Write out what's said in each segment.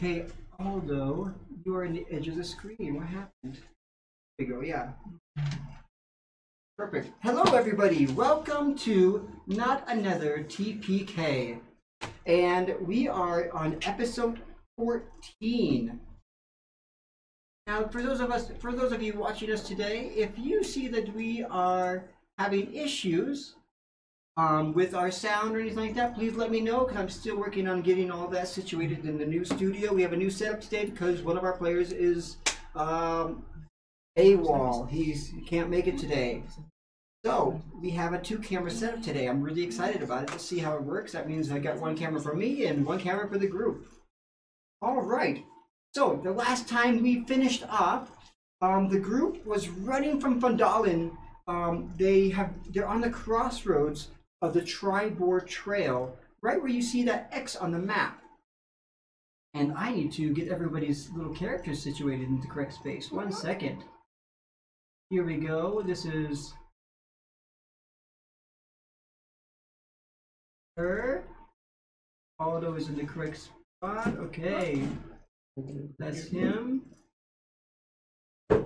Okay, although you are in the edge of the screen, what happened? There we go, yeah. Perfect. Hello, everybody. Welcome to Not Another TPK. And we are on episode 14. Now, for those of you watching us today, if you see that we are having issues with our sound or anything like that, please let me know, because I'm still working on getting all that situated in the new studio. We have a new setup today because one of our players is AWOL. He can't make it today. So we have a 2-camera setup today. I'm really excited about it to see how it works. That means I got 1 camera for me and 1 camera for the group. All right. So the last time we finished off, the group was running from Fundalin. They're on the crossroads of the Tribord Trail, right where you see that X on the map. And I need to get everybody's little characters situated in the correct space. 1 second. Here we go. This is her. Aldo is in the correct spot. Okay. That's him. Get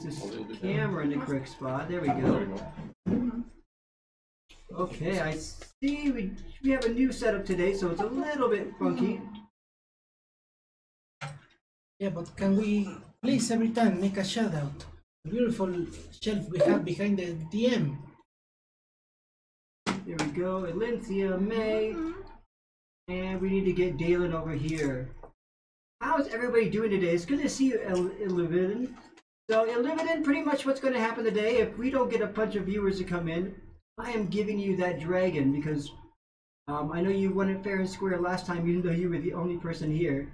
this camera in the correct spot. There we go. Okay, I see we have a new setup today, so it's a little bit funky. Yeah, but can we please every time make a shout out? The beautiful shelf we have behind the DM. There we go, Elincia, May, and we need to get Dalen over here. How's everybody doing today? It's good to see you, Elividin. So, Elividin, pretty much what's going to happen today, if we don't get a bunch of viewers to come in, I am giving you that dragon because I know you won it fair and square last time, even though you were the only person here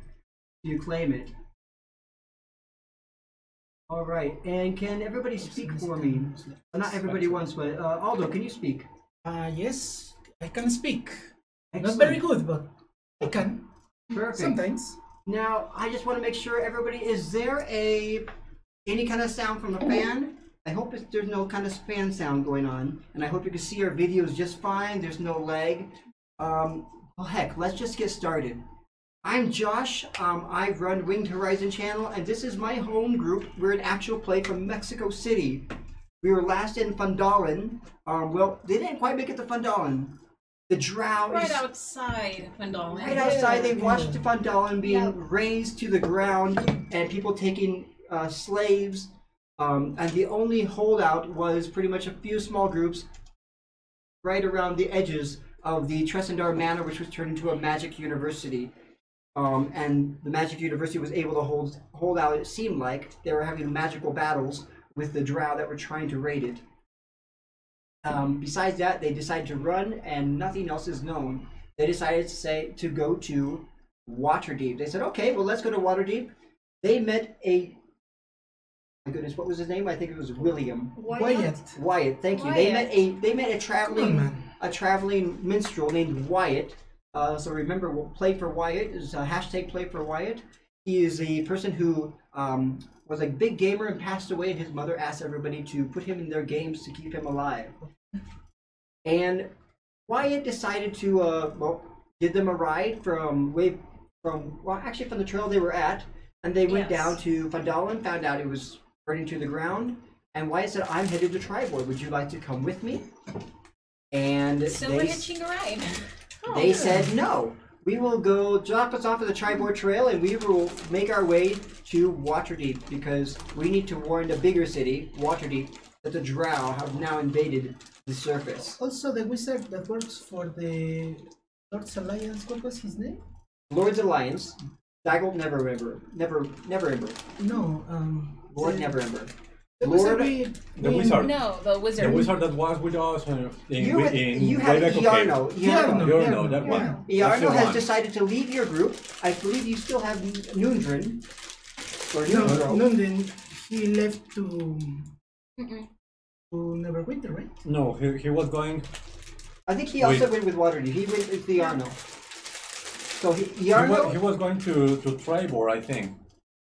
to claim it. All right, and can everybody speak for me? Well, not everybody once, but Aldo, can you speak? Yes, I can speak. Excellent. Not very good, but I can. Perfect. Sometimes. Now, I just want to make sure everybody, is there any kind of sound from the fan? I hope there's no kind of fan sound going on, and I hope you can see our videos just fine. There's no lag. Well, heck, let's just get started. I'm Josh. I run Winged Horizon channel, and this is my home group. We're an actual play from Mexico City. We were last in Fundalin. Well, they didn't quite make it to Fundalin. The Drow right outside Fundalin. Right outside, they watched Fundalin being razed to the ground, and people taking slaves. And the only holdout was pretty much a few small groups right around the edges of the Tresendar Manor, which was turned into a magic university. And the magic university was able to hold out. It seemed like they were having magical battles with the Drow that were trying to raid it. Besides that, they decided to run, and nothing else is known. They decided to go to Waterdeep. They said, okay, well, let's go to Waterdeep. They met my goodness, what was his name? I think it was William. Wyatt. Wyatt, thank you. Wyatt. They met a traveling minstrel named Wyatt. So remember, we'll play for Wyatt. Is hashtag play for Wyatt. He is a person who was a big gamer and passed away, and his mother asked everybody to put him in their games to keep him alive. And Wyatt decided to give them a ride from the trail they were at, and they went down to Fundalin, found out it was burning to the ground, and Wyatt said, I'm headed to Tribord. Would you like to come with me? And So we're hitching a ride. They said, no. We will go drop us off at the Tribord Trail, and we will make our way to Waterdeep, because we need to warn the bigger city, Waterdeep, that the Drow have now invaded the surface. Also, the wizard that works for the Lord's Alliance, what was his name? Lord's Alliance. Daggle Neverember. No, Lord Neverember. The Lord, the wizard. No, the wizard. The wizard that was with us you had Iarno. Iarno, that one. Iarno has decided to leave your group. I believe you still have Nundrin. Or Nundrin, he left to Neverwinter, right? No, he was going. I think he also went with Waterdeep. He went with Iarno. So Iarno. He was going to Tribord, I think.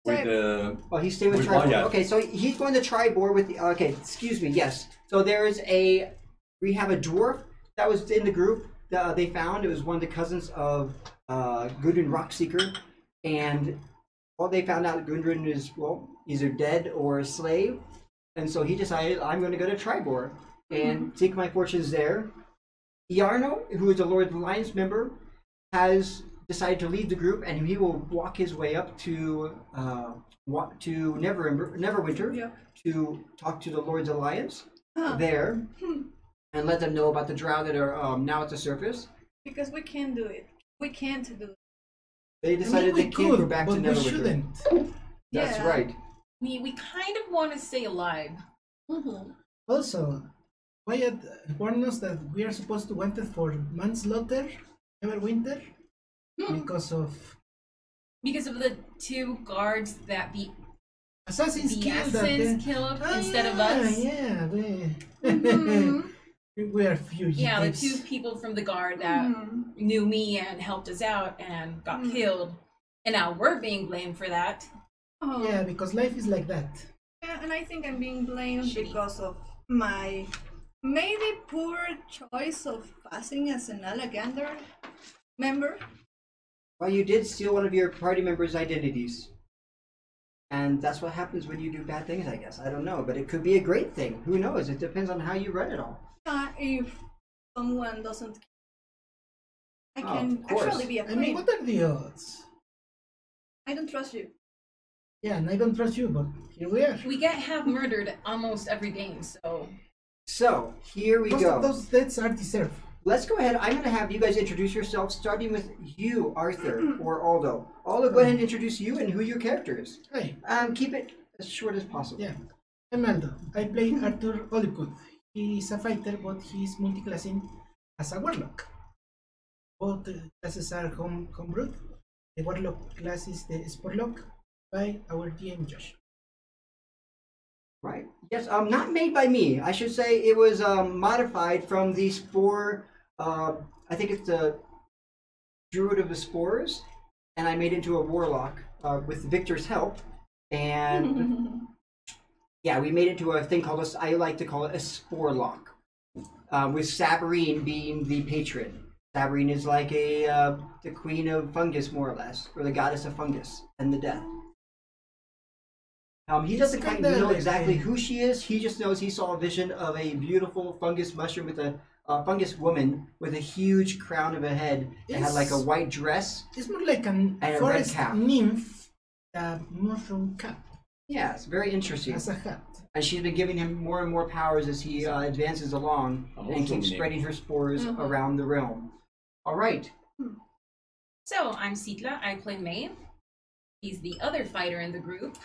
He stayed with Tribord. Okay, so he's going to Tribord with the. Okay, excuse me. Yes. So we have a dwarf that was in the group that they found. It was one of the cousins of Gudrun Rockseeker, and well, they found out Gudrun is, well, either dead or a slave, and so he decided, I'm going to go to Tribor and seek my fortunes there. Iarno, who is a Lord Alliance member, has decided to leave the group, and he will walk his way up to Neverwinter to talk to the Lord's Alliance there and let them know about the Drow that are now at the surface. Because we can't do it. We can't do it. They decided they can't go back to but we Neverwinter. shouldn't. That's Yeah. right. We kind of want to stay alive. Also, Wyatt warned us that we are supposed to want it for manslaughter, Neverwinter, because of the 2 guards that the assassins killed assassins killed instead of us. Yeah, we are fugitives. Yeah, the 2 people from the guard that knew me and helped us out and got killed. And now we're being blamed for that. Oh. Yeah, because life is like that. Yeah, and I think I'm being blamed Shitty. because of my maybe poor choice of passing as an Alagander member. Well, you did steal one of your party members' identities. And that's what happens when you do bad things, I guess. I don't know, but it could be a great thing. Who knows? It depends on how you run it all. If someone doesn't, I Oh, can of course. actually be I afraid. mean, what are the odds? I don't trust you. Yeah, and I don't trust you, but here we are. We get half murdered almost every game, so So, here we Most go. of those deaths are deserved. Let's go ahead. I'm going to have you guys introduce yourselves, starting with you, Arthur, or Aldo. Aldo, go ahead and introduce you and who your character is. Hi, Keep it as short as possible. yeah. I'm Aldo. I play Arthur Olivegood. He is a fighter, but he is multi-classing as a warlock. Both classes are homebrewed. The warlock class is the Sporlock by our GM Josh. Right. Yes. Not made by me. I should say it was modified from the Spore. I think it's the Druid of the Spores, and I made it into a warlock with Victor's help. And yeah, we made it to a thing called I like to call it a Spore Lock, with Sabarine being the patron. Sabarine is like the queen of fungus, more or less, or the goddess of fungus and the death. He doesn't kind of know exactly who she is. He just knows he saw a vision of a beautiful fungus mushroom with a fungus woman with a huge crown of a head and had like a white dress. It's more like a red forest cap. nymph, a mushroom cap, Yeah, it's very interesting. as a hat. And she's been giving him more and more powers as he advances along A and mushroom keeps nymph. spreading her spores around the realm. All right. So, I'm Sitla, I play May. He's the other fighter in the group,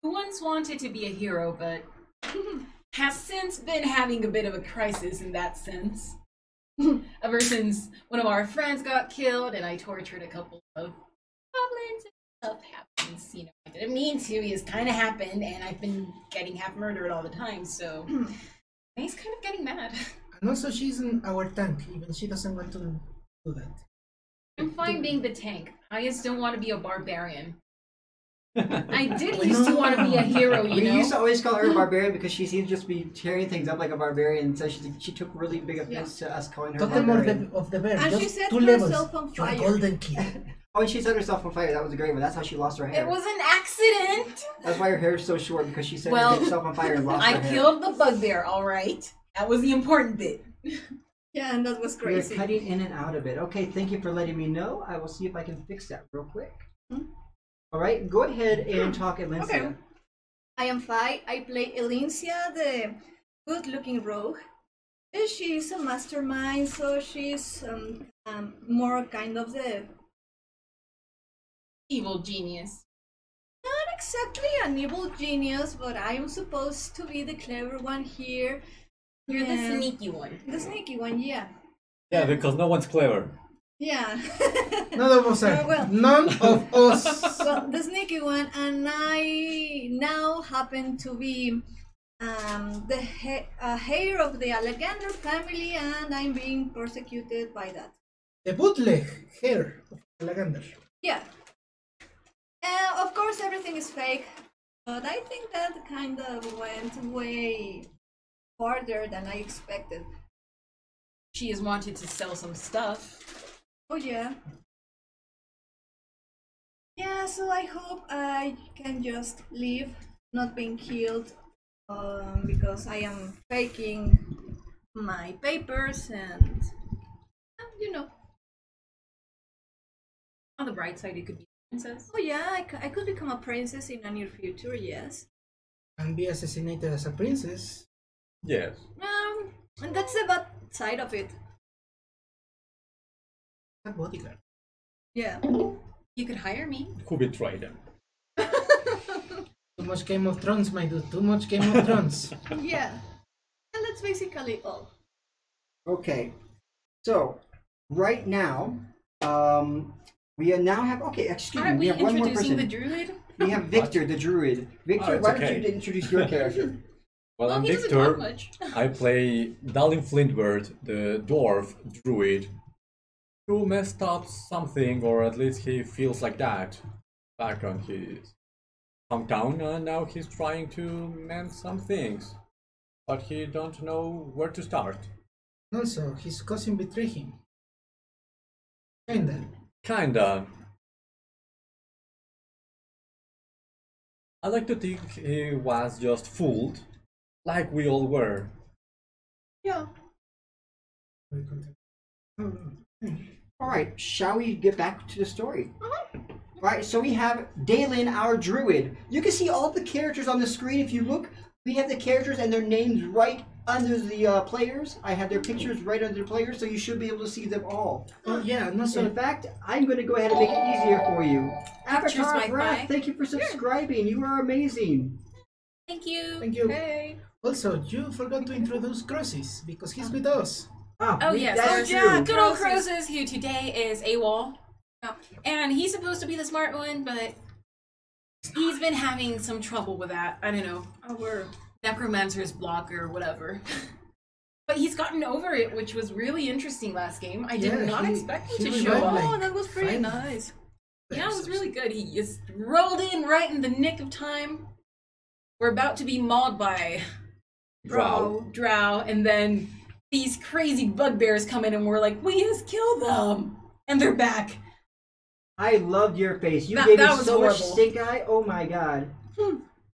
who once wanted to be a hero, but has since been having a bit of a crisis in that sense. Ever since one of our friends got killed and I tortured a couple of goblins and stuff happens. You know, I didn't mean to, it just kind of happened, and I've been getting half murdered all the time, so May's kind of getting mad. And also, she's in our tank, even she doesn't want to do that. I'm fine being the tank. I just don't want to be a barbarian. I did used to want to be a hero, you We know? used to always call her a barbarian because she seemed to just be tearing things up like a barbarian. So she took really big offense to us calling her a Totem barbarian. of the bear, And she just set 2 levels. herself on You're a fire. golden kid. Oh, and she set herself on fire. That was a great one. That's how she lost her hair. It was an accident! That's why her hair is so short, because she set Well, herself on fire and lost I her hair. killed the bugbear, alright? That was the important bit. Yeah, and that was You're crazy. cutting in and out of it. Okay, thank you for letting me know. I will see if I can fix that real quick. All right, go ahead and talk Elincia. Okay. I am Fi. I play Elincia, the good-looking rogue. She's a mastermind, so she's more kind of the Evil genius. not exactly an evil genius, but I am supposed to be the clever one here. You're the Yeah. sneaky one. The sneaky one, yeah. Yeah, because no one's clever. Yeah. None of us are. Well. None of us. Well, the sneaky one, and I now happen to be the heir of the Alagander family, and I'm being persecuted by that. The bootleg hair of Alagander. Yeah. Of course, everything is fake, but I think that kind of went way farther than I expected. She has wanted to sell some stuff. Oh yeah. so I hope I can just leave, not being killed, because I am faking my papers and you know. On the bright side, it could be a princess. Oh yeah, I could become a princess in a near future. Yes. And be assassinated as a princess. Yes. And that's the bad side of it. A bodyguard. Yeah. You could hire me. Who betrayed them? Too much Game of Thrones, my dude. Too much Game of Thrones. Yeah. And that's basically all. Okay, so right now, we now have. Okay, excuse me. Aren't We we have one more introducing person. the druid? We have Victor, the druid. Victor, it's why okay. don't you introduce your character? Well, I'm he doesn't talk Victor. much. I play Dalin Flintbird, the dwarf druid, who messed up something, or at least he feels like that, back on his hometown, and now he's trying to mend some things, but he don't know where to start. Also, his cousin betrayed him. Kinda. I like to think he was just fooled, like we all were. Yeah. All right, shall we get back to the story? All right, so we have Dalen, our druid. You can see all the characters on the screen. If you look, we have the characters and their names right under the players. I have their pictures right under the players, so you should be able to see them all. Oh yeah, and also In fact, I'm going to go ahead and make it easier for you. Pictures by AvatarofWrath, five. thank you for subscribing. You are amazing. Thank you. thank you. Hey. Also, you forgot to introduce Crosses because he's with us. Oh yes, that's there's true. good old Crozes. Crozes, who today is AWOL. Yeah. And he's supposed to be the smart one, but he's been having some trouble with that. I don't know. Our necromancer's block or whatever. But he's gotten over it, which was really interesting last game. I did Yeah, not he- expect he him to show revived, up. like, Oh, that was pretty fine. nice. Yeah, it was really good. He just rolled in right in the nick of time. We're about to be mauled by Drow, and then these crazy bugbears come in and we're like, we just killed them! And they're back. I loved your face. You That- gave that me was so much horrible. stink eye. Oh my god.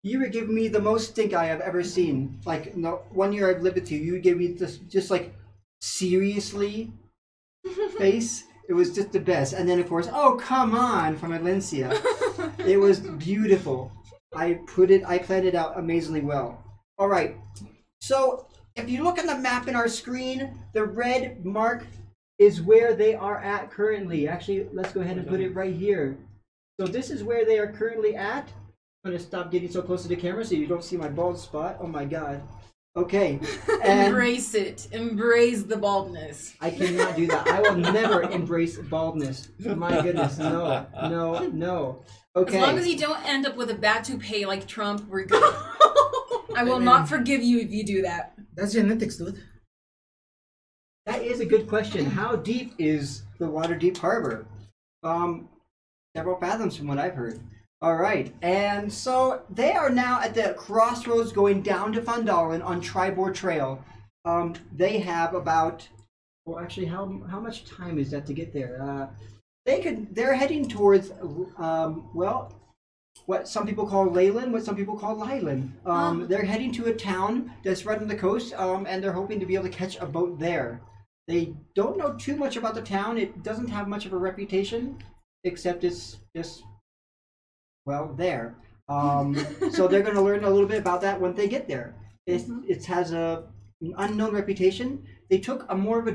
You were giving me the most stink eye I've ever seen. Like, no, 1 year I've lived with you, you gave me this just like seriously face. It was just the best. And then of course, oh come on, from Elincia. It was beautiful. I planned it out amazingly well. All right. So if you look on the map in our screen, the red mark is where they are at currently. Actually, let's go ahead and put it right here. So this is where they are currently at. I'm gonna stop getting so close to the camera so you don't see my bald spot. Oh my god. Okay. And Embrace it. Embrace the baldness. I cannot do that. I will never embrace baldness. My goodness, no, no, no. Okay. As long as you don't end up with a bad toupee like Trump, we're good. I will not forgive you if you do that. That's genetics, dude. That is a good question. How deep is the Waterdeep harbor? Several fathoms from what I've heard. All right, and so they are now at the crossroads going down to Fandalen on Tribord Trail. They have about, well, actually, how much time is that to get there? They're heading towards, well, what some people call Leyland, what some people call Lyland. They're heading to a town that's right on the coast, and they're hoping to be able to catch a boat there. They don't know too much about the town. It doesn't have much of a reputation, except it's just, well, there. So they're going to learn a little bit about that when they get there. It has an unknown reputation. They took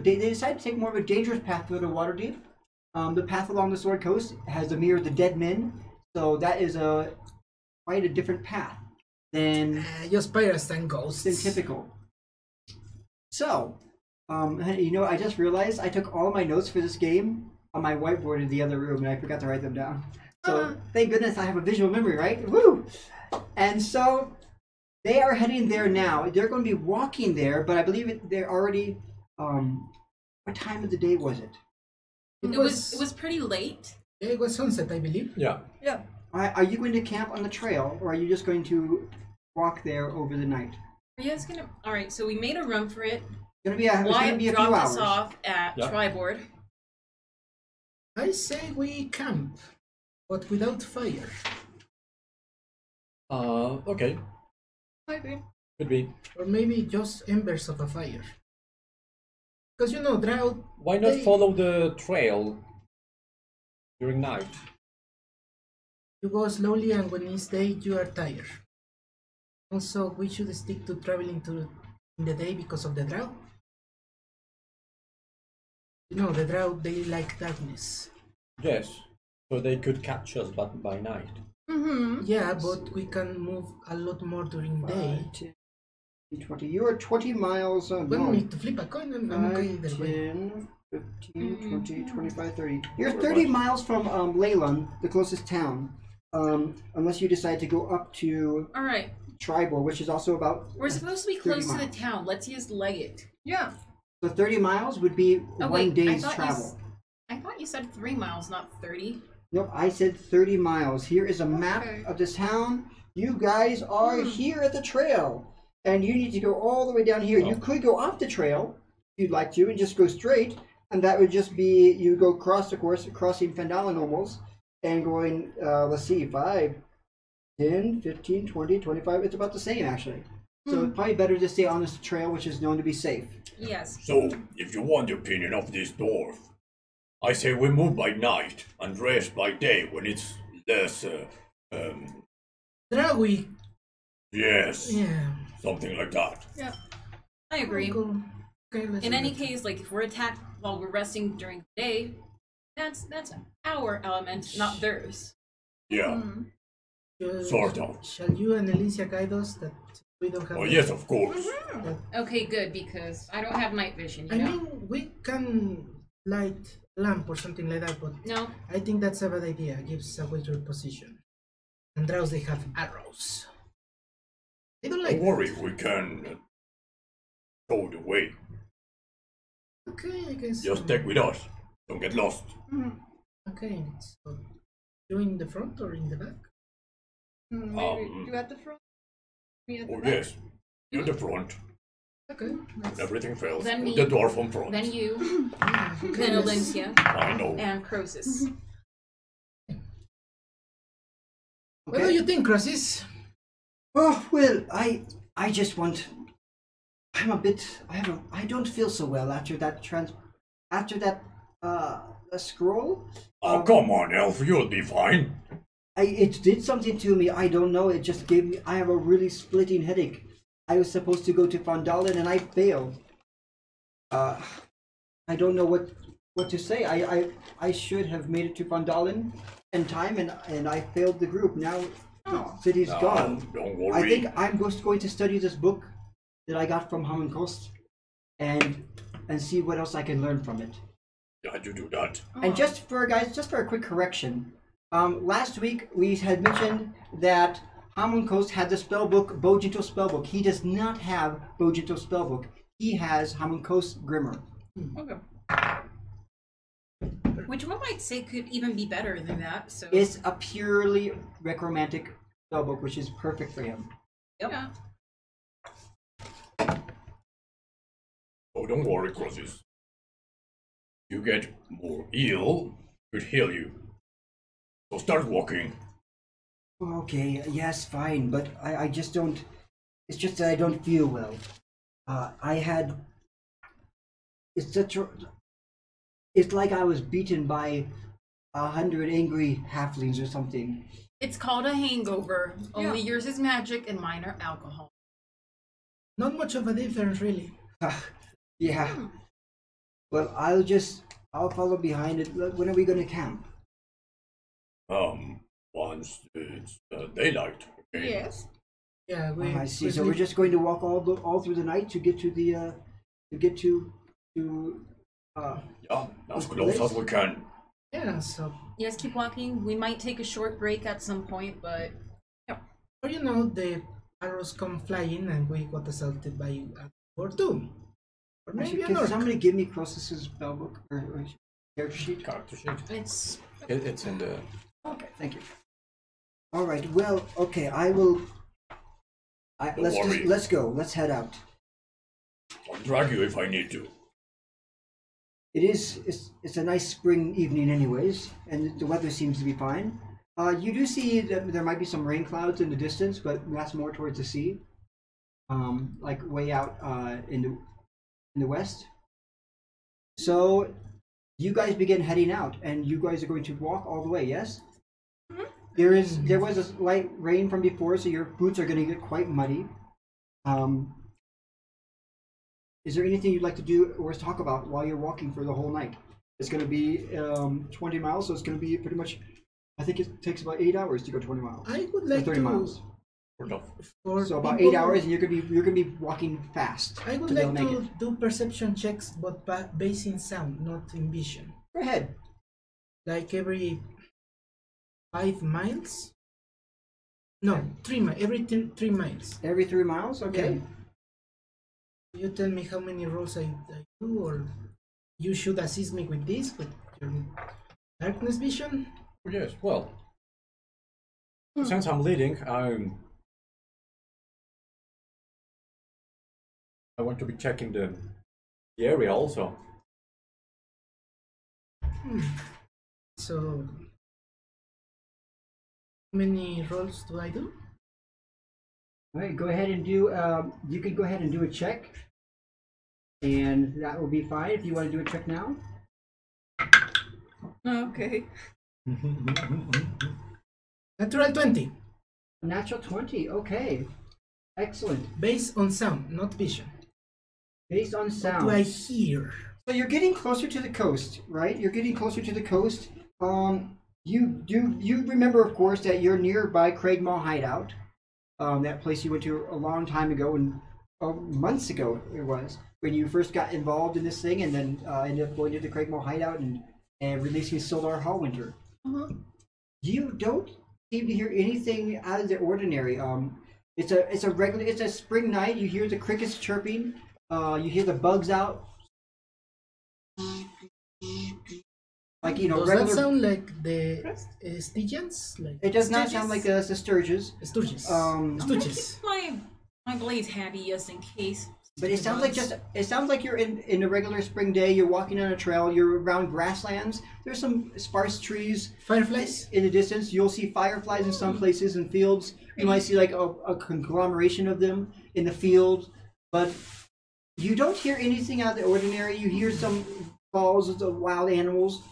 they decided to take more of a dangerous path through the Waterdeep. The path along the Sword Coast has the Mirror of the Dead Men, so that is quite a different path than Just pirates and ghosts. typical. So, you know, I just realized I took all my notes for this game on my whiteboard in the other room, and I forgot to write them down. So, thank goodness I have a visual memory, right? Woo! And so, they are heading there now. They're going to be walking there, but I believe they're already. What time of the day was it? It was pretty late. It was sunset, I believe. Yeah. Yeah. Are you going to camp on the trail, or are you just going to walk there over the night? Are you guys gonna? All right, so we made a run for it. It's going to be a Wyatt few dropped hours. us off at Yeah. Tribord. I say we camp. but without fire. Okay, Maybe. could be. Or maybe just embers of a fire. Because you know, Drow. Why not they- follow the trail during night? You go slowly, and when it's day, you are tired. Also, we should stick to traveling in the day because of the Drow. You know, the Drow, they like darkness. Yes, so they could catch us, but by night. Mm-hmm. Yeah, but we can move a lot more during day. 5, 10, 20. You are 20 miles on We north. need to flip a coin, and I'm okay 5, either way. 10, 15, 20, 25, 30. You're 30 miles from Leyland, the closest town. Unless you decide to go up to All right, Tribal, which is also about. we're supposed to be 30 close to the miles. town. Let's use Leggett. Yeah. So 30 miles would be Oh, one wait, day's I thought travel. I thought you said 3 miles, not 30. Nope, I said 30 miles. Here is a map Okay. of this town. You guys are here at the trail. And you need to go all the way down here. You could go off the trail if you'd like to and just go straight. And that would just be, you go across the course, crossing Fandala normals and going, let's see, 5, 10, 15, 20, 25. It's about the same, actually. So it's probably better to stay on this trail, which is known to be safe. Yes. So, if you want the opinion of this dwarf, I say we move by night and rest by day when it's less, Drowy. yes, Yeah. something like that. Yeah. I agree. Cool. Okay, let's In do any that. case, like if we're attacked while we're resting during the day, that's our element, not theirs. Yeah. Sort of. Shall you and Elincia guide us that we don't have? Oh, yes, of course. Okay, good, because I don't have night vision, you I know? mean, we can light a lamp or something like that, but No. I think that's a bad idea. Gives away your position. And Drows, they have arrows. They don't like Don't worry, we can show the way. that. Okay, I guess. Just take with us. Don't get lost. Okay, so you in the front or in the back? Maybe you at the front? Me at the Oh, back? yes. You're the front. Okay. When everything fails, Then put me. the dwarf on front. Then you, Yeah, okay, then let's- Elincia, I know. and Croesus. What do you think, Crosses? Oh, well, I just want. I'm a bit. I don't feel so well after that scroll. Oh, come on, Elf, you'll be fine. It did something to me. I don't know. It just gave me. I have a really splitting headache. I was supposed to go to Fandalen and I failed. I don't know what to say. I should have made it to Fandalen in time, and I failed the group. Now the city's No, gone. don't worry. I think I'm just going to study this book that I got from Hammond Coast, and see what else I can learn from it. Yeah, you do that. And just for a quick correction, last week we had mentioned that Hammond Coast had the spellbook Bojito spellbook. He does not have Bojito spellbook. He has Hammond Coast Grimmer. Okay. Which one might say could even be better than that, so... It's a purely necromantic spellbook, which is perfect for him. Yep. Yeah. Oh, don't worry, Crosses. You get more ill, could heal you. So start walking. Okay, yes, fine, but I just don't. It's just that I don't feel well. It's like I was beaten by 100 angry halflings or something. It's called a hangover. Only yours is magic and mine are alcohol. Not much of a difference, really. Yeah. Well, I'll follow behind it. When are we going to camp? Once it's daylight, okay? Yes. Yeah, we. I see. we So we're sleep- just going to walk all through the night to get to the Yeah, as close as we can. Yeah, so. Yes, keep walking. We might take a short break at some point, but... Or you know, the arrows come flying and we got assaulted by a or two. Or maybe an Can orc. somebody give me Croesus's spellbook or character sheet? Character sheet. It's... It's in the. Okay, thank you. All right. Well, okay. I will. worry. Let's go. Let's head out. I'll drag you if I need to. It's a nice spring evening, anyways, and the weather seems to be fine. You do see that there might be some rain clouds in the distance, but that's more towards the sea, like way out in the west. So you guys begin heading out, and you guys are going to walk all the way. Yes. There was a light rain from before, so your boots are going to get quite muddy. Is there anything you'd like to do or talk about while you're walking for the whole night? It's going to be 20 miles, so it's going to be pretty much. I think it takes about 8 hours to go 20 miles. I would like 30 to. miles. So about people- 8 hours, and you're gonna be walking fast. I would to like make to it. do perception checks, but based in sound, not in vision. Go ahead. Like every 5 miles? No, 3 miles. Every 3 miles. Every 3 miles. Okay. Yeah. You tell me how many rolls I do, or you should assist me with this, with your darkness vision. Yes, well, since I'm leading, I want to be checking the area also. So, how many rolls do I do? All right. Go ahead and do. You can go ahead and do a check, and that will be fine if you want to do a check now. Okay. Natural 20. Natural 20. Okay. Excellent. Based on sound, not vision. Based on What sound. do I hear? So you're getting closer to the coast, right? You're getting closer to the coast. You remember, of course, that you're nearby Craigmall Hideout, that place you went to a long time ago, and months ago it was, when you first got involved in this thing, and then ended up going to the Craigmall Hideout and releasing Solar Hallwinter. You don't seem to hear anything out of the ordinary. It's a spring night. You hear the crickets chirping. You hear the bugs out. Like, you know, Does regular. that sound like the Stygians? Like It does not sound like the Sturges. Sturges. I'm gonna Sturges. keep my blades handy just in case. But it sounds like you're in a regular spring day. You're walking on a trail. You're around grasslands. There's some sparse trees Fireflies? in the distance. You'll see fireflies in some places in fields. You might see like a conglomeration of them in the field, but you don't hear anything out of the ordinary. You hear some calls of wild animals,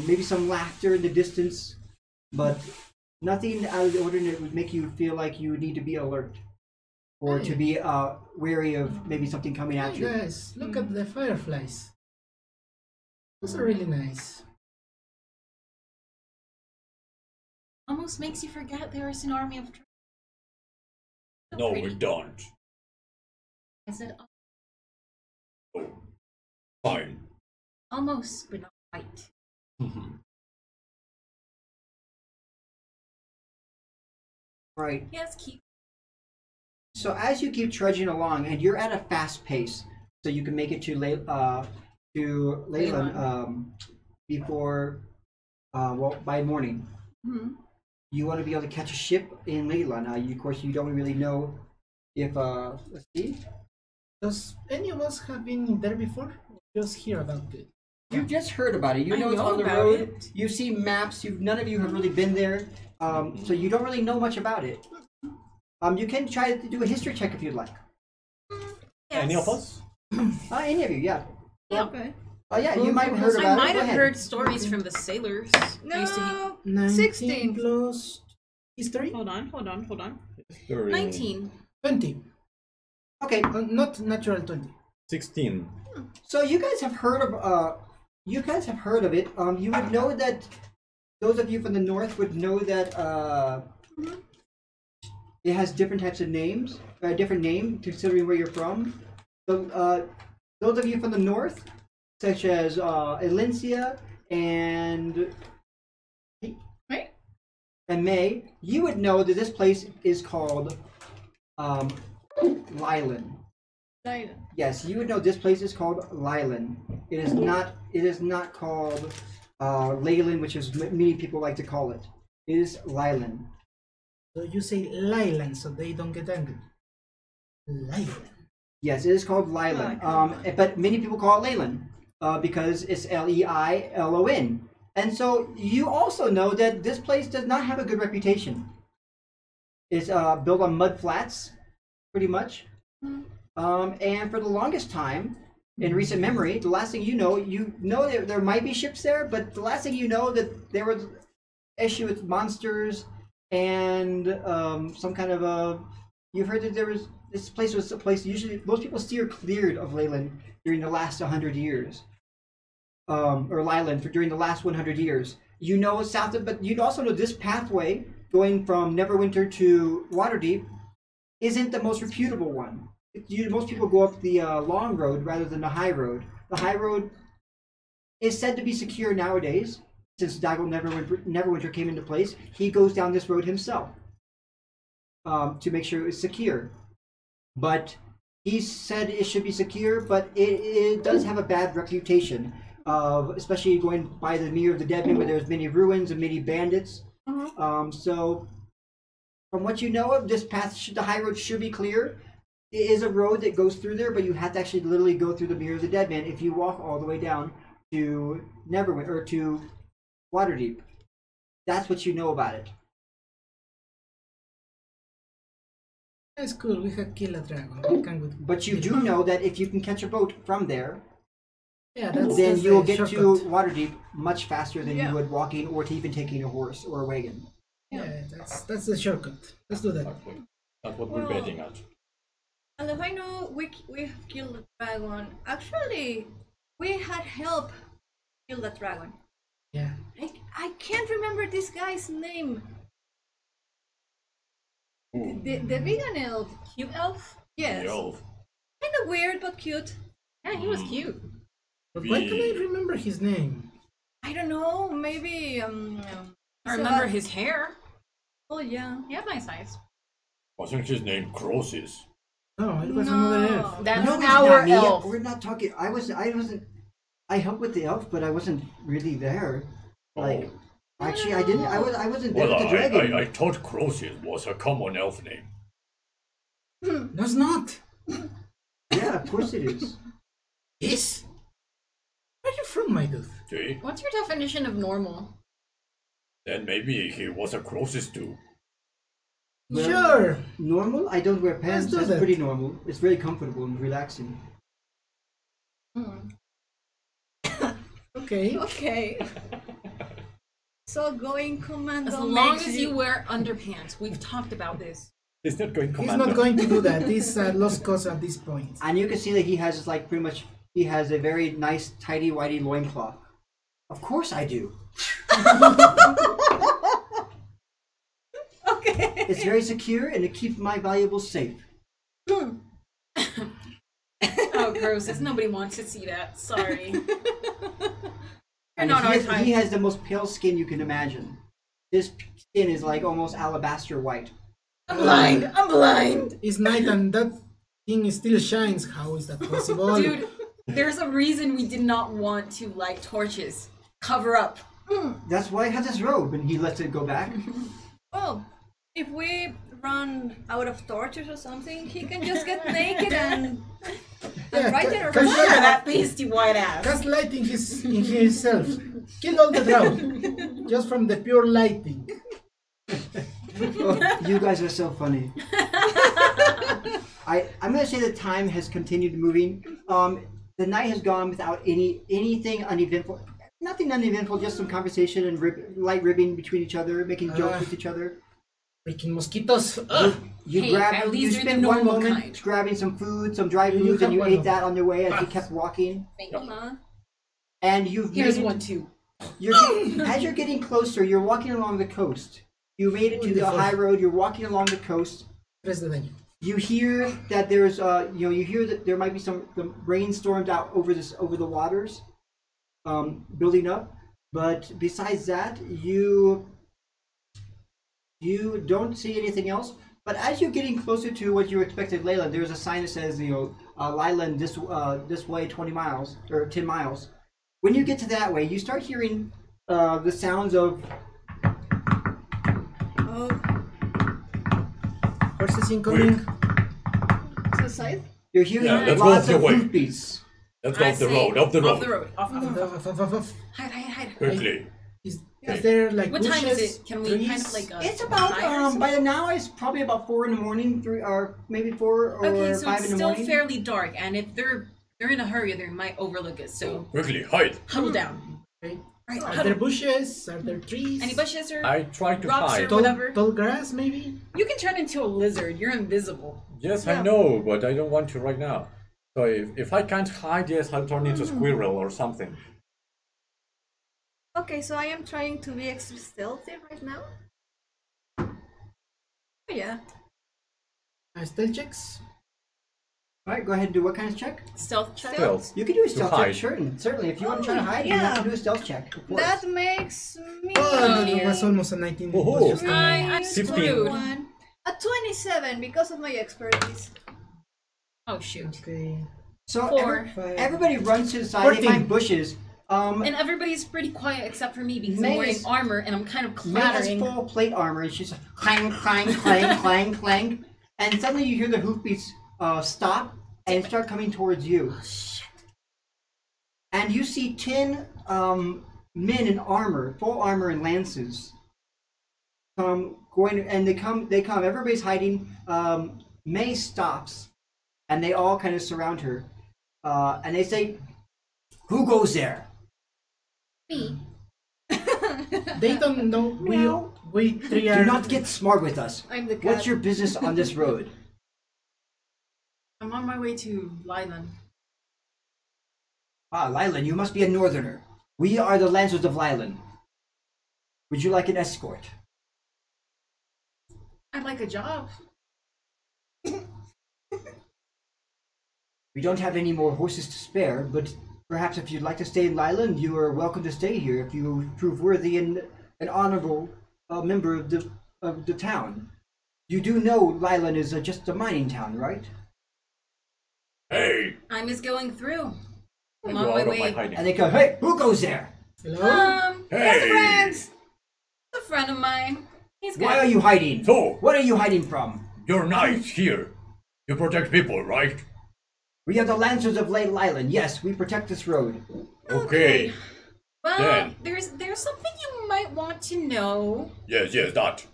maybe some laughter in the distance, but nothing out of the ordinary would make you feel like you need to be alert. Or to be wary of maybe something coming at Hey you. guys, look at the fireflies. Those are really nice. Almost makes you forget there is an army of. No, we don't. I said Oh, fine. almost, but not quite. Right. Yes, keep. So as you keep trudging along, and you're at a fast pace, so you can make it to Leyland before by morning. You want to be able to catch a ship in Leyland. Of course, you don't really know if let's see. Does any of us have been there before? Or just hear about it? You just heard about it. You I know it's know on the about road. it. You see maps. None of you have really been there, so you don't really know much about it. You can try to do a history check if you'd like. Any of us? Any of you, yeah. Yeah. Okay. Yeah, you might have heard I about it. might Go have ahead. heard stories from the sailors. I used to No. 19 16. plus history? Hold on. 19. 20. Okay, Not natural 20. 16. so you guys have heard of it. You would know that those of you from the north would know that it has different types of names, a different name considering where you're from. So those of you from the north, such as Elincia and Right? and May, you would know that this place is called Lylan. Right. Yes, you would know this place is called Lylan. It is not. It is not called Leyland, which is many people like to call it. It is Lylan. So you say Lylan so they don't get angry. Lylan. Yes, it is called Lylan. Oh, But many people call it Leyland because it's Leilon. And so you also know that this place does not have a good reputation. It's built on mud flats, pretty much. And for the longest time, in recent memory, the last thing you know that there might be ships there, but the last thing you know that there was issue with monsters and some kind of a. You've heard that this place was a place usually most people steer cleared of Leyland during the last 100 years, or Lyland during the last 100 years. You know south of, but you'd also know this pathway going from Neverwinter to Waterdeep isn't the most reputable one. Most people go up the long road rather than the high road. The high road is said to be secure nowadays, since Dagon Neverwinter came into place. He goes down this road himself to make sure it's secure. But he said it should be secure, but it does have a bad reputation of, especially going by the Mirror of the Dead Man, where there's many ruins and many bandits. So, from what you know of, this path, the high road should be clear. It is a road that goes through there, but you have to actually literally go through the Mirror of the Dead Man if you walk all the way down to Neverwinter or to Waterdeep. That's what you know about it. That's cool. We have killed a dragon. But you do know that if you can catch a boat from there, then that's you will a get shortcut. to Waterdeep much faster than you would walking or even taking a horse or a wagon. Yeah, that's the shortcut. Let's do that. That's what we're betting at. And if I know we have killed the dragon, actually, we had help kill the dragon. Yeah. I can't remember this guy's name. The vegan elf. Cute elf? Yes. The elf. Kind of weird, but cute. Yeah, he was cute. But why can't I remember his name? I don't know, maybe, I remember his hair. Oh, yeah. He had nice eyes. Wasn't his name Crosis? No, it was another elf. That's No, it's our not me. elf. We're not talking. I wasn't. I helped with the elf, but I wasn't really there. Like, actually, I didn't. I wasn't there Well, with the dragon. I thought Crosis was a common elf name. No, it's not. Yeah, of course it is. Yes. Where are you from, my dude? See? What's your definition of normal? Then maybe he was a Crosis too. Well, Sure. Normal? I don't wear pants. Let's do That's that. pretty normal. It's very comfortable and relaxing. Okay. Okay. So going commando. As long makes as you wear underpants. We've talked about this. He's not going He's commando. not going to do that. He's lost cause at this point. And you can see that he has like pretty much. He has a very nice, tidy, whitey loincloth. Of course I do. Okay. It's very secure and it keeps my valuables safe. Oh, gross. Nobody wants to see that. Sorry. You're And not our type. he has the most pale skin you can imagine. His skin is like almost alabaster white. I'm blind. I'm blind. It's night and that thing still shines. How is that possible? Dude, there's a reason we did not want to light torches. Cover up. That's why I have this robe, and he lets it go back. Well, if we run out of torches or something, he can just get naked and right there. Can Look at that pasty white ass. Cast lighting in himself. Kill all the drow. Just from the pure lighting. Oh, you guys are so funny. I'm gonna say the time has continued moving. The night has gone without anything uneventful. Nothing uneventful, just some conversation and light ribbing between each other, making jokes with each other. Freaking mosquitoes. You at least you you're spend the one normal moment kind. grabbing some food, some dry You foods, and have you one ate of that on your way as you kept walking. Thank you. And you've Here's made it- one too. as you're getting closer, you're walking along the coast. You made it to the Beautiful. high road. You're walking along the coast. Press the daño. You hear that there's you hear that there might be some rainstorms out over the waters, building up. But besides that, you don't see anything else. But as you're getting closer to what you expected, Leyland, there's a sign that says Leyland this way 20 miles or 10 miles. When you get to that way, you start hearing the sounds of Horses incoming. To the side. you're hearing Yeah, let's lots go of the way. hoofbeats. Let's go off the road, off the road. Off the road. Off. Off. Hide, hide, hide. Quickly. Is there like What bushes, time is it? Can we trees? kind of like It's about by the now it's probably about 4 in the morning, 3 or maybe 4 or Okay, so 5 it's in the still morning. fairly dark, and if they're in a hurry, they might overlook us. So Quickly, hide. huddle down. Okay. Right, Are huddle. there bushes? Are there trees? Any bushes or I try to rocks hide. or Tall, whatever? tall grass, maybe? You can turn into a lizard. You're invisible. Yes, Yeah. I know, but I don't want to right now. So if I can't hide, yes, I'll turn into a squirrel or something. Okay, so I am trying to be extra stealthy right now. Oh, yeah. Stealth checks? Alright, go ahead and do what kind of check? Stealth check. Stealth. You can do a To stealth check, hide. certainly. If you want to try to hide, you have to do a stealth check. Of course. That makes me Oh, dear. that was almost a 19. It Oh. was just a I'm 15. screwed. a 27 because of my expertise. Oh shoot. Okay. So 4. everybody runs to the side, 14. they find bushes. And everybody's pretty quiet except for me because I'm wearing Maze- armor and I'm kind of May has clattering. full plate armor, and she's like, clang, clang, clang, clang, clang. And suddenly you hear the hoofbeats stop and start coming towards you. And you see 10 men in armor, full armor and lances, they come. Everybody's hiding. May stops, and they all kind of surround her, and they say, "Who goes there?" Me. They don't know. We three are. Do not get smart with us. I'm the cat. What's your business on this road? I'm on my way to Lylan. Ah, Lylan, you must be a northerner. We are the Lancers of Lylan. Would you like an escort? I'd like a job. We don't have any more horses to spare, but perhaps if you'd like to stay in Lylan, you are welcome to stay here if you prove worthy and an honorable member of the town. You do know Lylan is just a mining town, right? Hey, I'm just going through. I'm Go on out my of my way. hiding. And they go, "Hey, who goes there? Hello? Best hey. friends. A friend of mine. He's good. Why are you hiding? So, What are you hiding from? you're nice here. You protect people, right? We are the Lancers of Lylan. Yes, we protect this road. Okay. Well, Then. there's something you might want to know. Yes, that.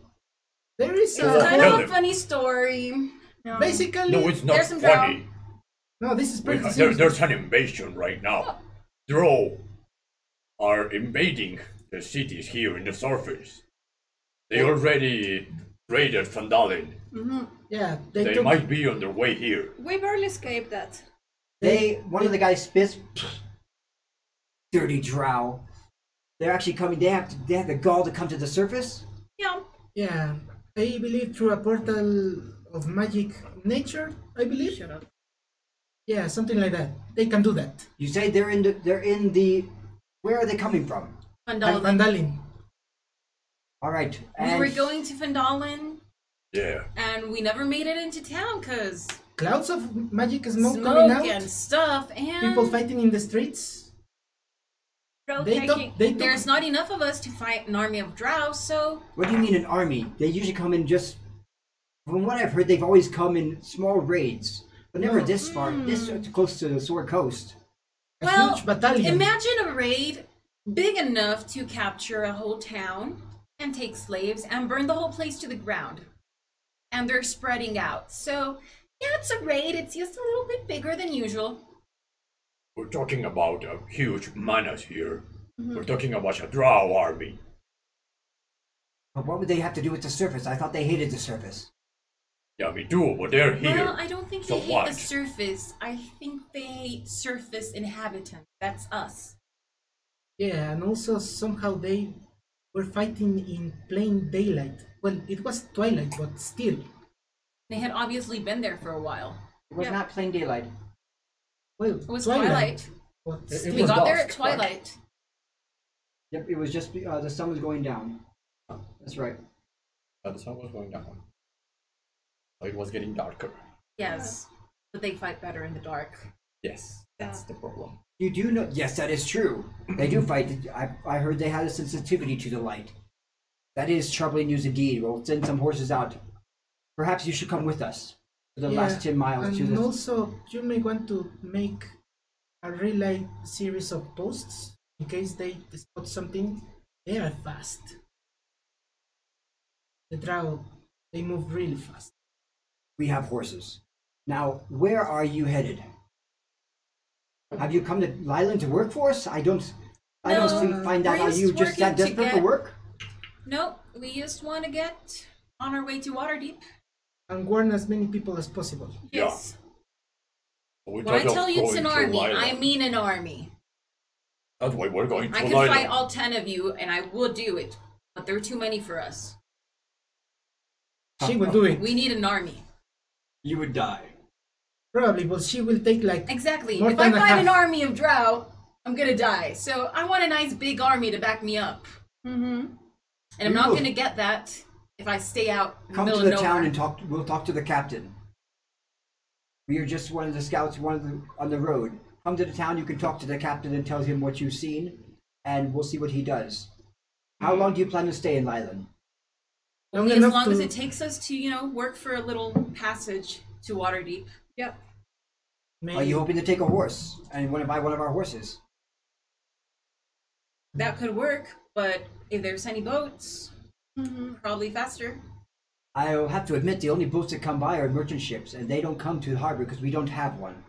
There is It's Oh, kind tell of a them. funny story. basically. No, it's not There's some funny. No, this is pretty There's an invasion right now. Drow are invading the cities here in the surface. They already raided Vandalin. Yeah, They took, might be on their way here. We barely escaped that. One of the guys spits. Dirty Drow. They're actually coming. They have the gall to come to the surface. Yeah. Yeah, I believe through a portal of magic nature. I believe. Shut up. Yeah, something like that. They can do that. You say they're in the. Where are they coming from? Vandalin. Vandalin. All right. We And were going to Vandalin, Yeah. and we never made it into town because Clouds of magic smoke coming out. and stuff, and People fighting in the streets. They took. there's not enough of us to fight an army of Drow, so What do you mean an army? They usually come in just. From what I've heard, they've always come in small raids, but never No. this far. This close to the Sword Coast. A well, huge battalion. imagine a raid big enough to capture a whole town and take slaves and burn the whole place to the ground. And they're spreading out. So, yeah, it's a raid. It's just a little bit bigger than usual. We're talking about a huge menace here. We're talking about a Drow army. But what would they have to do with the surface? I thought they hated the surface. Yeah, me too, but they're here. Well, I don't think So they hate what? the surface. I think they hate surface inhabitants. That's us. Yeah, and also somehow they were fighting in plain daylight. Well, it was twilight, but still. They had obviously been there for a while. It was Yeah. not plain daylight. Well, It was twilight. But It still. We was got there at dusk, right? twilight. Yep, it was just the sun was going down. That's right. The sun was going down. So it was getting darker. Yes. But they fight better in the dark. Yes, that's the problem. You do know? Yes, that is true. They do fight. I heard they had a sensitivity to the light. That is troubling news indeed. We'll send some horses out. Perhaps you should come with us for the last 10 miles to And the. also, you may want to make a relay series of posts in case they spot something. They are fast. The Drow, they move really fast. We have horses. Now, where are you headed? Have you come to Lyland to work for us? I don't find that we're out. You just that working to desperate for get- work? Nope, we just want to get on our way to Waterdeep. And warn as many people as possible. Yes. We When I thought of tell you it's going an to army, I Lyland. mean an army. That's why we're going to I could Lyland. fight all 10 of you, and I would do it. But there are too many for us. She will do it. We need an army. You would die. Probably, but she will take like Exactly. more If I than a fight an half. army of Drow, I'm gonna die. So I want a nice big army to back me up. Mm-hmm. And I'm We not will- gonna get that if I stay out in the Come middle to the of town nowhere. and talk. We'll talk to the captain. We are just one of the scouts, on the road. Come to the town. You can talk to the captain and tell him what you've seen, and we'll see what he does. How long do you plan to stay in Lyland? Only long as enough long to- as it takes us to, work for a little passage to Waterdeep. Yep. maybe. Are you hoping to take a horse and want to buy one of our horses? That could work, but if there's any boats, Mm-hmm. probably faster. I'll have to admit the only boats that come by are merchant ships, and they don't come to the harbor because we don't have one.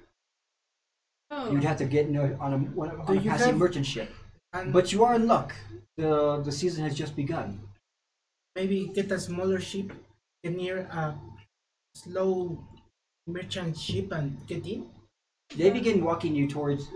Oh, You'd have to get on a you passing have- merchant ship. And But you are in luck. The season has just begun. maybe get a smaller ship, get near a slow merchant ship and get in. They begin walking you towards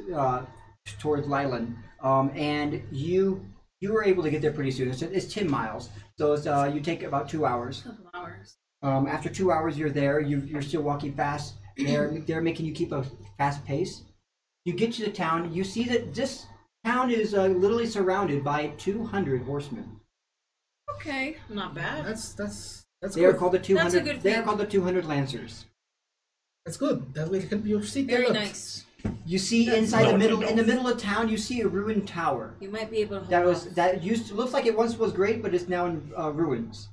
Lyland, and you were able to get there pretty soon. It's 10 miles, so you take about 2 hours. a couple hours. After 2 hours, you're there. You're still walking fast. They're making you keep a fast pace. You get to the town. You see that this town is literally surrounded by 200 horsemen. Okay. Not bad. That's They are good. called the 200. That's a good They are thing. called the 200 Lancers. That's good. That will help your city a Very lot. nice. You see That's inside the not middle, in the enough. middle of town, you see a ruined tower. You might be able to hold That was off. that used to, looks like it once was great, but it's now in ruins.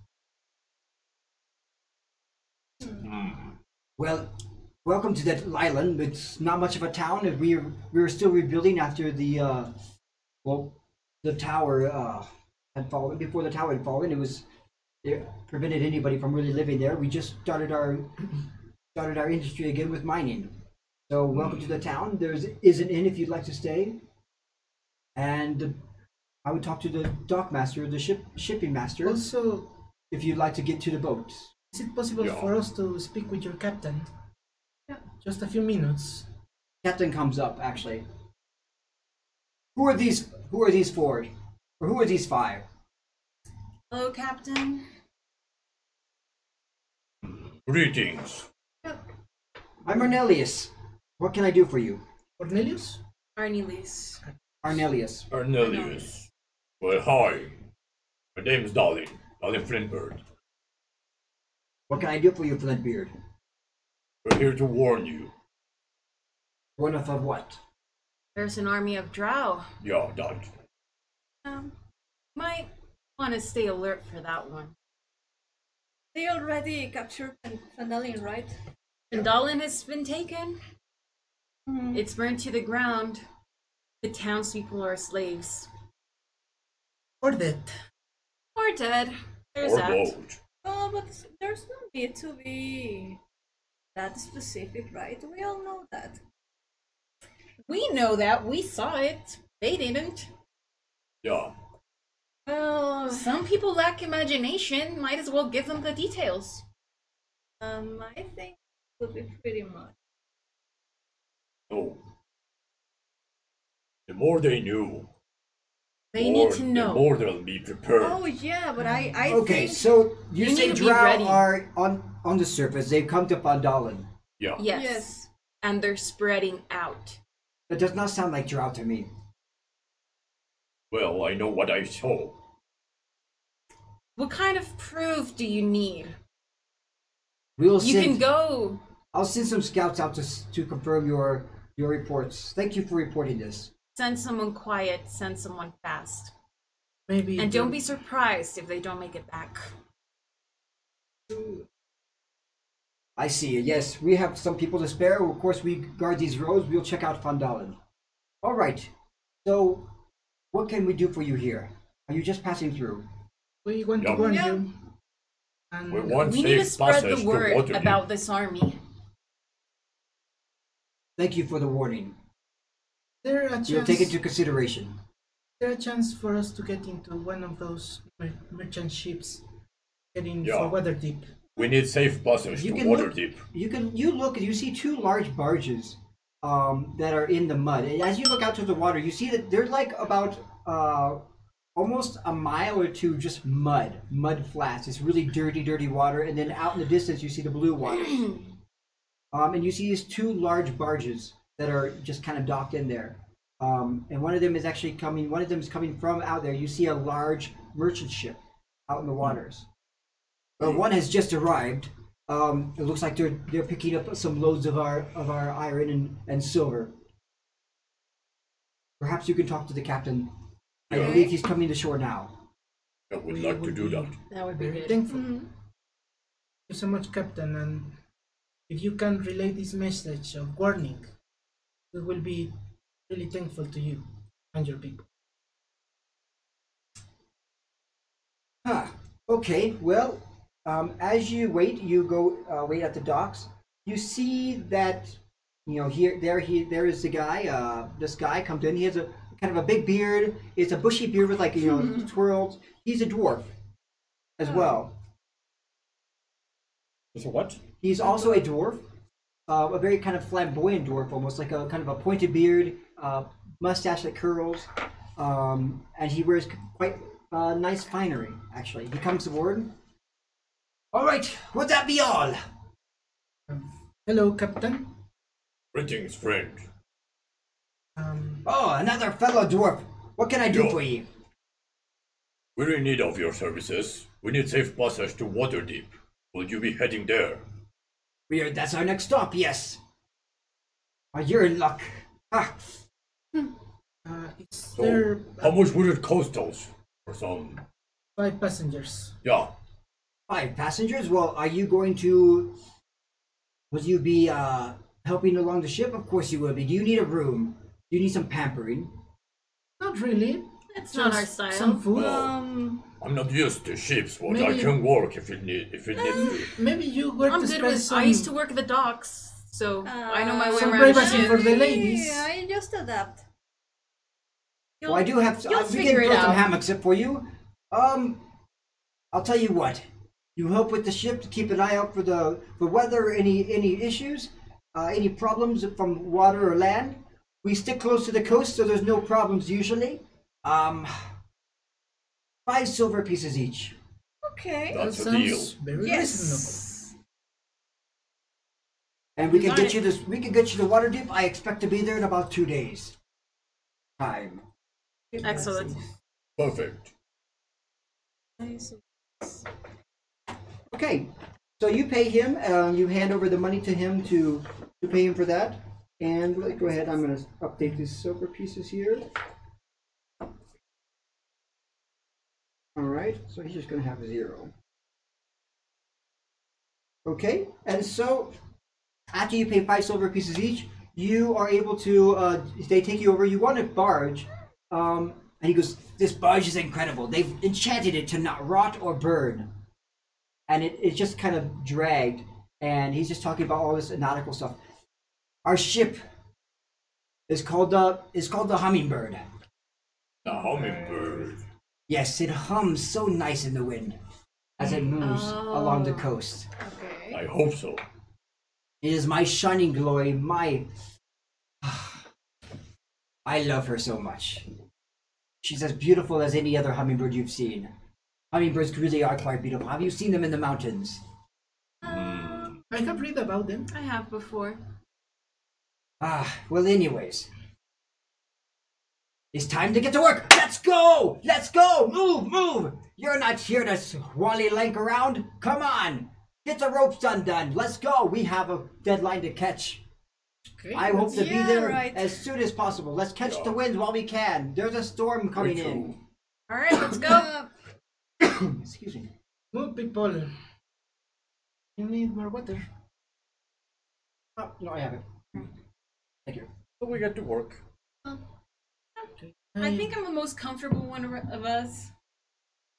Well, welcome to that island. It's not much of a town. And we're still rebuilding after the tower had fallen. Before the tower had fallen, it prevented anybody from really living there. We just started our industry again with mining. So welcome to the town. Is an inn if you'd like to stay, and I would talk to the dock master, the shipping master, Also, if you'd like to get to the boat. is it possible Yeah. for us to speak with your captain? Yeah. Just a few minutes. Captain comes up actually. Who are these for? Or who are these 5? Hello, Captain. Greetings. I'm Arnelius. What can I do for you? Cornelius? Arnelius. Arnelius. Arnelius. Well, hi. My name's Dalin Flintbird. What can I do for you, Flintbeard? We're here to warn you. One of what? There's an army of Drow. Yeah, that. Might want to stay alert for that one. They already captured Fandalin, right? Pendalin has been taken. Mhm. It's burnt to the ground. The townspeople are slaves. Or dead. Or dead. There's Or that. boat. Oh, but there's no need to be that specific, right? We all know that. We know that. We saw it. They didn't. Yeah. Well, Some people lack imagination. Might as well give them the details. I think it would be pretty much. No. The more they knew, They more- need to the know. more they'll be prepared. Oh yeah, but I Okay, think so you You say need to be Drow ready. are on the surface. They've come to Fandalin. Yeah. Yes. Yes. And they're spreading out. That does not sound like Drow to me. Well, I know what I saw. What kind of proof do you need? We'll You send, can go. I'll send some scouts out to confirm your reports. Thank you for reporting this. Send someone quiet. Send someone fast. Maybe. And don't be surprised if they don't make it back. I see. Yes, we have some people to spare. Of course, we guard these roads. We'll check out Fandalin. All right. So, what can we do for you here? Are you just passing through? We want to Yeah. warn Yeah. you. And We want We need to safe spread passage the to word Waterdeep. about this army. Thank you for the warning. there a We'll chance. take it into consideration. There a chance for us to get into one of those merchant ships heading Yeah. for Waterdeep. We need safe passage You to can look- Waterdeep. You see two large barges that are in the mud. And as you look out to the water, you see that there's like about almost a mile or two just mud flats. It's really dirty water. And then out in the distance, you see the blue waters. And you see these two large barges that are just kind of docked in there. And one of them is actually coming. One of them is coming from out there. You see a large merchant ship out in the waters. One has just arrived. It looks like they're picking up some loads of our iron and silver. Perhaps you can talk to the captain. I Yeah. believe he's coming to shore now. I would We like to would do be that. That would be Very good. thankful. Mhm. Thank you so much, Captain. And if you can relay this message of warning, we will be really thankful to you and your people. Huh. Okay. Well, as you wait, you go wait at the docks. You see that there is the guy. This guy comes in. He has a kind of a big beard. It's a bushy beard with like twirls. He's a dwarf as well. So what? He's also a dwarf, a very kind of flamboyant dwarf, almost like a kind of a pointed beard, mustache that curls, and he wears quite nice finery. Actually, he comes aboard. All right, would that be all? Hello, Captain. Greetings, friend. Oh, another fellow dwarf. What can I do Yo. for you? We're in need of your services. We need safe passage to Waterdeep. Will you be heading there? That's our next stop. Yes. You're in luck. Ah, It's So, there how much would it cost us? For some... 5 passengers. Yeah. 5 passengers. Well, are you going to? Will you be helping along the ship? Of course you will be. Do you need a room? Do you need some pampering? Not really. It's not our Just style. some food. I'm not used to ships, but I Maybe- can work if it needs to. Maybe you were I'm to good spend with. some, I used to work at the docks, so I know my way some around privacy shit. for the ladies. Yeah, I just adapt. Well, I do have. You'll we can figure it throw some out. hammocks up for you. I'll tell you what. You help with the ship to keep an eye out for the weather, any issues, any problems from water or land. We stick close to the coast, so there's no problems usually. 5 silver pieces each. Okay. That That's a deal. sounds very reasonable. Yes. And we You can got get it. you this. We can get you to Waterdeep. I expect to be there in about 2 days. Time. Excellent. Perfect. Okay. So you pay him. You hand over the money to him to pay him for that. And go ahead. I'm going to update these silver pieces here. All right. So he's just going to have 0. Okay. And so after you pay 5 silver pieces each, you are able to. They take you over. You want a barge. And he goes, "This barge is incredible. They've enchanted it to not rot or burn." And it's just kind of dragged. And he's just talking about all this nautical stuff. Our ship is called the Hummingbird. The hummingbird. Yes, it hums so nice in the wind as it moves along the coast. Okay. I hope so. It is my shining glory, my... I love her so much. She's as beautiful as any other hummingbird you've seen. Hummingbirds really are quite beautiful. Have you seen them in the mountains? I have read about them. I have before. Well anyways. It's time to get to work! Let's go! Let's go! Move! You're not here to wally lank around. Come on! Get the ropes undone. Let's go! We have a deadline to catch. Okay. I hope to be Yeah, there right. as soon as possible. Let's catch the winds while we can. There's a storm coming Me too. in. All right, let's go. Excuse me. Move, people. You need more water. Oh, no, I have it. Thank you. So we get to work. I think I'm the most comfortable one of us.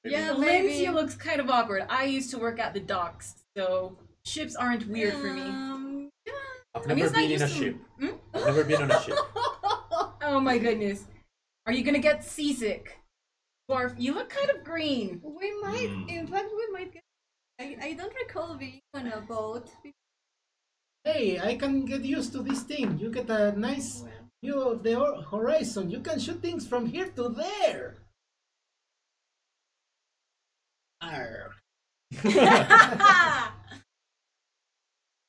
Yeah, Elincia maybe. looks kind of awkward. I used to work at the docks, so ships aren't weird for me. Yeah. I've I mean, never it's not been in a used to- ship. Hmm? I've never been on a ship. Oh my goodness. Are you gonna get seasick? Dwarf, you look kind of green. We might, in fact, we might get. I don't recall being on a boat. Hey, I can get used to this thing. You get a nice view of the horizon. You can shoot things from here to there. Arr.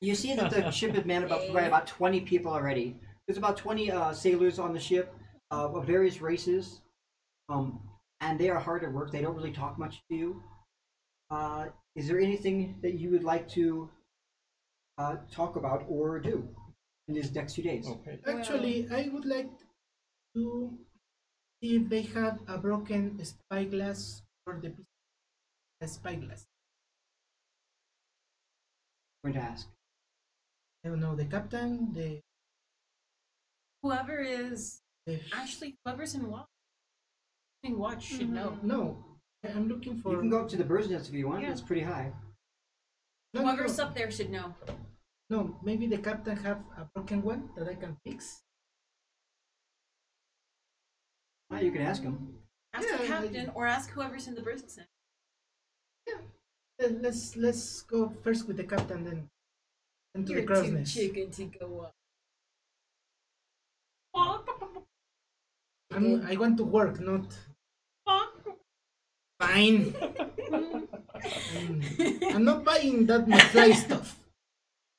You see that the ship is manned by about 20 people already. There's about 20 sailors on the ship of various races, and they are hard at work. They don't really talk much to you. Is there anything that you would like to talk about or do in these next few days? Okay. Actually, I would like to see if they have a broken spyglass or the spyglass. I'm going to ask. I don't know, the captain, Whoever is the actually whoever's in watch should know. no, I'm looking for. You can go up to the bird's nest if you want. Yeah. It's pretty high. No, Whoever's up there should know. No, maybe the captain have a broken one that I can fix. You can ask him. Ask Yeah, the captain or ask whoever's in the bird's nest. Let's go first with the captain, then into the You're crow's too nest. chicken to go up. I want to work, not fine. I'm not buying that McFly stuff,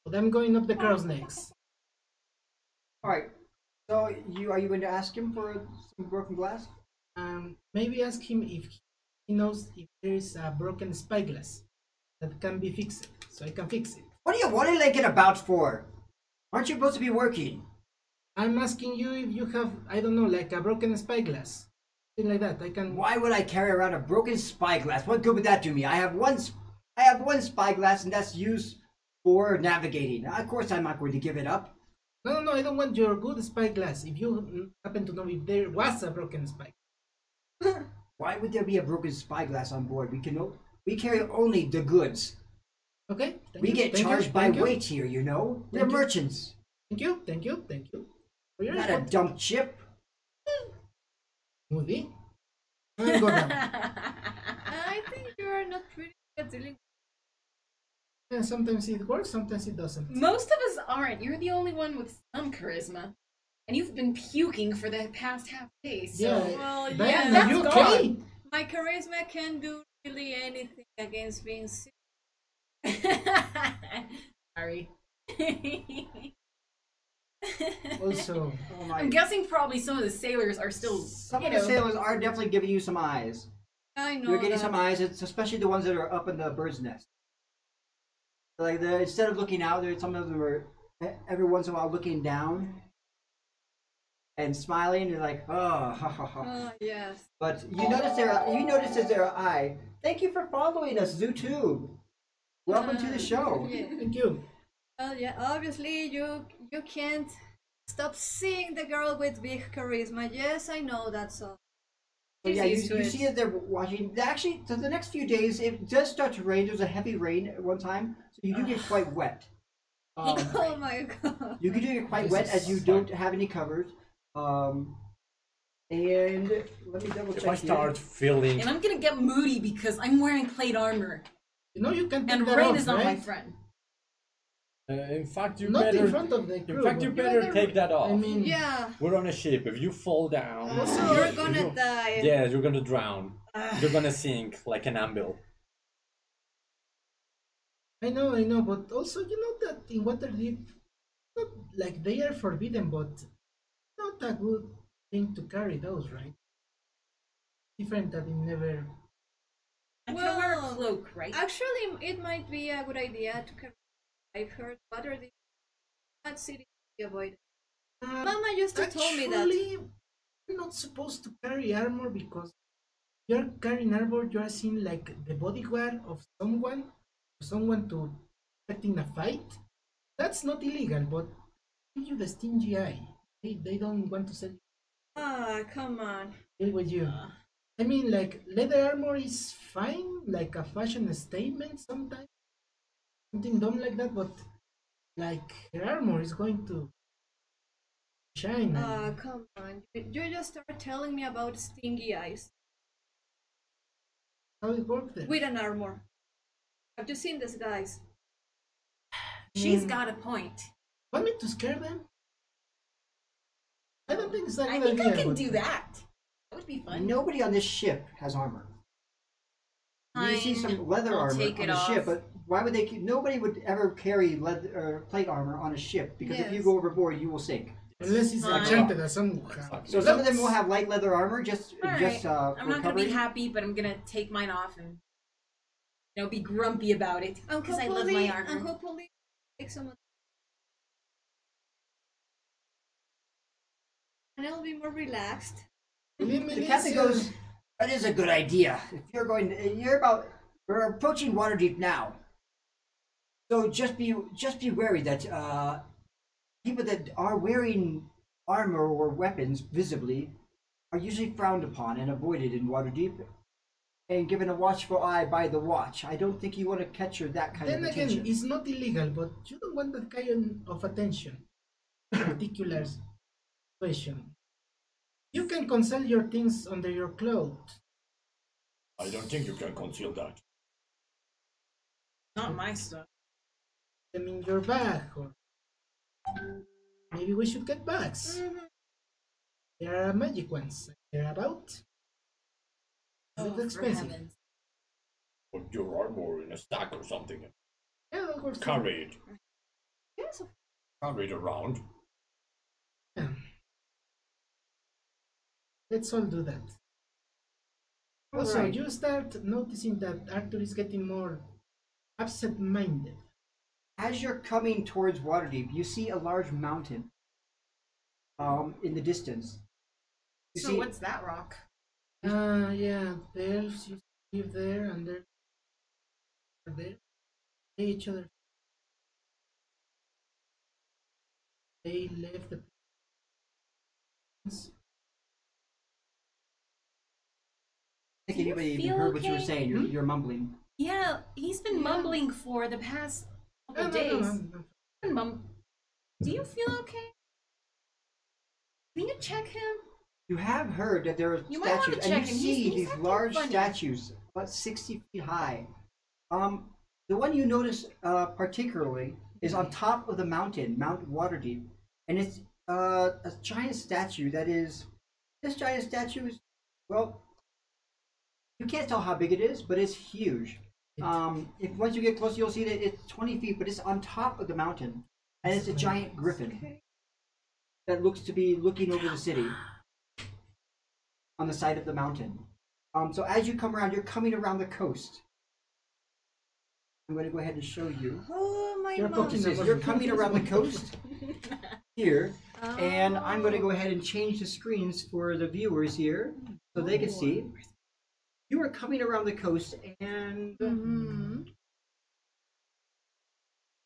but I'm going up the crow's nest. All right. So are you going to ask him for some broken glass? Maybe ask him if he knows if there is a broken spyglass that can be fixed, so I can fix it. What are you like it about for? Aren't you supposed to be working? I'm asking you if you have, I don't know, like a broken spyglass, something like that. I can. Why would I carry around a broken spyglass? What good would that do me? I have one spyglass, and that's used for navigating. Of course, I'm not going to give it up. No, I don't want your good spyglass. If you happen to know if there was a broken spyglass. Why would there be a broken spyglass on board? We carry only the goods. Okay. We get charged by weight here, you know. We're Thank you. merchants, Thank you. For your not a input. dump ship. Moody. I'll go down. I think you are not really good at dealing. Yeah, sometimes it works, sometimes it doesn't. Most of us aren't. You're the only one with some charisma. And you've been puking for the past half day, so... Yeah. Well, Diana, yeah, that's you gone. okay? my charisma can do really anything against being sick. Sorry. Also, Oh my. I'm guessing probably some of the sailors are still, Some you of the know... sailors are definitely giving you some eyes. I know. You're getting that. some eyes, especially the ones that are up in the bird's nest. Like instead of looking out, some of them are every once in a while looking down and smiling. You're like, oh, ha ha ha. Oh, yes. But you notice their eye. Thank you for following us, ZooTube. Welcome to the show. Yeah. thank you. Well, yeah, obviously you can't stop seeing the girl with big charisma. Yes, I know that's all. So She's yeah, used to you it. see that they're watching. Actually, so the next few days, it does start to rain. There's a heavy rain at one time, so you do get quite wet. Oh my god. You can do get quite wet as you don't have any covers. And let me double check If I start feeling, And I'm gonna get moody because I'm wearing plate armor. You know you can take And that rain off, is not my right? friend. in fact, you Not in better. front of the crew. In fact, you but- better take that off. I mean, Yeah. We're on a ship. If you fall down, You're gonna die. yeah, you're gonna drown. You're gonna sink like an anvil. I know, but also you know that in Waterdeep, not like they are forbidden, but not a good thing to carry those, right? Different that in never. I can wear a Well, cloak, right? Actually, it might be a good idea to carry. I've heard Waterdeep that city to be avoided. Mama used to tell me that. Actually, you're not supposed to carry armor because you're carrying armor. You are seeing like the bodyguard of someone to protect in a fight. That's not illegal, but give you the stingy eye. They don't want to sell Ah, come on. deal with you. I mean, like, leather armor is fine, like a fashion statement sometimes. Something dumb like that, but like her armor is going to shine. Come on. You just start telling me about stingy eyes How it works then? with an armor. Have you seen this, guys? She's Mm. got a point. Want me to scare them? I don't think it's that I good think I idea, can but- do that. That would be fun. Nobody on this ship has armor. You see Fine, some leather I'll armor take on it the ship, off. but why would they? Nobody would ever carry leather or plate armor on a ship because if you Yes. go overboard, you will sink. Unless it's Fine. enchanted as somehow. Exactly. So some of them will have light leather armor just All just right. for I'm not gonna covering. be happy, but I'm gonna take mine off and be grumpy about it And because I love hopefully, my armor. and hopefully, take some. And I'll be more relaxed. The captain goes, "That is a good idea. If you're going, we're approaching Waterdeep now. So just be wary that people that are wearing armor or weapons visibly are usually frowned upon and avoided in Waterdeep, and given a watchful eye by the watch. I don't think you want to capture that kind Then of again, attention." it's not illegal, but you don't want that kind of attention. Particular situation. You can conceal your things under your clothes. I don't think you can conceal that. Not my stuff. Them in your bag, or maybe we should get bags. There are magic ones. They're about. Oh, It's for expensive. heavens. Put your armor in a stack or something. Yeah, that works. Carry it. Yes, of Carry it around. Yeah. Let's all do that. Also, Alright. you start noticing that Arthur is getting more absent-minded. As you're coming towards Waterdeep, you see a large mountain in the distance. You So see, what's that rock? Yeah, the elves used to live there, and they're there. They each other. They left the. I think Do you anybody even feel heard what you were okay? saying. You're mumbling. Yeah, he's been mumbling for the past couple No, days. no. Been Do you feel okay? Can you check him? You have heard that there are You might statues, wanna and you check him. see He's these acting large funny. statues, about 60 feet high. The one you notice particularly is on top of the mountain, Mount Waterdeep, and it's a giant statue that is. This giant statue is, well, you can't tell how big it is, but it's huge. If once you get close, you'll see that it's 20 feet, but it's on top of the mountain, and it's a giant griffin that looks to be looking over the city on the side of the mountain. So as you come around, you're coming around the coast. I'm going to go ahead and show you. Oh my You're mom. poking This is- them. you're coming around the coast here, and I'm going to go ahead and change the screens for the viewers here so they can see. You are coming around the coast, and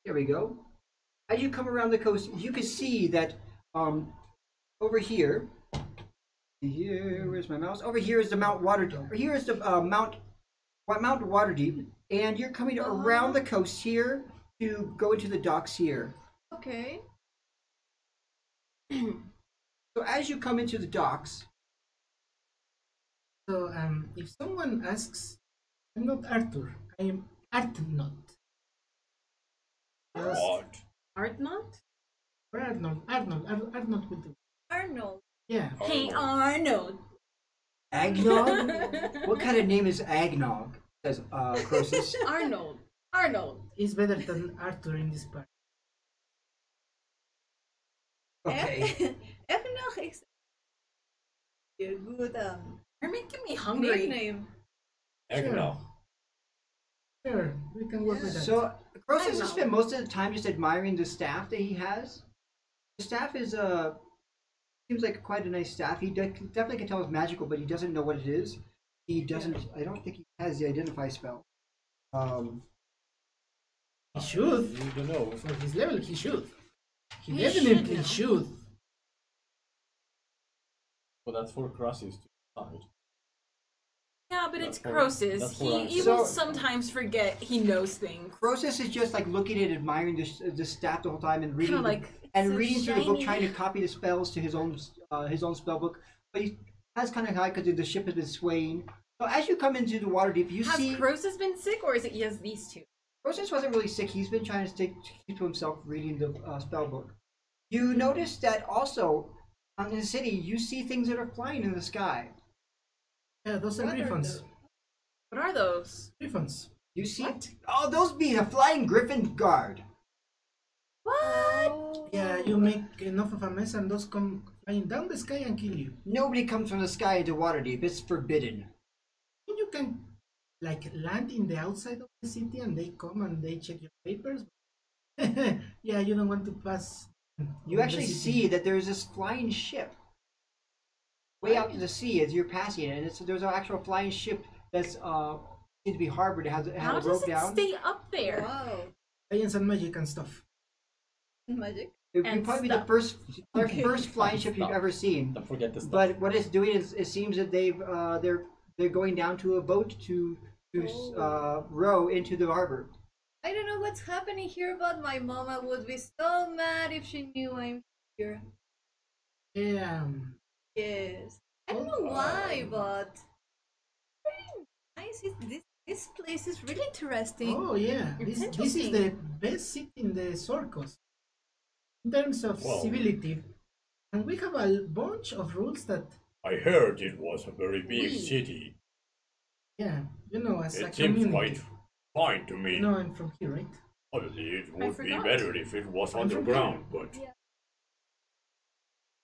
there we go. As you come around the coast, you can see that over here, where's my mouse? Over here is the Mount Waterdeep. Here is the Mount Waterdeep, and you're coming around the coast here to go into the docks here. Okay. So as you come into the docks, So, if someone asks, I'm not Arthur. I am Artnot. Just What? Artnot? or Arnold. Arnold will do. Arnold. Yeah. Hey, Arnold. Agnog? What kind of name is Agnog? Says Croesus. Arnold. Arnold. It's better than Arthur in this part. Okay. Eggnog is a good You're making me hungry. nickname. Eggnog. Sure, we can work with that. So Croesus Agnog. has spent most of the time just admiring the staff that he has. The staff is seems like quite a nice staff. He definitely can tell it's magical, but he doesn't know what it is. He doesn't. I don't think he has the identify spell. He should. You don't know. For his level, he should. He He definitely should should. But that's for crosses to decide. Yeah, but it's That's Croesus. that's what He I'm- will So- sometimes forget he knows things. Croesus is just like looking and admiring the staff the whole time and reading Kinda like, and so reading through the book, shiny. trying to copy the spells to his own spell book. But he has kind of high because the ship has been swaying. So as you come into the Waterdeep, you Has see Croesus been sick, or is it just these two? Croesus wasn't really sick. He's been trying to keep to himself reading the spell book. You notice that also in the city, you see things that are flying in the sky. Yeah, those are What are griffins. What are those? Griffins. You see, What? oh, those be a flying griffin guard. What? Oh. Yeah, you make enough of a mess and those come flying down the sky and kill you. Nobody comes from the sky into Waterdeep. It's forbidden. And you can like land in the outside of the city and they come and they check your papers. Yeah, you don't want to pass. You over actually the city. see that there's this flying ship way out to the sea as you're passing it, and there's an actual flying ship that's seems to be harbored. It has How a does rope it down. stay up there? Wow. Science and magic and stuff. Magic. It would and probably be the stuff. first flying ship you've Stuff. ever seen. Don't forget the stuff. But what it's doing is, it seems that they're going down to a boat to row into the harbor. I don't know what's happening here, but my mama would be so mad if she knew I'm here. Yeah. Yes. I don't know why, but very nice. This place is really interesting. Oh yeah. It's This is the best city in the circus in terms of Wow. civility, and we have a bunch of rules that I heard it was a very big city. yeah, you know, as a It seems community. quite fine to me. You know, I'm from here, right? Obviously, it would be forgot. better if it was I'm from underground, but Yeah.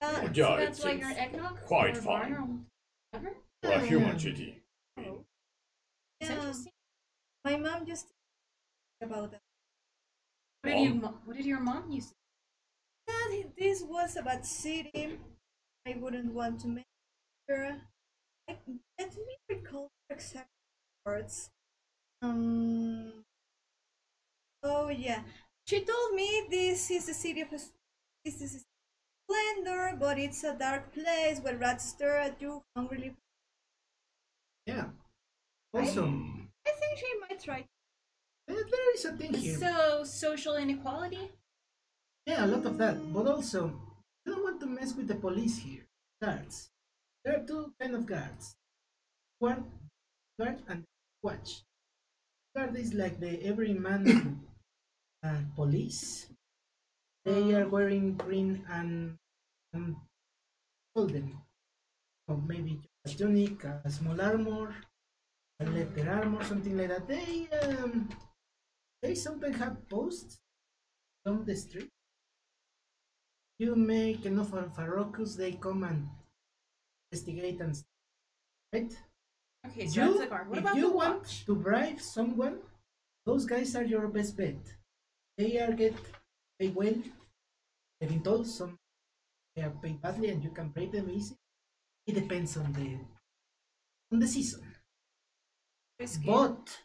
yeah, So it that's why seems you're eggnog? quite or fine. barn or whatever? for a Yeah. human city. It's Yeah. interesting. My mom just about that. What did your mom used to That this was a bad city. I wouldn't want to make her. Let me recall her exact words. Oh yeah, she told me this is a city of this is a splendor, but it's a dark place where rats stare at you hungrily. Yeah. Also, I think she might try. there is a thing here. So, social inequality? Yeah, a lot of that. But also, you don't want to mess with the police here. Guards. There are two kind of guards. Guard and watch. Guard is like the everyman police. They are wearing green and golden. Or maybe a tunic, a small armor, a leather armor, something like that. They sometimes have posts on the street. You make enough of a ruckus, they come and investigate and stuff, right? Okay, so that's the guard. What If about you the want watch? to bribe someone, those guys are your best bet. They are get paid well. They've been told some they are paid badly and you can bribe them easy. It depends on the season. Risky. But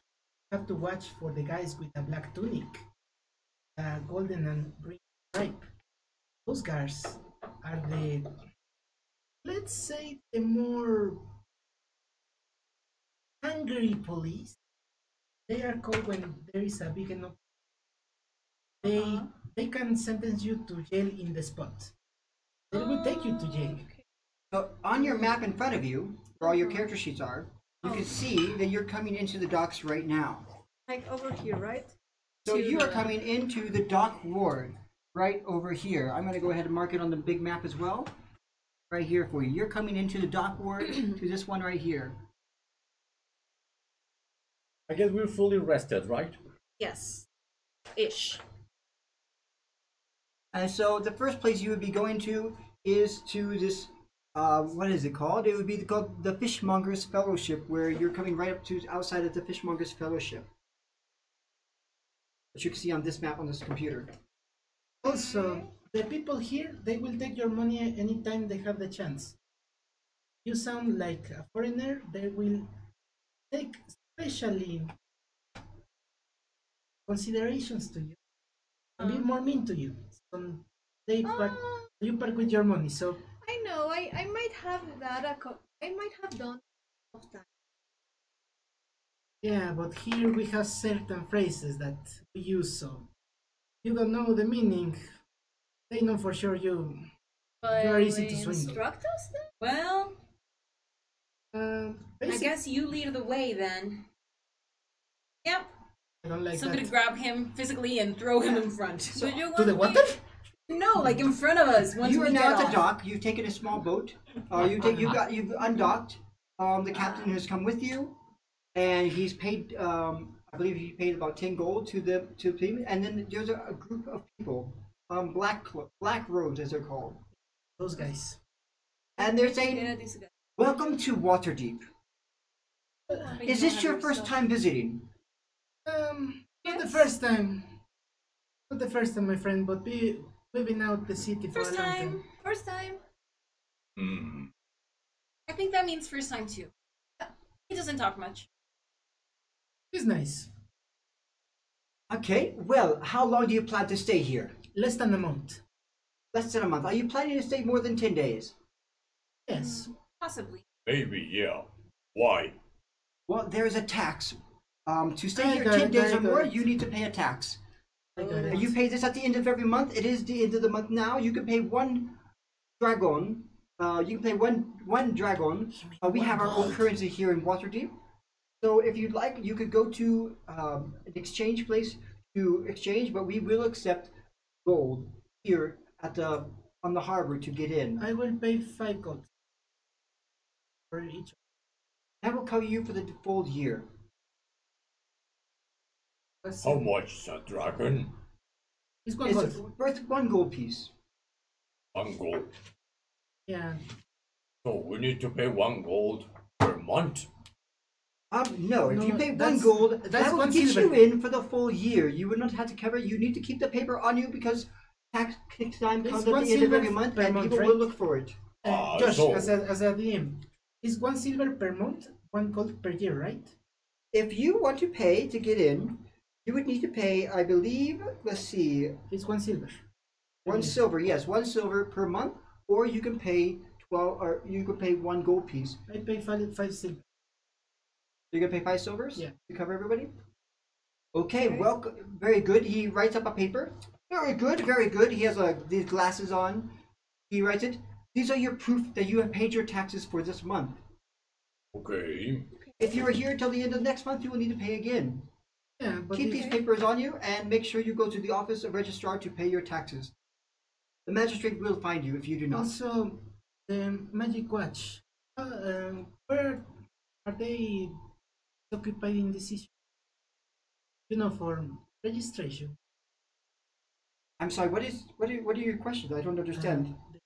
you have to watch for the guys with a black tunic, golden and green stripe. Those guys are the, let's say, the more angry police. They are called when there is a big enough. They can sentence you to jail in the spot. They will take you to jail. So on your map in front of you, where all your character sheets are, you can see that you're coming into the docks right now. Like over here, right? So To you are the- coming into the dock ward right over here. I'm going to go ahead and mark it on the big map as well. Right here for you. You're coming into the dock ward to this one right here. I guess we're fully rested, right? Yes. Ish. And so the first place you would be going to is to this, what is it called? It would be called the Fishmonger's Fellowship, where you're coming right up to outside of the Fishmonger's Fellowship. Which you can see on this map on this computer. Also, the people here, they will take your money anytime they have the chance. You sound like a foreigner, they will take especially considerations to you and be more mean to you. So they you part with your money. So I know. I might have that. I might have done of time. Yeah, but here we have certain phrases that we use, so you don't know the meaning. They know for sure you are easy to swindle. Instruct us then? Well, I Basic, guess you lead the way then. Yep. I don't like Somebody that. grab him physically and throw him in front. So you want To the me- water? No, like in front of us. Once You we are get now at the off. dock. You've taken a small boat. You've undocked. The captain has come with you, and he's paid. I believe he paid about 10 gold to the team, and then there's a group of people, black robes as they're called, Those guys. and they're Yeah, saying, this guy. "Welcome to Waterdeep. Is this your first time visiting?" Not the Yes. first time. Not the first time, my friend, but we've been out the city for First a long time. time. First time. Hmm. I think that means first time too. He doesn't talk much. It's nice. Okay. Well, how long do you plan to stay here? Less than a month. Less than a month. Are you planning to stay more than 10 days? Yes. Possibly. Maybe, yeah. Why? Well, there is a tax. To stay I here got 10 it, days I or got more, it. you need to pay a tax. I got And it. you pay this at the end of every month. It is the end of the month now. You can pay one dragon. You can pay one dragon. We have our own currency here in Waterdeep. So if you'd like, you could go to an exchange place to exchange, but we will accept gold here at on the harbor to get in. I will pay 5 gold for each. That will cover you for the full year. How much is a dragon? It's 1 It's gold. worth 1 gold piece. 1 gold. Yeah. So we need to pay 1 gold per month? No, if you No, pay 1 that's- gold, that's that will 1 get silver. you in for the full year. You would not have to cover it. You need to keep the paper on you because tax time It's comes at 1 the end of silver every month per and month, people right? will look for it. Josh, so- as a DM, it's 1 silver per month, 1 gold per year, right? If you want to pay to get in, you would need to pay, I believe, let's see, It's 1 silver. 1 silver. Yes, 1 silver per month, or you can pay 12, or you can pay 1 gold piece. I pay 5 silver. You're gonna pay 5 silvers? Yeah. To cover everybody? Okay, well, very good. He writes up a paper. Very good, very good. He has these glasses on. He writes it. These are your proof that you have paid your taxes for this month. Okay. If you are here till the end of next month, you will need to pay again. Yeah, but Keep if- these papers on you and make sure you go to the office of registrar to pay your taxes. The magistrate will find you if you do not. also the magic watch. Where are they occupied in this issue? You know, for registration. I'm sorry. What are your questions? I don't understand. The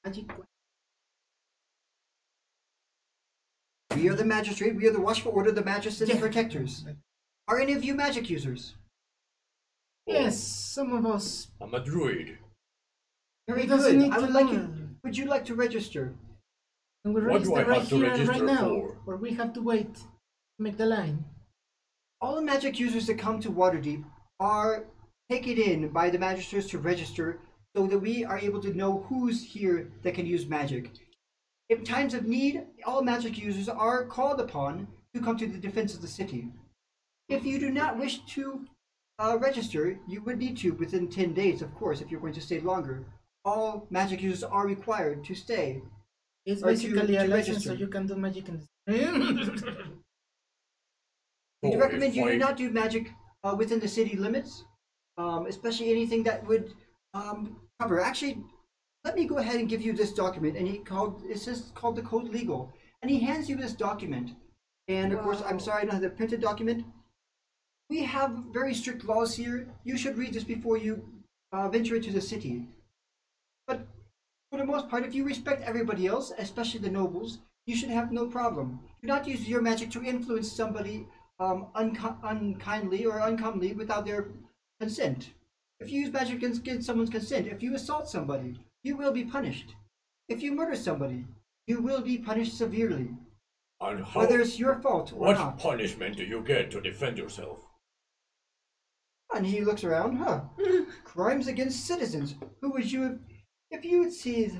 magic watch. We are the magistrate. We are the watchful order, the magistrates and Yeah. protectors. Are any of you magic users? Yes, some of us. I'm a druid. Very It doesn't good. need I to would like know. you. Would you like to register? And we What do I register right have to here and register right now, for? or we have to wait to make the line. All the magic users that come to Waterdeep are taken in by the magistrates to register so that we are able to know who's here that can use magic. In times of need, all magic users are called upon to come to the defense of the city. If you do not wish to register, you would need to within 10 days, of course, if you're going to stay longer. All magic users are required to stay. It's Or to- basically a to license register. so you can do magic in the We So recommend if you do I- not do magic within the city limits, especially anything that would cover. Actually, let me go ahead and give you this document, and it's just called the Code Legal, and he hands you this document. And of course, I'm Wow. sorry I don't have the printed document. We have very strict laws here. You should read this before you venture into the city. But for the most part, if you respect everybody else, especially the nobles, you should have no problem. Do not use your magic to influence somebody unkindly or uncommonly without their consent. If you use magic against someone's consent, if you assault somebody, you will be punished. If you murder somebody, you will be punished severely, And how, whether it's your fault or what not. punishment do you get to defend yourself? And he looks around, crimes against citizens. Who would you, if you would see,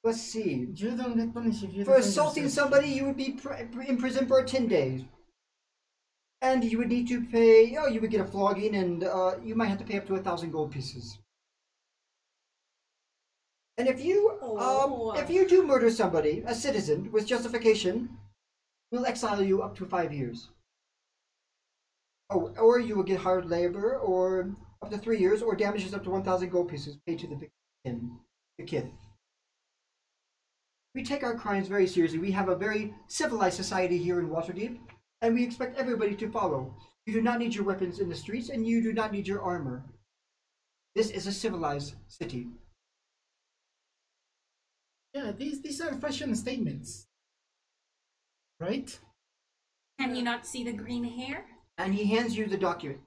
let's see. You don't get punished if you For defend assaulting yourself. somebody, you would be in prison for 10 days. And you would need to pay, oh, you would get a flogging, and you might have to pay up to 1,000 gold pieces. And if you do murder somebody, a citizen, with justification, we'll exile you up to 5 years. Oh, or you will get hard labor, or up to 3 years, or damages up to 1,000 gold pieces paid to the kith. We take our crimes very seriously. We have a very civilized society here in Waterdeep, and we expect everybody to follow. You do not need your weapons in the streets, and you do not need your armor. This is a civilized city. Yeah, these are fashion statements, right? Can you not see the green hair? And he hands you the document.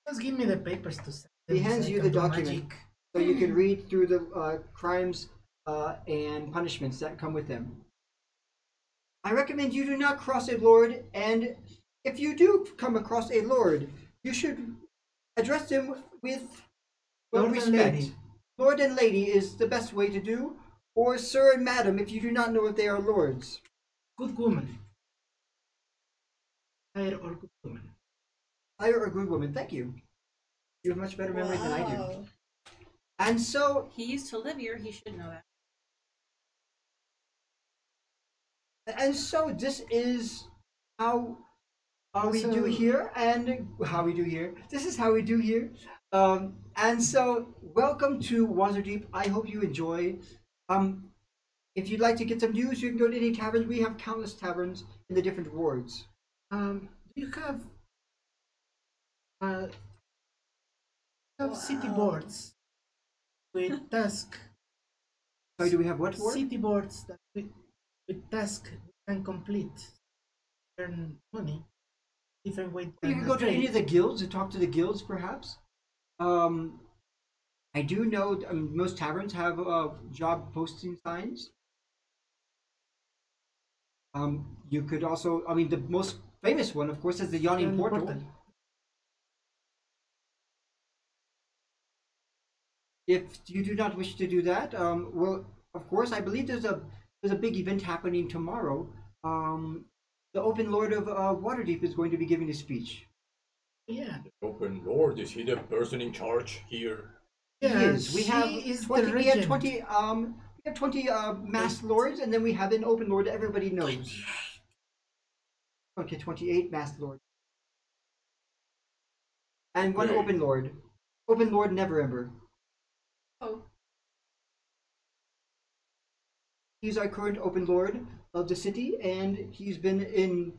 Just give me the papers to send. He hands you the document, so you can read through the crimes and punishments that come with them. I recommend you do not cross a lord, and if you do come across a lord, you should address them with Lord respect. and lady. Lord and lady is the best way to do, or sir and madam if you do not know if they are lords. Good woman. Hire or good woman. Hire a good woman, thank you. You have much better memory than I do. Wow. And so, He used to live here, he should know that. this is how we do here, and how we do here. This is how we do here. And so, welcome to Waterdeep. I hope you enjoy. If you'd like to get some news, you can go to any taverns. We have countless taverns in the different wards. Do you have city boards with task? Sorry, do we have what ward? City boards that with task can complete, earn money, different way. You can go to any of the guilds and talk to the guilds, perhaps. I do know most taverns have job posting signs. You could also, the most famous one, of course, is the Yawning Portal. If you do not wish to do that, well, of course, I believe there's a big event happening tomorrow. The Open Lord of Waterdeep is going to be giving a speech. Yeah. The Open Lord, is he the person in charge here? Yeah, He is. We have is 20. the We have regent. 20. We have 20 masked lords, and then we have an Open Lord that everybody knows. Okay, 28 masked lords, and one Okay. Open Lord. Open Lord Neverember. Oh. He's our current Open Lord of the city, and he's been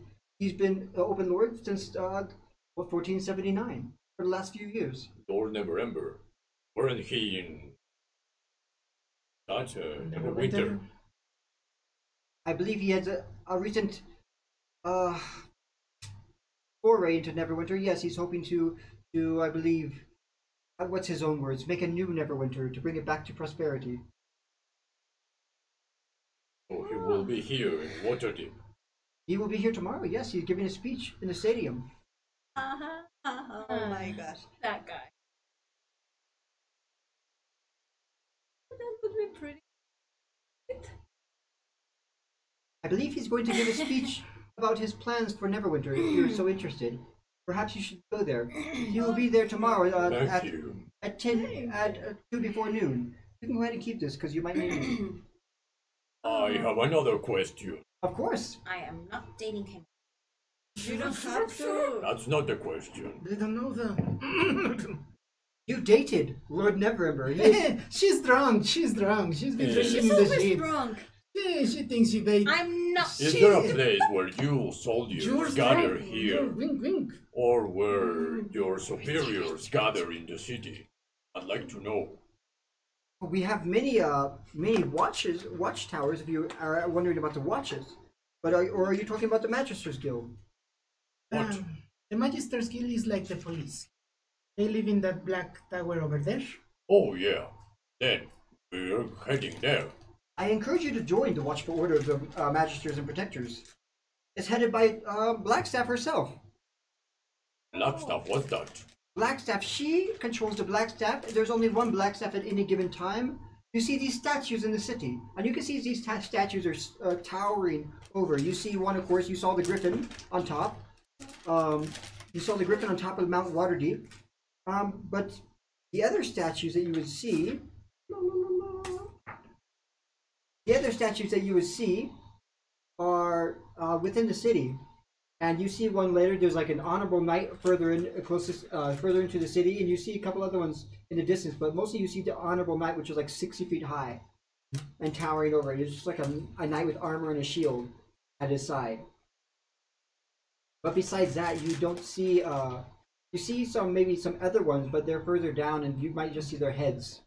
Open Lord since 1479 for the last few years. Lord Neverember. Weren't he in in the winter? I believe he has a recent foray into Neverwinter. Yes, he's hoping to I believe, what's his own words, make a new Neverwinter to bring it back to prosperity. Oh, he will be here in Waterdeep. He will be here tomorrow. Yes, he's giving a speech in the stadium. Oh my gosh. That guy. That would be pretty. I believe he's going to give a speech about his plans for Neverwinter. If you're so interested, perhaps you should go there. He will be there tomorrow Thank you. at 2 before noon. You can go ahead and keep this because you might need it. I have another question. Of course. I am not dating him. You don't have to. That's not the question. They don't know them. You dated Lord Neverember. He is- She's drunk. She's drunk. She's been Yeah. drinking She's in the always ship. drunk. Yeah, she thinks she dates. I'm not. Is there a place where you soldiers Yours gather drunk. here, Wink, wink. or where your superiors gather in the city? I'd like to know. We have many watchtowers. If you are wondering about the watches, but are you talking about the Magisters Guild? What? The Magister's Guild is like the police. They live in that black tower over there. Oh yeah. Then we're heading there. I encourage you to join the Watchful Order of the Magisters and Protectors. It's headed by Blackstaff herself. Blackstaff, what's that? Blackstaff, she controls the Blackstaff. There's only one Blackstaff at any given time. You see these statues in the city, and you can see these statues are towering over. You see one, of course, you saw the griffin on top. You saw the griffin on top of Mount Waterdeep. But the other statues that you would see, are within the city. And you see one later. There's like an honorable knight further in, further into the city, and you see a couple other ones in the distance. But mostly you see the honorable knight, which is like 60 feet high, and towering over it. It's just like a knight with armor and a shield at his side. But besides that, you don't see. You see maybe some other ones, but they're further down, and you might just see their heads.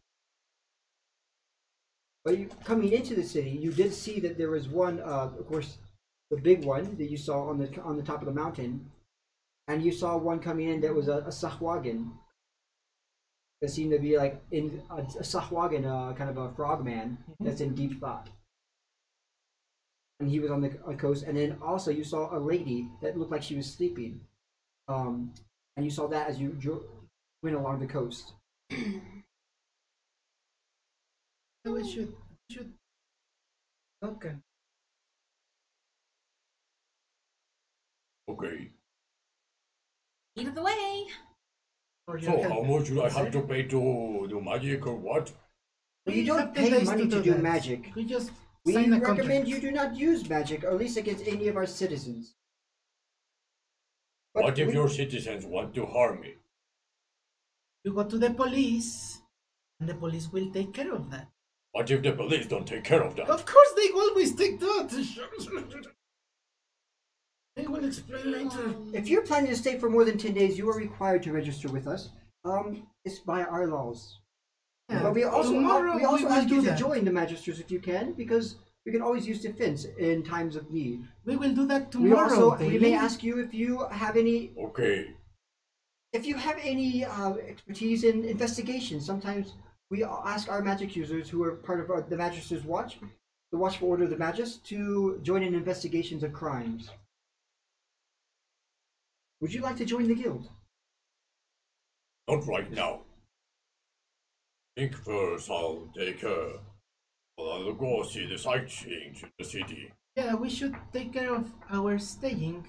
But coming into the city, you did see that there was one, of course, the big one that you saw on the top of the mountain, and you saw one coming in that was a Sahwagan. That seemed to be like in a Sahwagan, kind of a frogman that's in deep thought. And he was on the coast, and then also you saw a lady that looked like she was sleeping, and you saw that as you went along the coast. We should. Okay. Okay. Lead the way. So how much do I have to pay to do magic or what? Well, you don't pay money to do magic. We just We sign a recommend contract. you do not use magic, or at least against any of our citizens. But What if your citizens want to harm me? You go to the police, and the police will take care of that. What if the police don't take care of that? Of course, they always take that. They will explain later. If you're planning to stay for more than 10 days, you are required to register with us. It's by our laws. Yeah, But we also tomorrow we will ask you do to that. join the Magisters if you can, because we can always use defense in times of need. We will do that We tomorrow. we may ask you if you have any Okay. expertise in investigation. Sometimes we ask our magic users who are part of the Magister's Watch, the Watchful Order of the Magus, to join in investigations of crimes. Would you like to join the guild? Not right now. Think first I'll take I'll go see the sightseeing in the city. Yeah, we should take care of our staying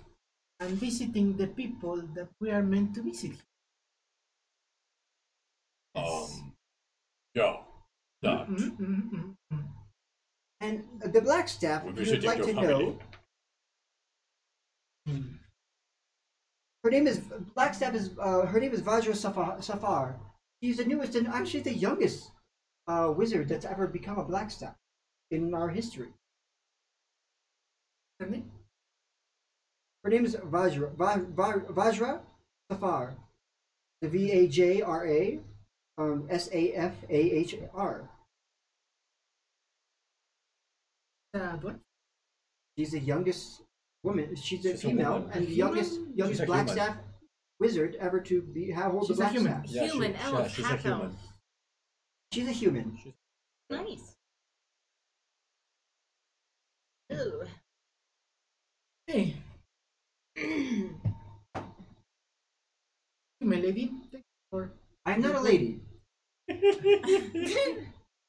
and visiting the people that we are meant to visit. Yeah, that. And the Black Staff, We're if you'd visiting like your to family. know, her name is Vajra Safar. She's the newest and actually the youngest wizard that's ever become a Blackstaff in our history. Her name? Her name is Vajra Safar. The Vajra Safar. What? She's the youngest woman. She's a She's a female woman. and the A youngest human? She's a Blackstaff wizard ever to hold the She's a human. Blackstaff. Yeah, Human elf, she's a half human. elf. She's a human. Nice. Ooh. Hey. My lady? Or I'm not a lady.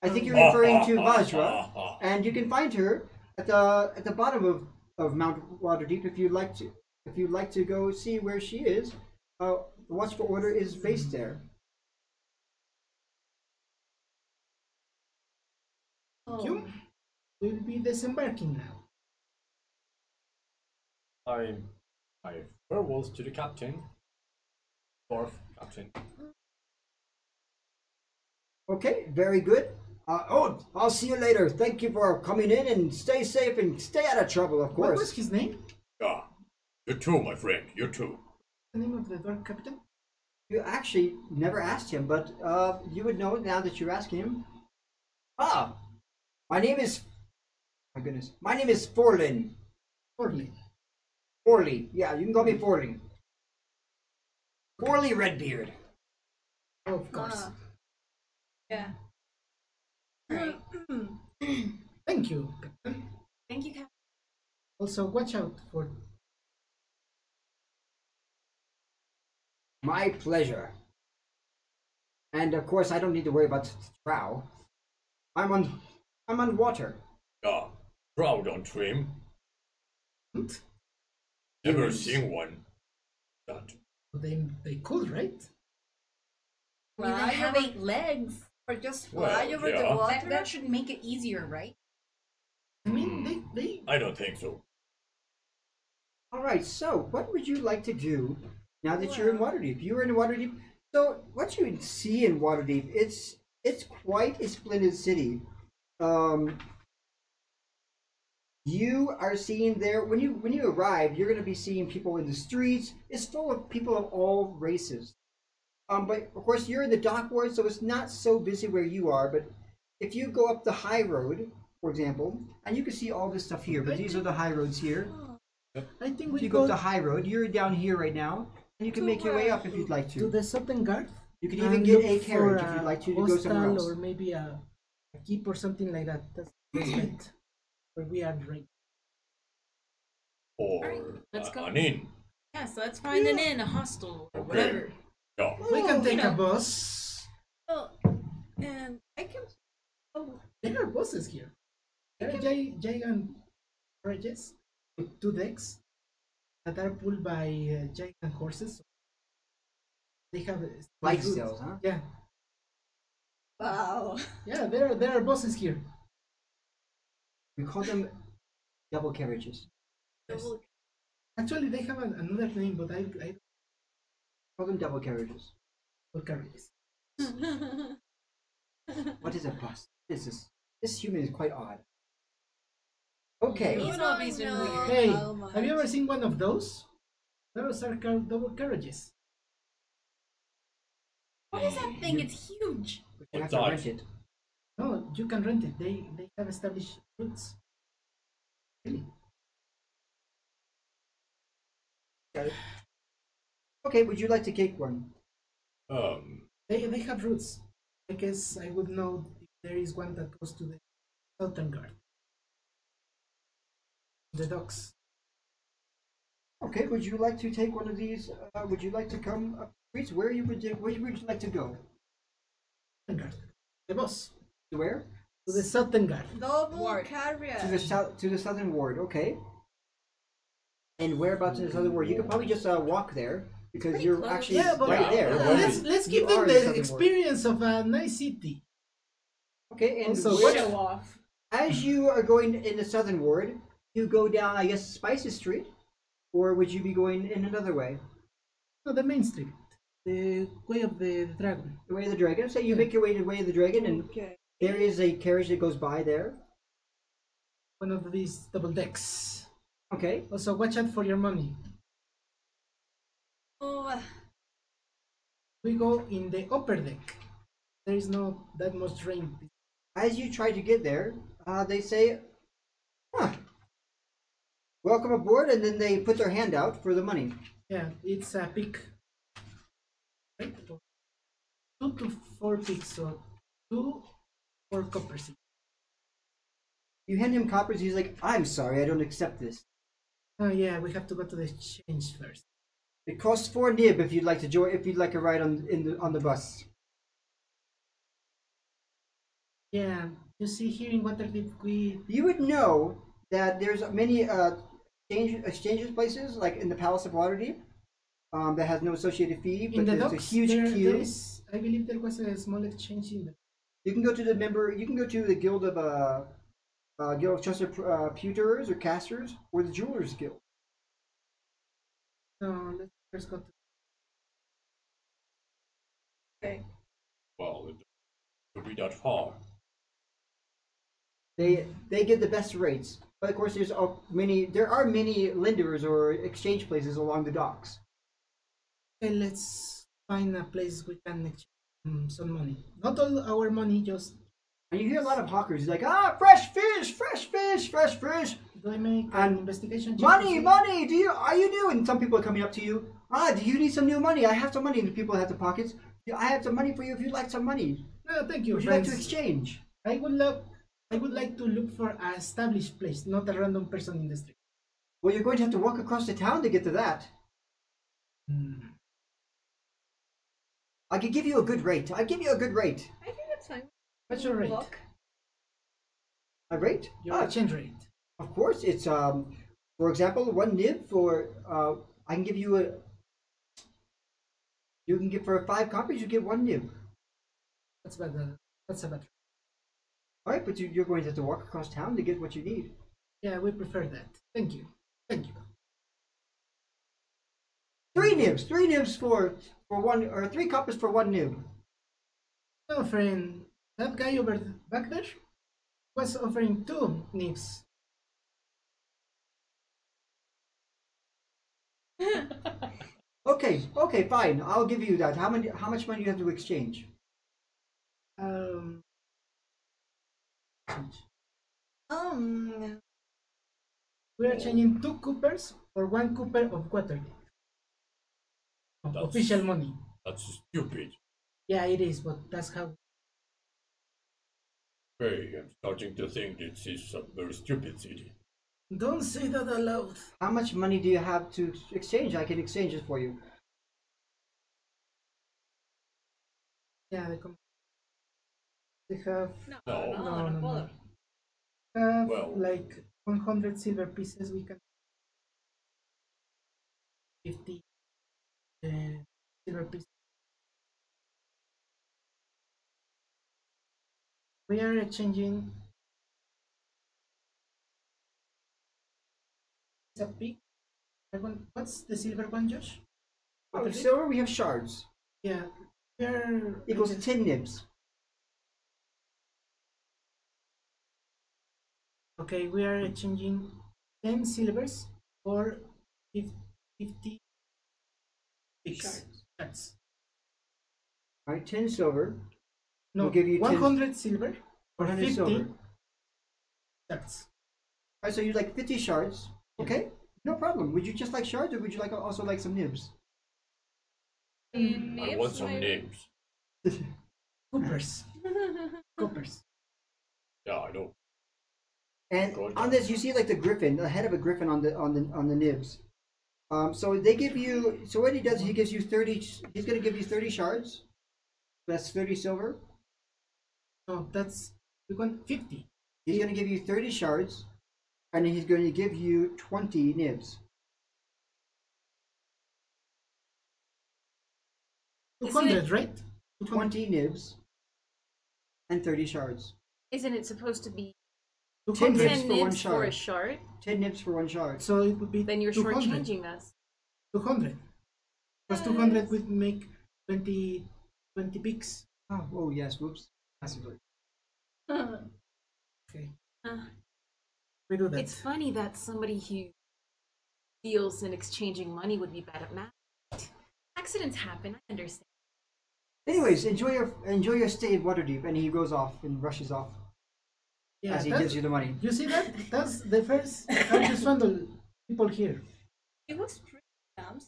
I think you're referring to Vajra, and you can find her at the bottom of Mount Waterdeep if you'd like to. If you'd like to go see where she is, the Watchful Order is based there. you will be disembarking now. I farewells to the captain. Dwarf captain. Okay, very good. I'll see you later. Thank you for coming in, and stay safe and stay out of trouble, of What was course. his name? Yeah. You too, my friend. You too. The name of the dwarf captain? You actually never asked him, but you would know now that you're asking him. My name is Forlin. Orly. Forley. Yeah, you can call me Forley. Forley Redbeard. Oh, of course. Yeah. Right. Thank you, Captain. Thank you, Captain. Also, watch out for. My pleasure. And of course, I don't need to worry about Drow. I'm on water. Yeah. Drow don't swim. What? Never Humans. seen one. that. They could, right? I mean, Fly they have over- 8 legs. Or just fly Well, over the yeah. water? That should make it easier, right? I mean, they I don't think so. All right. So, what would you like to do now that you're in Waterdeep? You were in Waterdeep. So, what you would see in Waterdeep, it's quite a splendid city. You are seeing there when you arrive, you're going to be seeing people in the streets. It's full of people of all races. But of course, you're in the dock ward, so it's not so busy where you are. But if you go up the high road, for example, and you can see all this stuff here, but these are the high roads here. I think If we you go go up the high road, you're down here right now, and you can make your way up if you'd like to to. the Southern Guard. You can even and get look a carriage for if you'd like to go hostel somewhere else. or maybe a keep or something like that. That's it. Where we are right. Or Alright, let's go. an inn. Yeah, so let's find an inn, a hostel, or whatever. Yeah. We can take you know. a bus. Oh, and I can. Oh, There are buses here. There are giant carriages with 2 decks that are pulled by giant horses. They have Light route. sails, huh? Yeah, wow. yeah. There are buses here. We call them double carriages. Yes. Actually, they have another name, but I Call them double carriages. don't carriages. What is a bus? What is this? This human is quite odd. Okay. He's always been weird. Hey, How much? have you ever seen one of those? Those are called double carriages. What is that thing? It's huge. But you have What's to that? rent it. No, you can rent it. They have established routes. Really? Got it. Okay, would you like to take one? They have routes. I guess I would know if there is one that goes to the Southern Guard. The docks. Okay, would you like to take one of these? Would you like to come up the streets? Where would you like to go? Southern Guard. The boss. To where? To the Southern Guard. Double Ward. carriage. To the southern ward. Okay. And whereabouts in the southern ward? You could probably just walk there because Pretty you're close. actually Yeah, but right there. let's You give are them in the southern ward. experience of a nice city. Okay, and Also, where- Show off. as you are going in the southern ward, you go down, I guess, Spices Street, or would you be going in another way? No, the main street. The way of the dragon. The way of the dragon. So you make your way to the way of the dragon, and Okay. there is a carriage that goes by there. One of these double decks. Okay. Also, watch out for your money. Oh, We go in the upper deck. There is not that much rain. As you try to get there, they say, "Huh, welcome aboard," and then they put their hand out for the money. Yeah, it's a pick. Right? 2 to 4 picks, so 2 4 coppers. You hand him coppers. He's like, "I'm sorry, I don't accept this. Oh yeah, we have to go to the exchange first. It costs 4 nib if you'd like to join. If you'd like a ride on the bus." Yeah, you see here in Waterdeep we You would know that there's many exchanges places, like in the Palace of Waterdeep, that has no associated fee, but in the there's docks a huge there queue. is, I believe there was a small exchange in the You can go to You can go to the Guild of Chester Pewterers or Casters, or the Jewelers Guild. No, let's first go to okay. Well, it could be that far. They get the best rates, but of course there are many lenders or exchange places along the docks. Okay, let's find a place we can exchange some money. Not all our money, just And you hear a lot of hawkers like, fresh fish, fresh fish, fresh fish. do I make And an investigation check to Money, see- money. Are you new? And some people are coming up to you. Do you need some new money? I have some money. And the people have the pockets. I have some money for you if you'd like some money. No, thank you, Would you like friends. to exchange? I would like to look for an established place, not a random person in the street. Well, you're going to have to walk across the town to get to that. I could give you a good rate. I think that's fine. What's your rate? Walk. A rate? Your exchange rate. Of course, it's for example, 1 nib for I can give you You can get for 5 copies, you get 1 nib. That's better. That's a better. All right, but you're going to have to walk across town to get what you need. Yeah, we prefer that. Thank you. Thank you. 3 nibs. 3 nibs for 1, or 3 copies for 1 nib. No, friend. That guy over back there was offering 2 nibs. Okay, fine. I'll give you that. How much money do you have to exchange? Um. We are changing 2 coopers for 1 cooper of Waterdeep. Official money. That's stupid. Yeah, it is, but that's how. Hey, I'm starting to think this is a very stupid city. Don't say that aloud. How much money do you have to exchange? I can exchange it for you. Yeah, they have. No. Have Well. like 100 silver pieces. We can 50 silver pieces. We are exchanging. It's a pig. What's the silver one, Josh? Oh, silver, we have shards. Yeah, we are Equals 10 nibs. Okay, we are exchanging 10 silvers for 50 pigs. Shards. All right, 10 silver. No, We'll give you 100 silver for 100 50 silver. shards. All right, so you like 50 shards. Okay, no problem. Would you just like shards, or would you like also like some nibs? I want some names. Coopers. Coopers. Yeah, I know. And Good. on this, you see like the griffin, the head of a griffin on the nibs. So they give you. So what he does, he gives you 30. He's going to give you 30 shards. That's 30 silver. No, that's we want 50. He's going to give you 30 shards, and he's going to give you 20 nibs. 200, right? 20 nibs and 30 shards. Isn't it supposed to be 10 200. nibs 10 for 1 nibs for a shard. shard? 10 nibs for 1 shard. So it would be Then you're 200. shortchanging us. 200. Plus 200 would make 20 pigs. Oh yes, whoops. Massively. Okay. We do that. It's funny that somebody who deals in exchanging money would be bad at math. Accidents happen, I understand. Anyways, enjoy your stay in Waterdeep, and he goes off and rushes off Yeah, as he that's- gives you the money. You see that? That's the first Argus Vandal people here. It was pretty dumb.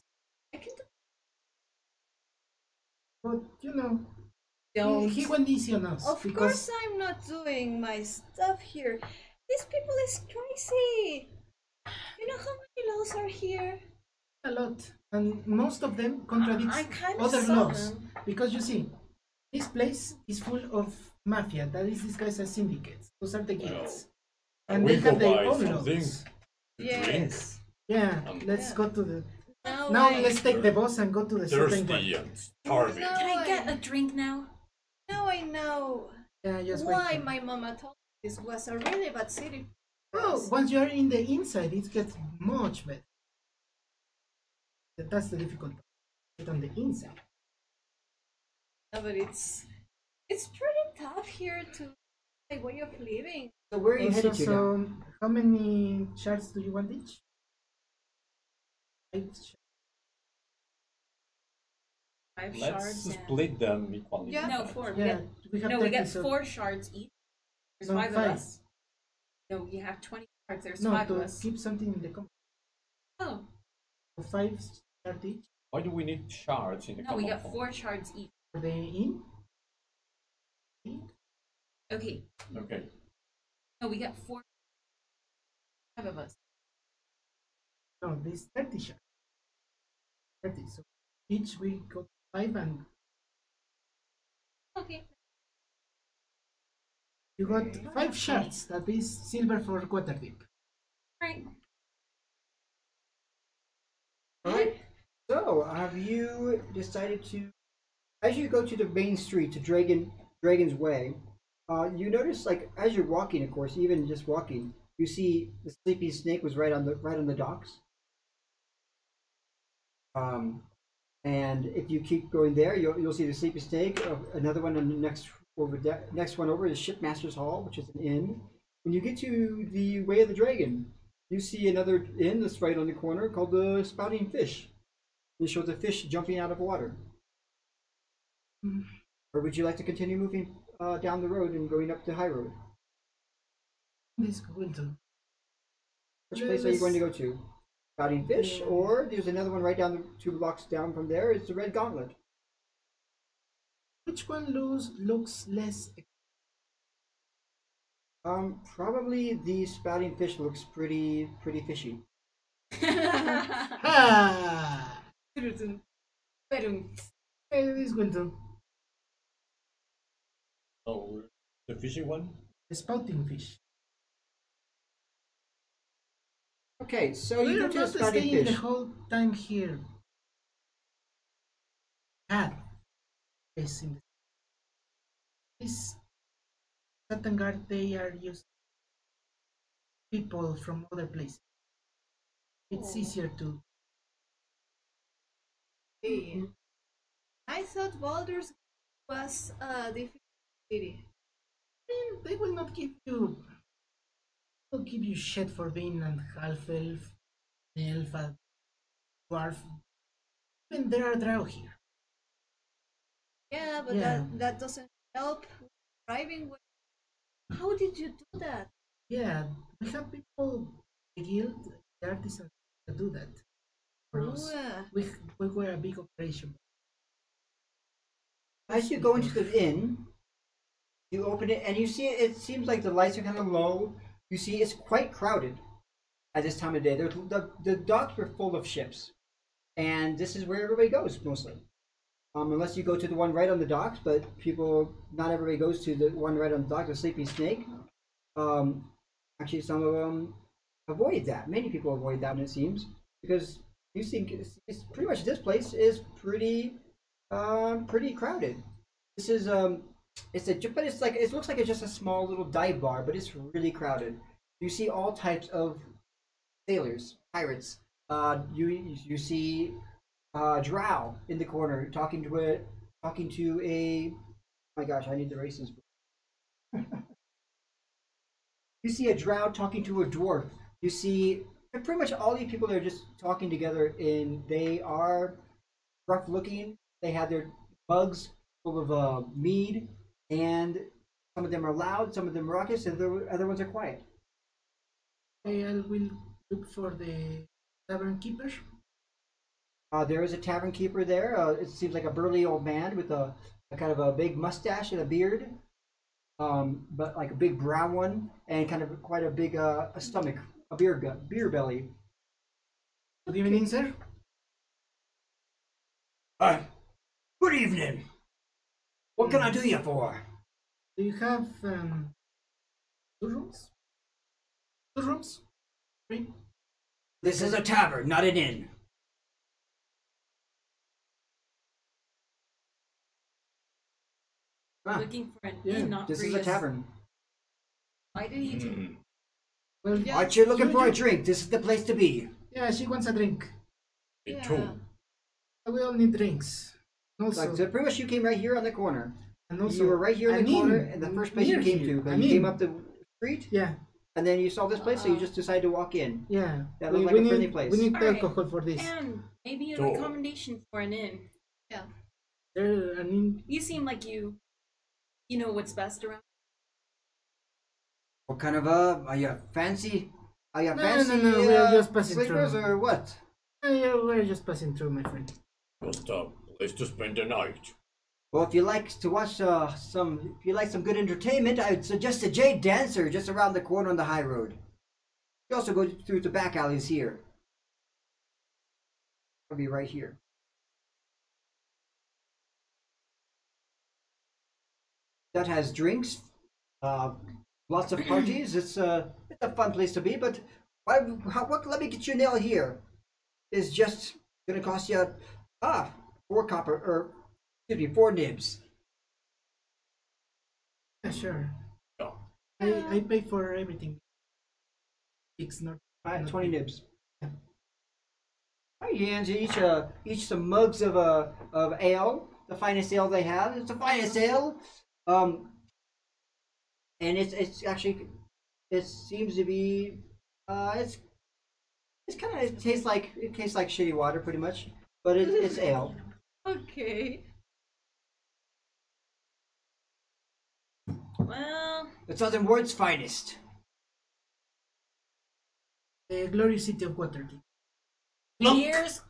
I can do But you know, Don't. he went easy on us. Of because course I'm not doing my stuff here. These people is crazy. You know how many laws are here? a lot, and most of them contradict I kind of other saw laws. them. Because you see, this place is full of mafia. That is disguised as syndicates. Those are the guilds, and we they have go their buy own something laws. to drink. Yes. Yeah, let's Yeah. go to the. Now, Now I, let's take the boss and go to the second one. Thirsty and starving. No. Can I get a drink now? now I know Yeah, just wait. why for- my mama told me this was a really bad city. for Oh, us. once you are in the inside, it gets much better. That's the difficult part. Get on the inside. No, but it's pretty tough here to my way of living. So where are you Also, headed to now? so how many shards do you want each? 8 shards. 5 Let's shards. and- split them equally. Yeah. No, 4. We Yeah, get, we have no, we 30, get so 4 shards each. There's No, 5 of 5. us. No, you have 20 shards. There's no 5 of to us. keep something in the company. Oh, So 5 shards each Why do we need shards in the no, we got common 4 shards each. for the inn. Okay. form? Okay. No, we got 4. 5 of us. No, this 30 shards. 30. So each we got 5, and Okay. you got 5 shards. That is silver for Waterdeep. Right. Alright. So, have you decided to, as you go to the main street to Dragon's Way, you notice, like, as you're walking, of course, even just walking, you see the sleepy snake was right on the docks. And if you keep going there, you'll see the sleepy snake. Another one on the next one over is Shipmaster's Hall, which is an inn. When you get to the Way of the Dragon, you see another inn that's right on the corner called the Spouting Fish. It shows a fish jumping out of water. Or would you like to continue moving down the road and going up the high road? Let's go into. Which place are you going to go to? Spouting Fish, or there's another one right down the 2 blocks down from there. It's the Red Gauntlet. Which one looks less? Probably the Spouting Fish looks pretty fishy. Ah! Let's go into Oh, the fishy one? the spouting fish. Okay, so you We're go to the not Spouting staying the Fish. whole time here. Yes, in this Satangard, they are used people from other places. It's easier to. I thought Baldur's was a difficult city. They will not give you. Will give you shit for being an half elf, a dwarf. Even there are drow here. Yeah, but Yeah. that doesn't help with driving. How did you do that? Yeah, we have people, the guild, the artisans that do that for us. Yeah. We were a big operation. As you go into the inn, you open it and you see it seems like the lights are kind of low. You see it's quite crowded at this time of day. The docks were full of ships, and this is where everybody goes mostly. Unless you go to the one right on the docks, but not everybody goes to the one right on the dock, the Sleeping Snake. Actually, some of them avoid that. Many people avoid that, it seems, because you think it's pretty much this place is pretty crowded. This is but it looks like it's just a small little dive bar, but it's really crowded. You see all types of sailors, pirates. You see Drow in the corner talking to a. Oh my gosh, I need the races. You see a Drow talking to a dwarf. You see pretty much all these people are just talking together, and they are rough looking. They have their mugs full of mead, and some of them are loud, some of them are raucous, and the other ones are quiet. I will look for the tavern keeper. There is a tavern keeper there. It seems like a burly old man with a kind of a big mustache and a beard, but like a big brown one, and kind of quite a big a stomach, a beer belly. Good evening, sir. Good evening. What can I do you for? Do you have 2 rooms? 2 rooms? 3? This is a tavern, not an inn. Looking for an Yeah, inn, not This for is a you. tavern. Why did you? Well, Yeah. Aren't you looking for a drink? This is the place to be. yeah, she wants a drink. Me Yeah. too. We all need drinks. Also, Like, so pretty much you came right here on the corner. and also You were right here in I'm the corner, in, and the first place you near came here. to. But I'm you came in. up the street, Yeah, and then you saw this place, so you just decided to walk in. yeah. That looked like a friendly need, place. We need Alright. alcohol for this. And maybe a So- recommendation for an inn. There, I mean, You seem like you know what's best around. What kind of are you fancy? Are you No, fancy? no, we are just passing sleepers through. or what? yeah, we're just passing through, my friend. Just a place to spend the night. Well, if you like to watch if you like some good entertainment, I would suggest a Jade Dancer just around the corner on the high road. You also go through the back alleys here. I'll be right here. That has drinks, lots of parties. It's a fun place to be. But what let me get you nail here is just gonna cost you 4 copper, or excuse me, 4 nibs. Yeah, sure. Yeah. I pay for everything. It's not. Alright, not 20 big. nibs. Alright, he hands you each some mugs of ale, the finest ale they have. It's the finest ale. And it's actually, it seems to be it's kind of, it tastes like shitty water pretty much, but it's ale. Okay. Well, It's Southern Ward's finest. The glorious city of Waterdeep. cheers.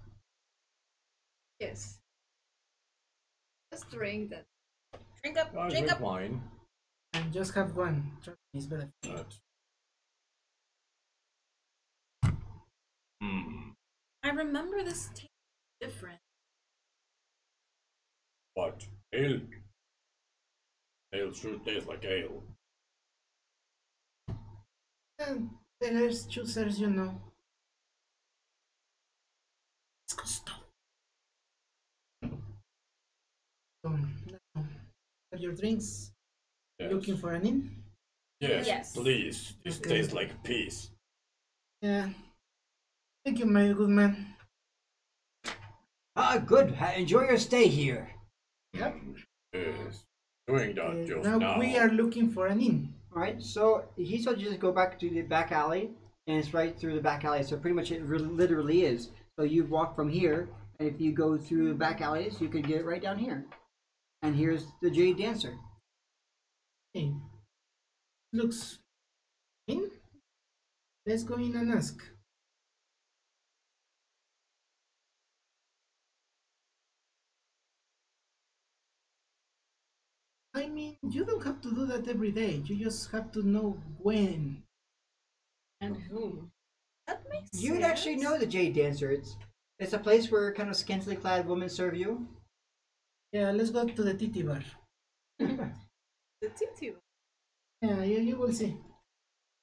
Yes. Just drink that. Drink up, I drink drink up. wine. And just have one. Trust me, it's better. But, I remember this tastes different. What? Ale? Ale should taste like ale. And there's choosers, you know. It's good stuff. So, now, have your drinks. Yes. Looking for an inn? Yes, Yes. please. This Okay. tastes like peace. Yeah. Thank you, my good man. Good. Enjoy your stay here. Yep. Yes. Doing that just Now we are looking for an inn. Alright, so he told you to go back to the back alley, and it's right through the back alley, so pretty much it literally is. So you walk from here, and if you go through the back alleys, you could get right down here. And here's the Jade Dancer. Hey. Looks in. Let's go in and ask. I mean, you don't have to do that every day. You just have to know when. And whom? That makes sense. You'd actually know the Jade Dancer. It's a place where kind of scantily clad women serve you. Yeah, let's go to the titty bar. The titty. Yeah, you will see.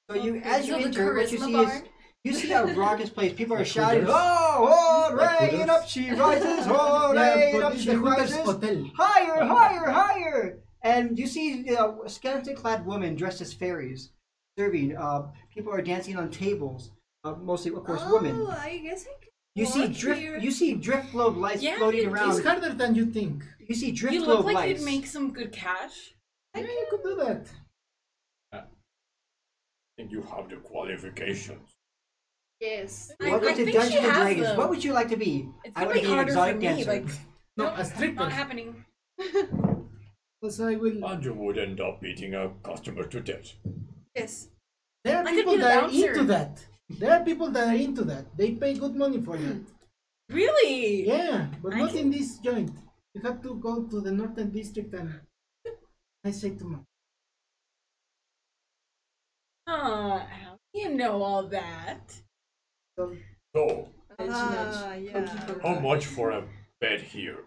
So as you So the enter, what you charisma see bar? is you see a raucous place. People are Like shouting, Hooters? "Oh, Like right Hooters? up she rises, oh, Yeah, right but up it's she the Hooters rises, Hotel. higher, higher, higher!" And you see scantily clad women dressed as fairies serving. People are dancing on tables, mostly, of course, women. Oh, I guess I can. You see walk drift. here. You see drift globe lights Yeah, floating you- around. It's harder than you think. You see drift You globe look like lights. you'd make some good cash. Yeah, you could do that. I think you have the qualifications. Yes. Welcome I to think Dungeons she and has Dragons. them. What would you like to be? It's I gonna would be be an harder for exotic me. dancer. Like, No, nope, a stripper. not happening. Also, I will. And you would end up beating a customer to death. Yes. There are I could people be the that are bouncer. into that. There are people that are into that. They pay good money for that. Really? Yeah, but I not can- in this joint. You have to go to the northern district and I say too much. How do you know all that? So So, Yeah. how much for a bed here?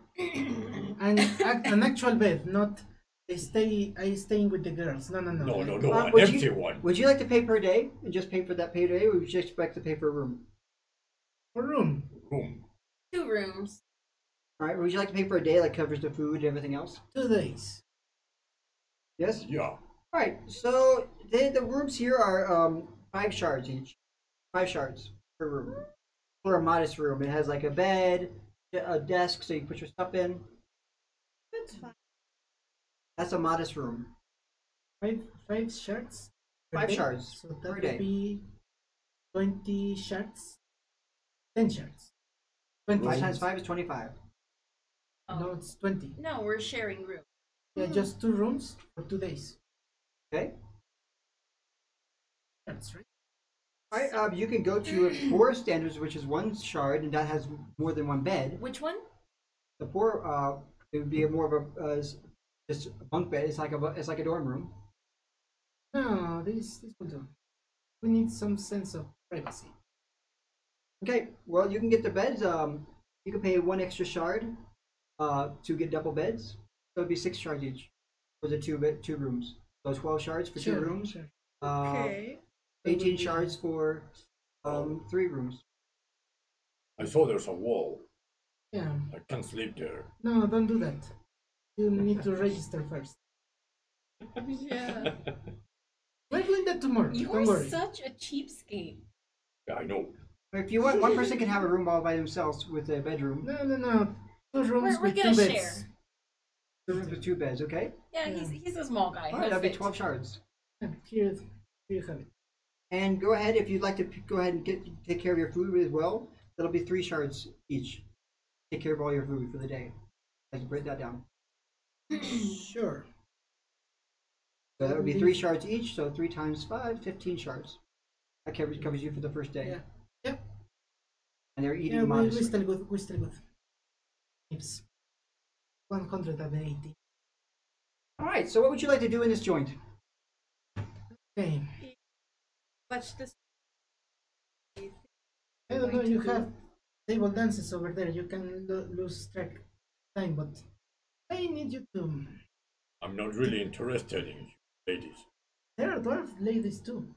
an actual bed, not I staying with the girls. No. No, an would empty you- one. Would you like to pay per day and just pay for that pay day, or would you expect to pay for a room? A room. Room. 2 rooms. All right. Would you like to pay for a day that covers the food and everything else? 2 days. Yes. Yeah. All right. So the rooms here are 5 shards each. 5 shards per room. For a modest room, it has like a bed, a desk, so you can put your stuff in. That's fine. That's a modest room. Five shards. per 5 day. shards So per that day. would be 20 shards. 10 shards. 20 5 times shards. 5 is 25. No, it's 20. No, we're sharing room. Yeah, just 2 rooms for 2 days. Okay. That's right. All right. You can go to poor standards, which is 1 shard, and that has more than 1 bed. Which one? The poor, it would be more of a just a bunk bed. It's like a dorm room. No, this will do. We need some sense of privacy. Okay. Well, you can get the beds. You can pay 1 extra shard, to get double beds. So it'd be 6 shards each for the 2 rooms. So 12 shards for 2 rooms. Sure. Okay. 18 shards for 3 rooms. I saw there's a wall. Yeah. I can't sleep there. No, don't do that. You need to register first. Yeah. We're doing that tomorrow. Don't You're worry. such a cheapskate. Yeah, I know. If you want, one person can have a room all by themselves with a bedroom. No. 2 rooms We're with gonna 2 beds. share. 2 rooms with 2 beds, okay? Yeah, he's a small guy. All right, He'll that'll be fit. 12 shards. Yeah, here you have it. And go ahead, if you'd like to go ahead and take care of your food as well, that'll be 3 shards each. Take care of all your food for the day. I can break that down. Sure. So that would be 3 shards each, so 3 times 5, 15 shards. That covers you for the first day. Yeah. Yep. And they're eating Yeah, we're modestly. still good. We're still good. It's 180. Alright, so what would you like to do in this joint? Okay. Watch this. I don't know, you have table dances over there. You can lose track of time, but I need you to. I'm not really interested in you ladies. There are dwarf ladies too.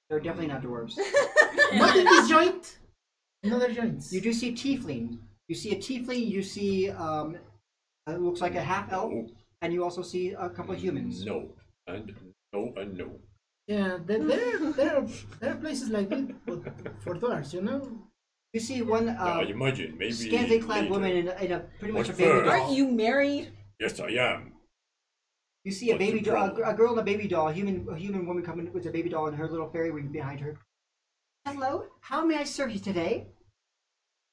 They're definitely not dwarves. Not in this joint. In other joints. You do see tiefling. You see a tiefling, you see it looks like a half elf, and you also see a couple of humans. No, and no, and no. Yeah, there are places like this but for dwarves, you know. You see one I imagine maybe scantily clad later. woman in a pretty much a What baby first? doll. Aren't you married? Yes, I am. You see a What's baby the doll, problem? a girl and a baby doll, a human woman coming with a baby doll and her little fairy ring behind her. Hello, how may I serve you today?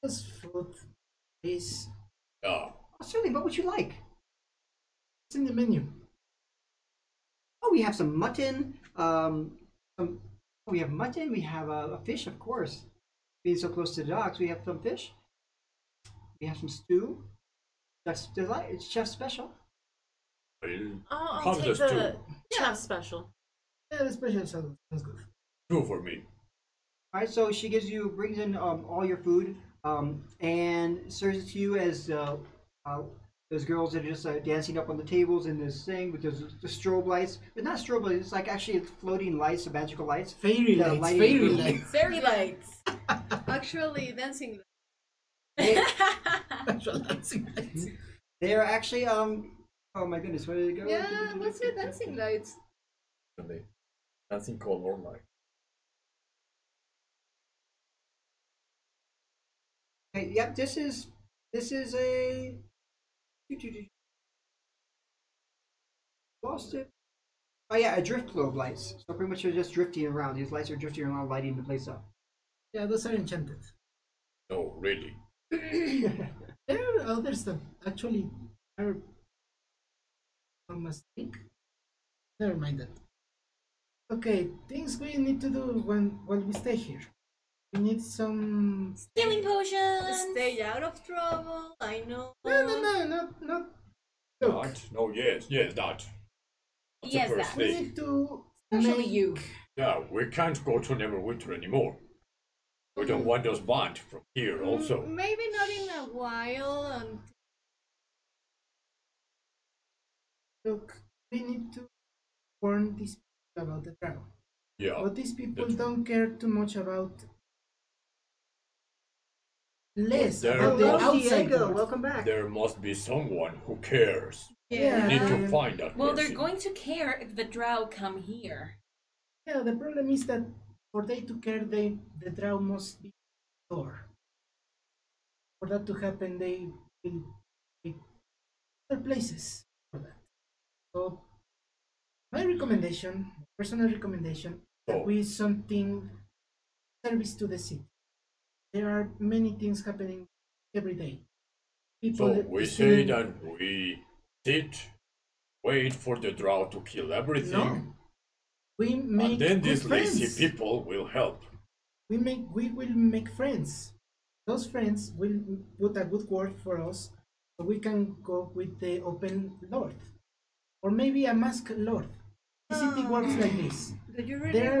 Just food, please. Ah, Oh, certainly, what would you like? It's in the menu. Oh, we have some mutton. We have mutton. We have a fish, of course. Being so close to the docks, we have some fish. We have some stew. That's delight. It's chef special. well, I'll How's take this the too? chef special. Yeah, the special sounds good. two for me. All right, so she brings in all your food, and serves it to you as those girls that are just dancing up on the tables in this thing with the strobe lights. But not strobe lights, it's like actually floating lights, the magical lights. Fairy Yeah, lights, lighting fairy room. lights. Fairy lights. Actually, dancing. Actual dancing lights. They are actually oh my goodness, where did it go? Yeah, what's your dancing lights? Dancing color like. Okay, yep, this is a lost it. Oh yeah, a drift globe lights. So pretty much they're just drifting around. These lights are drifting around, lighting the place up. Yeah, those are enchanted. No, really. There are others that actually are a mistake. Never mind that. Okay, things we need to do while we stay here. We need some. Healing potions. Stay out of trouble. I know. No, not. Look, That? No, yes, that. That's Yes, the first that. we thing. need to Especially make- you. Yeah, we can't go to Neverwinter anymore. We don't want us banned from here also. Maybe not in a while. And Look, we need to warn these people about the Drow. Yeah, But these people that's- don't care too much about less There about the must- outside Diego, world. welcome back. there must be someone who cares. Yeah. We need to find that Well, they're person. going to care if the Drow come here. Yeah, the problem is that for they to care, the Drow must be door. For that to happen, they will pick other places for that. So, my recommendation, personal recommendation, that Oh. we something service to the city. There are many things happening every day. So we say that we sit, wait for the Drow to kill everything, No. We make and then good these lazy friends. people will help. We will make friends. Those friends will put a good word for us, so we can go with the open lord, or maybe a masked lord. The city works like this. do you There-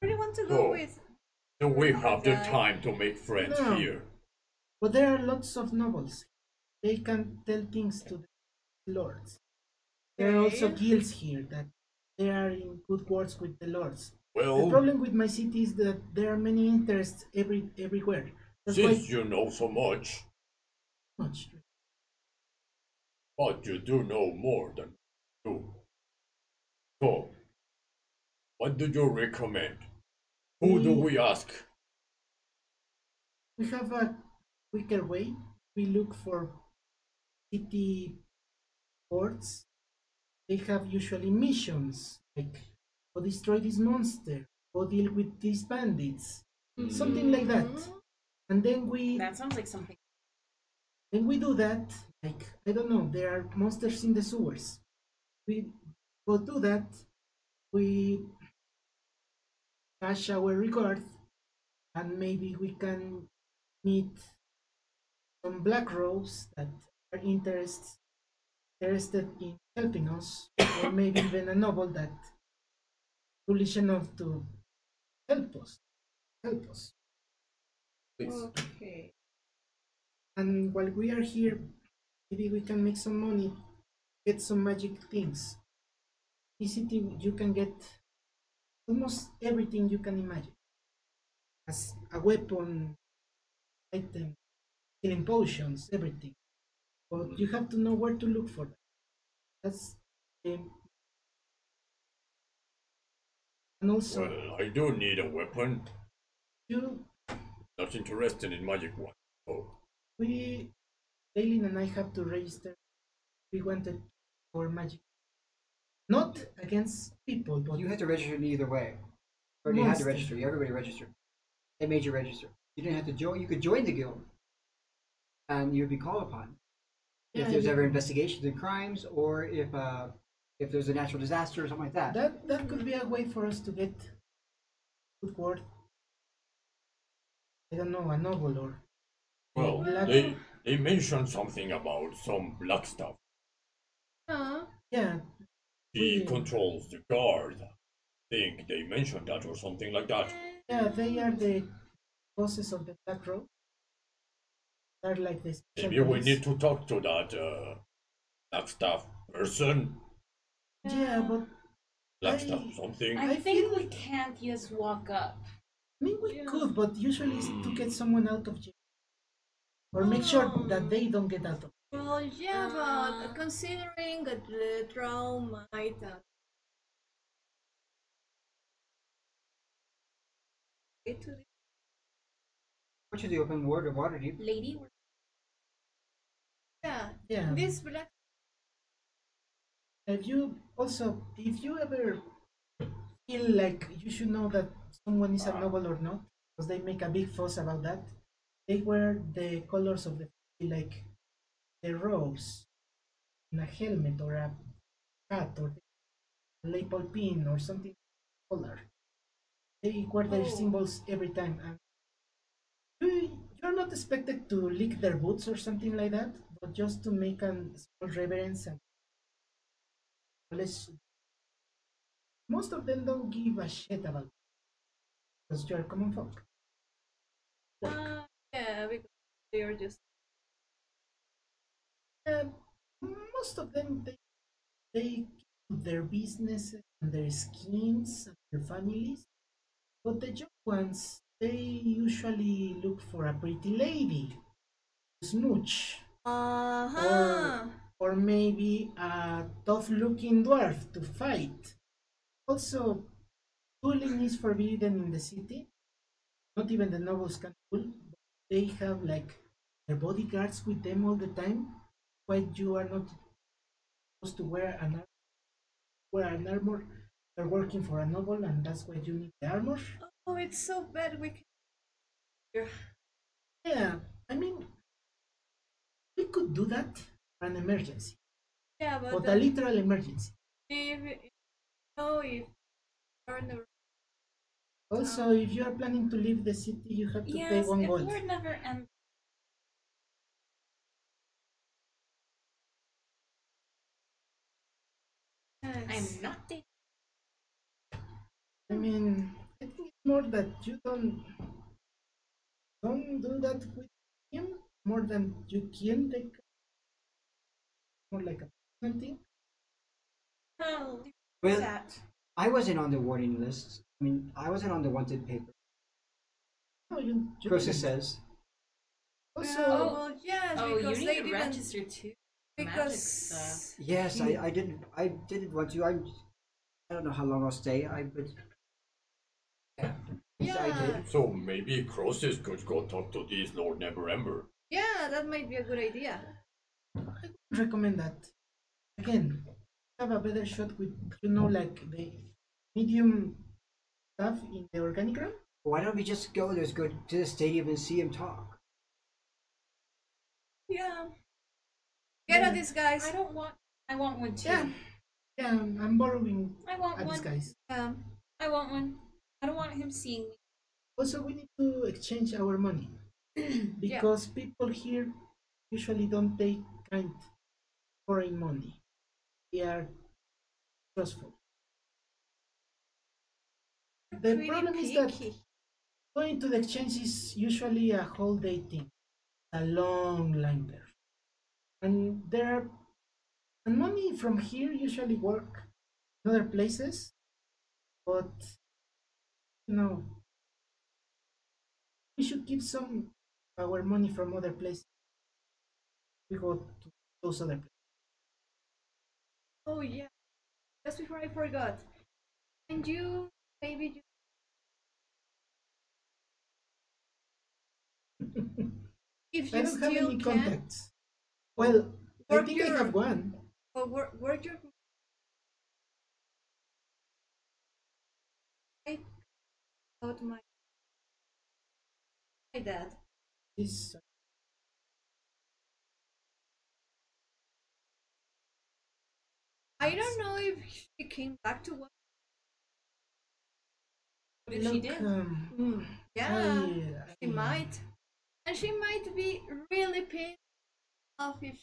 really want to go Oh. with? Do we Oh my have the God. time to make friends No. here? But there are lots of nobles. They can tell things to the lords. There are also Okay. guilds here that they are in good words with the lords. The Well, problem with my city is that there are many interests everywhere. That's since why you know so much, much. But you do know more than you. So, what do you recommend? Who do we ask? We have a quicker way. We look for city ports. They have usually missions like go destroy this monster, go deal with these bandits, something like that. And That sounds like something. then we do that. Like I don't know, there are monsters in the sewers. We go do that. We cash our reward, and maybe we can meet some black robes that are interested in helping us, or maybe even a noble that foolish enough to help us. Help us. Please. Okay. And while we are here, maybe we can make some money, get some magic things. This city, you can get almost everything you can imagine. As a weapon, item, healing potions, everything. But you have to know where to look for that. That's and also Well, I do need a weapon. you Not interested in magic one. Oh, we Daylin and I have to register. We wanted our magic. Not against people, but You had to register in either way. Or you had to Monster. register. Everybody registered. They made you register. You didn't have to join. You could join the guild, and you'd be called upon if there's ever investigations and crimes, or if there's a natural disaster or something like that. that could be a way for us to get good word. I don't know, a novel or well, black. they mentioned something about some black stuff. Yeah, He Hmm. controls the guard. I think they mentioned that or something like that. yeah, they are the bosses of the Black Road. They're like the special Maybe we police. need to talk to that black stuff person. Yeah, but Black I- stuff something. I I think feel- we can't just walk up. I mean we Yeah. could, but usually it's to get someone out of jail. Or make sure that they don't get out of Well, yeah, but considering that the Drow might get to the Go to the open world of Waterdeep. Lady, Yeah. this black If you ever feel like you should know that someone is a noble or not, because they make a big fuss about that, they wear the colors of the like the robes and a helmet or a hat or a lapel pin or something color. They wear their symbols every time. And you're not expected to lick their boots or something like that, but just to make a small reverence and most of them don't give a shit about it because you're common folk. yeah, because they are just Most of them they keep their businesses and their skins and their families, but the young ones they usually look for a pretty lady to smooch, or maybe a tough-looking dwarf to fight. Also, dueling is forbidden in the city. Not even the nobles can duel. They have like their bodyguards with them all the time. Why you are not supposed to wear an armor? You're working for a noble, and that's why you need the armor. Oh, it's so bad we can. Yeah, I mean, we could do that for an emergency, Yeah, but but a literal emergency. if if you're in the Also, if you are planning to leave the city, you have to pay yes, 1 if gold. we're never end. I'm not dating. I mean, I think it's more that you don't do that with him more than you can take more like a personal thing. Oh, Well, that. I wasn't on the warning list. I mean, I wasn't on the wanted paper. No, you Process didn't. says. Also, well, yes, Oh, because you they need to didn't. register too. Magic stuff. Because Yes, I didn't want to. I don't know how long I'll stay. But yes, I yeah, did. So maybe Crosses could go talk to this Lord Never Ember. yeah, that might be a good idea. I would recommend that. Again, have a better shot with, like the medium stuff in the organic realm. Why don't we just go to the stadium and see him talk? Yeah. Get a disguise. I want one too. Yeah, yeah, I'm borrowing I want a one. disguise. I want one. I don't want him seeing me. Also, we need to exchange our money because people here usually don't take kind foreign money. They are trustful. The Pretty problem is that picky. going to the exchange is usually a whole day thing, a long line there, and money from here usually work in other places, but we should keep some our money from other places. We go to those other places. Oh yeah. Just before I forgot. And you maybe if I you don't have still any can contacts. Well, I work think I your- have one. or work your about my dad. This I don't know if she came back to what. What if she did? Yeah, she I- might. And she might be really pissed off if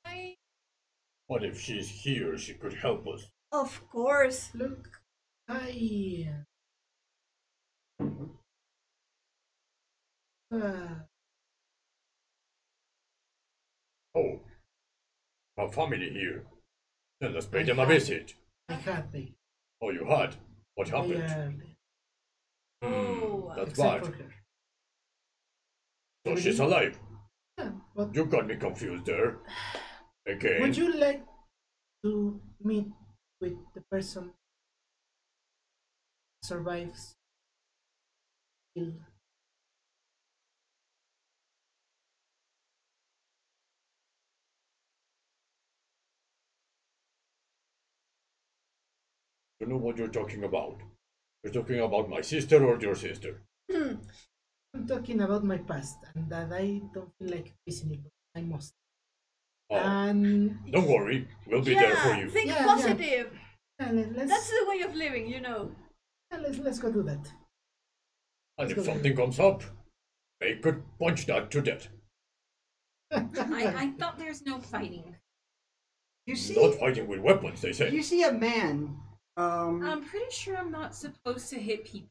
she. What if she's here? She could help us. Of course. Look, I. Oh, a family here. Then let's pay I them a had- visit. I had the. Oh, you had? What They happened? are, Oh, That's except bad. for her. So she's alive. Yeah, but You got me confused there. Again. would you like to meet with the person who survives? Kill? You know what you're talking about. You're talking about my sister or your sister. I'm talking about my past, and that I don't feel like facing it, but I must. Oh, And don't worry. We'll be there for you. Think Yeah, positive. yeah, let's That's the way of living, you know. yeah, let's go do that. And if Let's go. something comes up, they could punch that to death. I thought there's no fighting. You see, Not fighting with weapons, they say. you see a man. I'm pretty sure I'm not supposed to hit people.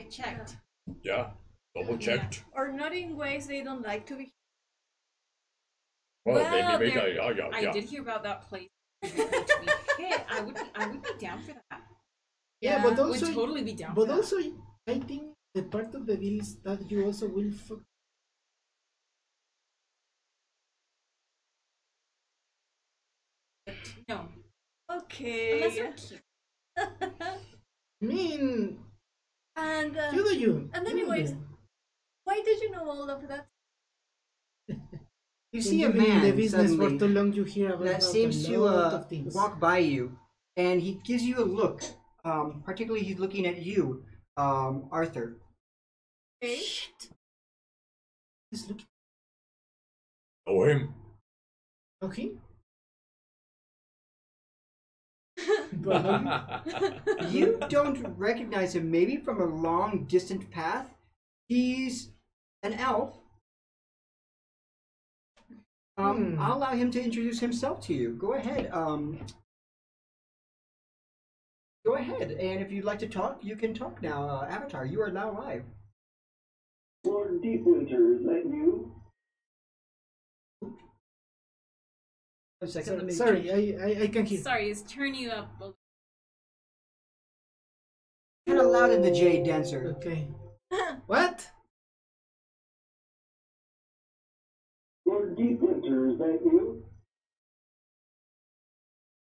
I checked. Yeah, double checked. Or not in ways they don't like to be. Well, maybe, there- yeah. I did hear about that place which we hit. I would be down for that. Yeah, but I also, would totally be down but for that. also, I think the part of the deal is that you also will. No. Okay. Unless they're cute. I mean, And you do you. and you do anyways, you. why did you know all of that? You When see a you've been in the man business for suddenly too long, you hear about that seems a to lot of things. walk by you, and he gives you a look. Particularly, he's looking at you, Arthur. Okay. He's looking Know him? at him. But You don't recognize him, maybe from a long, distant path. He's an elf. I'll allow him to introduce himself to you. Go ahead. Go ahead, and if you'd like to talk, you can talk now. Avatar, you are now live. Lord Deepwinter, is that you? One second. let me sorry, change- I can hear. Sorry, it's turn you up. Kind of loud in the Jade Dancer. Okay. What? Deepwinter, is that you?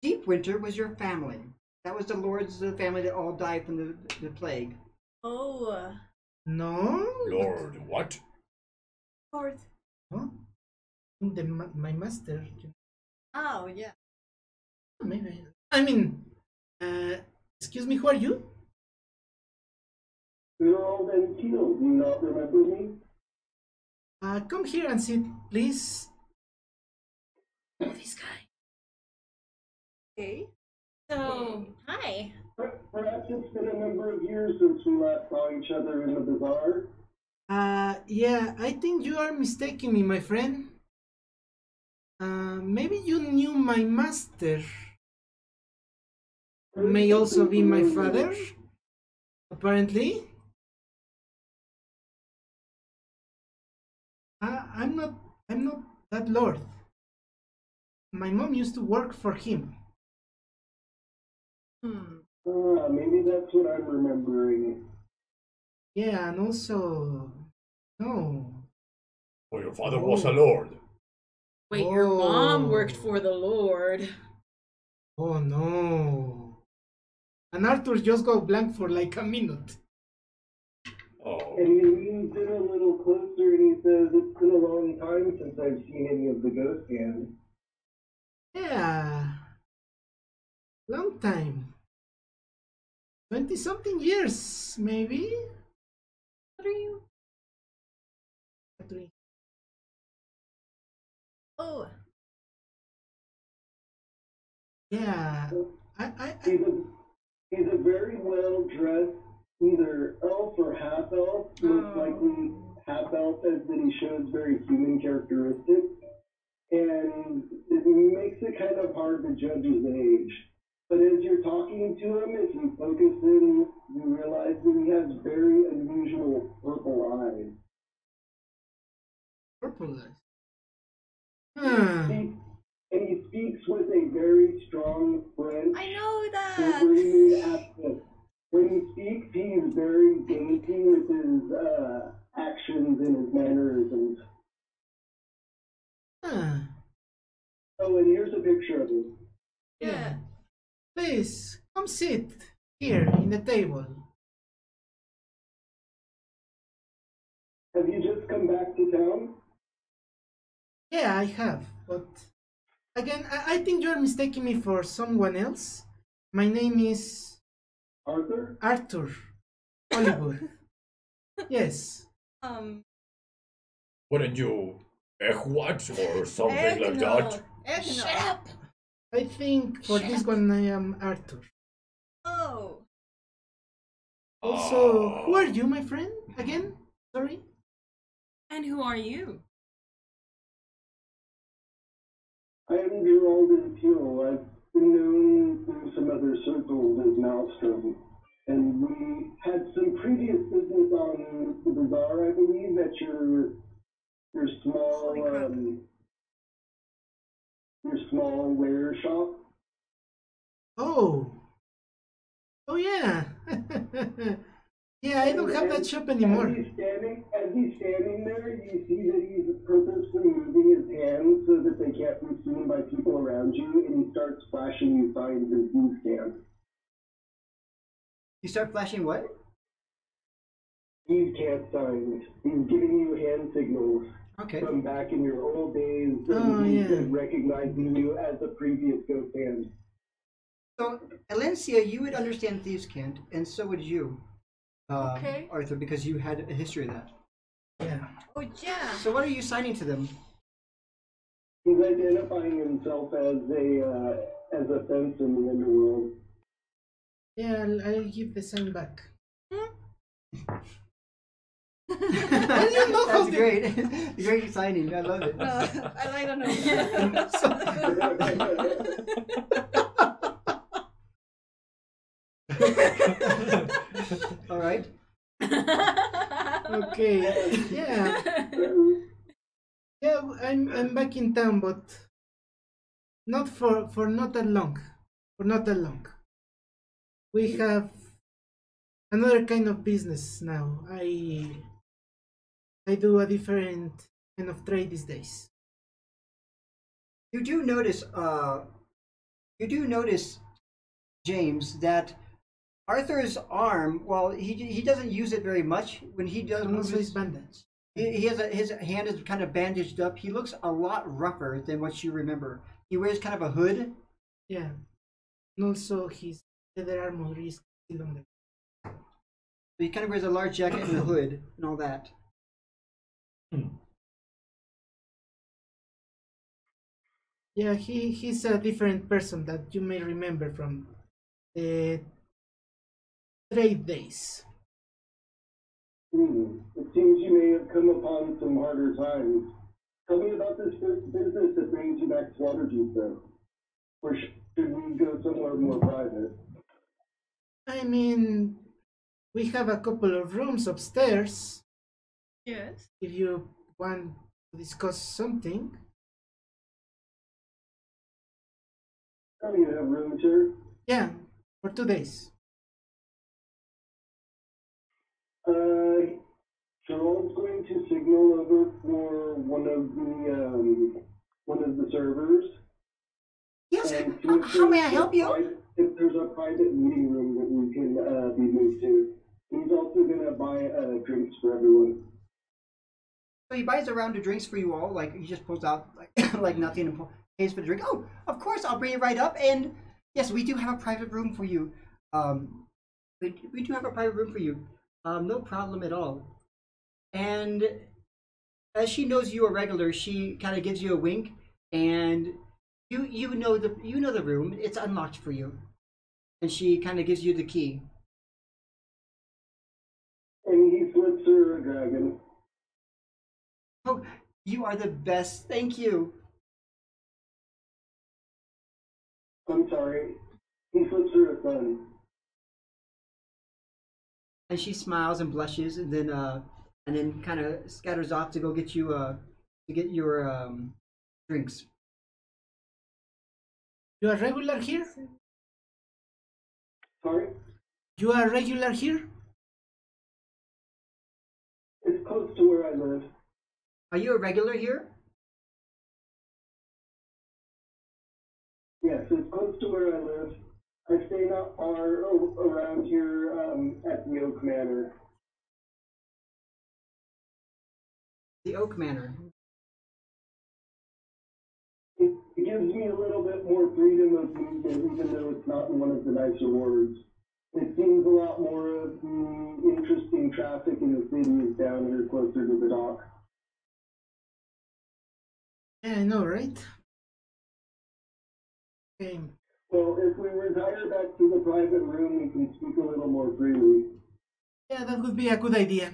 Deepwinter was your family. That was the lords of the family that all died from the plague. Oh, No? Lord, what? Lord. Huh? My master. Oh, yeah. Maybe. I mean, excuse me, who are you? Earl and Teal, do you not remember me? Come here and sit, please. Oh, this guy. Okay. So, hi. Perhaps it's been a number of years since we last saw each other in the bazaar. Yeah, I think you are mistaking me, my friend. Maybe you knew my master. Who may also be my father, apparently. I'm not that lord. My mom used to work for him. Maybe that's what I'm remembering. Yeah, and also, no. Oh, your father was a lord. Wait, your mom Oh. worked for the Lord. Oh no. And Arthur just go blank for like a minute. Oh, And he leans in a little closer and he says, it's been a long time since I've seen any of the ghost hands. Yeah. Long time. 20-something years, maybe? What are you? Oh, Yeah. He's a very well dressed, either elf or half elf, most likely half elf, as that he shows very human characteristics. And it makes it kind of hard to judge his age. But as you're talking to him, if you focus in, you realize that he has very unusual purple eyes. Purple eyes. Hmm. And he speaks with a very strong French I know Silvery that. accent. When he speaks, he is very dainty with his actions and his mannerisms. Huh. Oh, and here's a picture of him. Yeah. Please, come sit here in the table. Have you just come back to town? Yeah, I have, but again, I think you're mistaking me for someone else. My name is Arthur? Arthur Hollywood. Yes. wouldn't you what or something like that? Shut up! I think for this one I am Arthur. Oh. Also, who are you, my friend? Again? Sorry? And who are you? I am Gerald and Teal. I've been known through some other circles as Maelstrom. And we had some previous business on the bazaar, I believe, at your small Holy crap. your small ware shop. Oh. Oh yeah. Yeah, I don't have that shop anymore. As he's standing there, you see that he's purposely moving his hands so that they can't be seen by people around you, and he starts flashing you signs and food scans. You start flashing what? These can't signs. He's giving you hand signals Okay. from back in your old days, Oh, and he's yeah. recognizing you as the previous ghost hand. So, Elincia, you would understand Thieves' Cant, and so would you, Okay. Arthur, because you had a history of that. Yeah. Oh, yeah. So what are you signing to them? He's identifying himself as a fence in the underworld. Yeah, I'll give the sign back. That's great. Great signing. I love it. No, I don't know. All right. Okay. Yeah. Yeah, I'm back in town, but not for not that long. For not that long. We have another kind of business now. I do a different kind of trade these days. You do notice, James, that Arthur's arm, well, he doesn't use it very much. When he does And move also his bandage. he has his hand is kind of bandaged up. He looks a lot rougher than what you remember. He wears kind of a hood. Yeah. And also his leather armor is still on the. He kind of wears a large jacket and a hood and all that. Yeah, he's a different person that you may remember from the trade days. It seems you may have come upon some harder times. Tell me about this business that brings you back to Waterdeep, though. Or should we go somewhere more private? I mean, we have a couple of rooms upstairs. Yes. If you want to discuss something. Oh, you have rooms here? Yeah, for 2 days. Charles going to signal over for one of the servers. Yes. And How may I help you? If there's a private meeting room that we can be moved to. He's also gonna buy drinks for everyone. So he buys a round of drinks for you all. Like he just pulls out like like nothing and pays for the drink. Oh, of course, I'll bring it right up. And yes, we do have a private room for you. We do have a private room for you. No problem at all. And as she knows you are regular, she kind of gives you a wink, and you know the room. It's unlocked for you, and she kind of gives you the key. And he flips her a dragon. Oh, you are the best. Thank you. I'm sorry. He flips her a sun. And she smiles and blushes, and then kind of scatters off to go get you to get your drinks. You are regular here? Sorry? You are regular here? It's close to where I live. Are you a regular here? Yes, it's close to where I live. I stay not far around here at the Oak Manor. The Oak Manor. It gives me a little bit more freedom of movement, even though it's not in one of the nicer wards. It seems a lot more of the interesting traffic in the city is down here closer to the dock. Yeah, I know, right? Okay. Well, if we retire back to the private room, we can speak a little more freely. Yeah, that would be a good idea.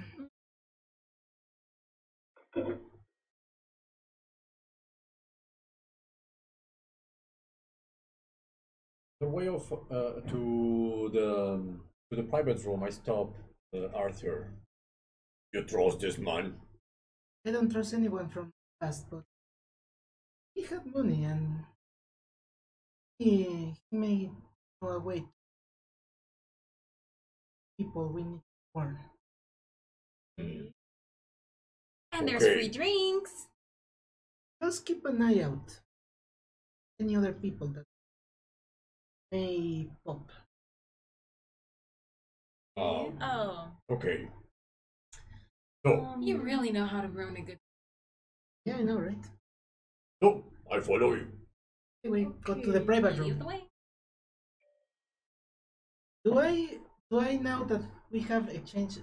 The way of to the private room, I stop Arthur. You trust this man? I don't trust anyone from the past, but he had money and he may know a way to people we need to warn. And there's Okay. free drinks. Just keep an eye out. Any other people that may pop. Oh, Okay. So, you really know how to ruin a good. Yeah, I know, right? so I follow you. Anyway, go to the private Lead room. the way. Do I now that we have exchanged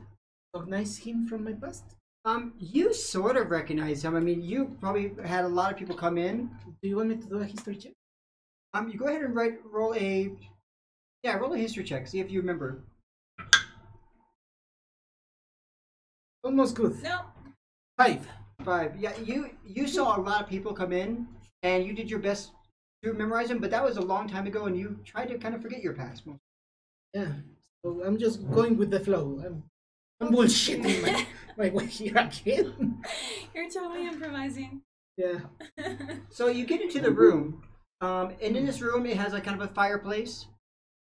recognize him from my past? You sort of recognize him. I mean, you probably had a lot of people come in. Do you want me to do a history check? You go ahead and roll a history check. See if you remember. Almost good. No. 5. 5. Yeah, you saw a lot of people come in, and you did your best to memorize them, but that was a long time ago, and you tried to kind of forget your past. Yeah. So I'm just going with the flow. I'm bullshitting my way here again. You're totally improvising. Yeah. So you get into the room, and in this room it has a kind of a fireplace.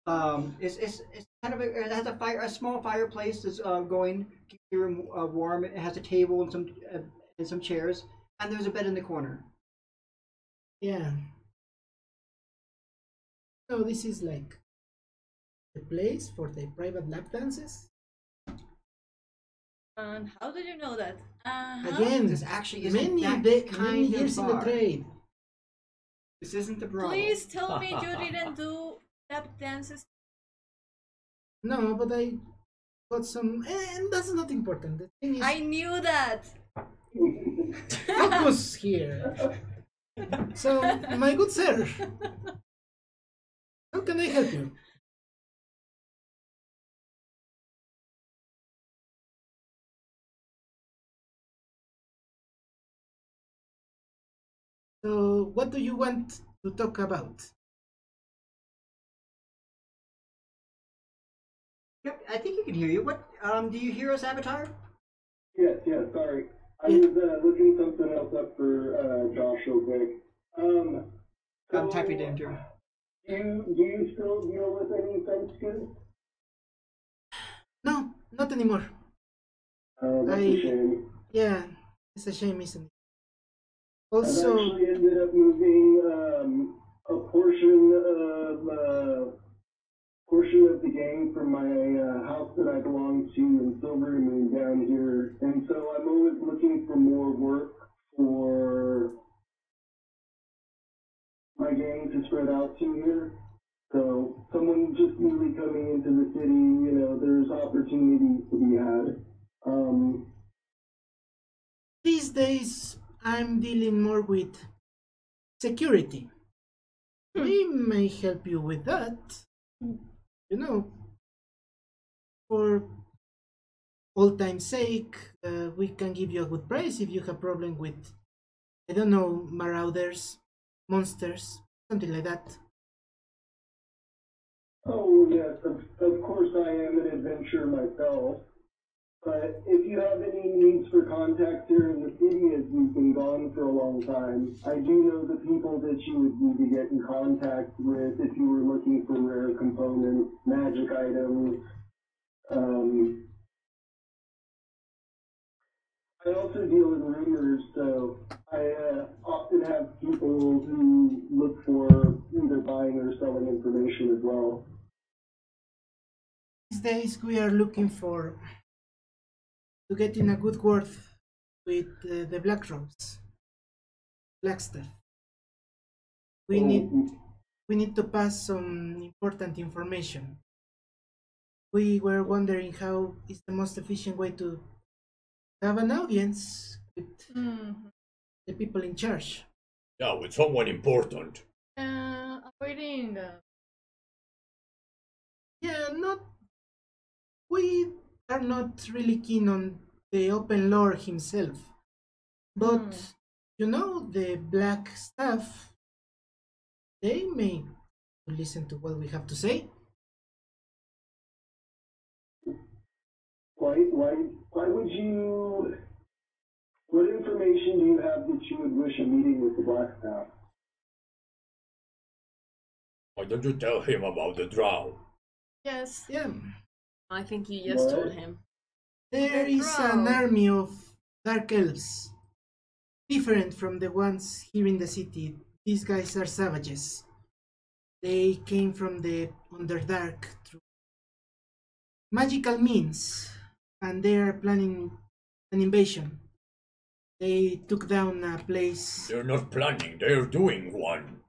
It's kind of it has a small fireplace that's going, keep the room warm. It has a table and some chairs, and there's a bed in the corner. Yeah. So this is like the place for the private lap dances. And how do you know that? Again, This actually isn't many that many kind of years in the bar. trade. This isn't the brothel. Please tell me you didn't do lap dances. No, but I got some, and that's not important. The thing is, I knew that. focus here. So, my good sir, how can I help you? So, what do you want to talk about? Yep, I think he can hear you. What? Do you hear us, Avatar? Yes, sorry. I Yeah. was looking something else up for Josh real quick. I'm happy to enter. Do you still deal with any fence kids? No, not anymore. That's a shame. Yeah, it's a shame, isn't it? I've Also, actually ended up moving a portion of the gang from my house that I belong to in Silver Moon down here, and so I'm always looking for more work for my gang to spread out to here. So someone just newly coming into the city, there's opportunities to be had. these days I'm dealing more with security. We may help you with that. For old time's sake, we can give you a good price if you have problem with, I don't know, marauders, monsters, something like that. Oh yes, of course I am an adventurer myself. But if you have any needs for contacts here in the city, as you've been gone for a long time, I do know the people that you would need to get in contact with if you were looking for rare components, magic items. I also deal in rumors, so I often have people who look for either buying or selling information as well. These days we are looking to get in a good word with the Black Robes, Blackstaff. We need to pass some important information. We were wondering how is the most efficient way to have an audience with the people in charge. Yeah, with someone important. I'm waiting. Yeah, we are not really keen on the open lore himself. But, the black staff, they may listen to what we have to say. Why would you? What information do you have that you would wish a meeting with the Black Staff? Why don't you tell him about the Drow? Yes. Yeah, I think you just told him. there The is an Drow. army of dark elves, different from the ones here in the city. These guys are savages. They came from the Underdark through magical means, and they are planning an invasion. They took down a place. They're not planning, they're doing one.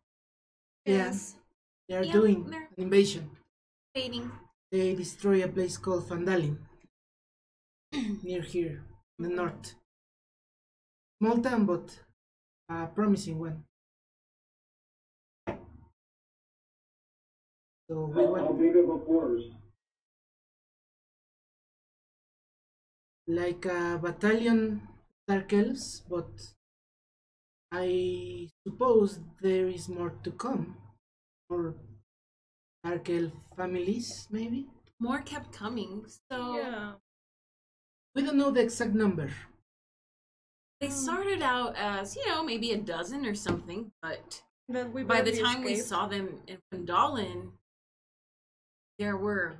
Yes. They are Yeah, doing they're- an invasion. Dating. They destroy a place called Fandalin, near here, in the north. Small town, but a promising one. So we How went big of a force? like a battalion dark elves, but I suppose there is more to come. Or dark elf families, maybe? More kept coming, so Yeah. We don't know the exact number. they started out as, maybe a dozen or something, but That we by the barely time we escaped. saw them in Vandalin, there were,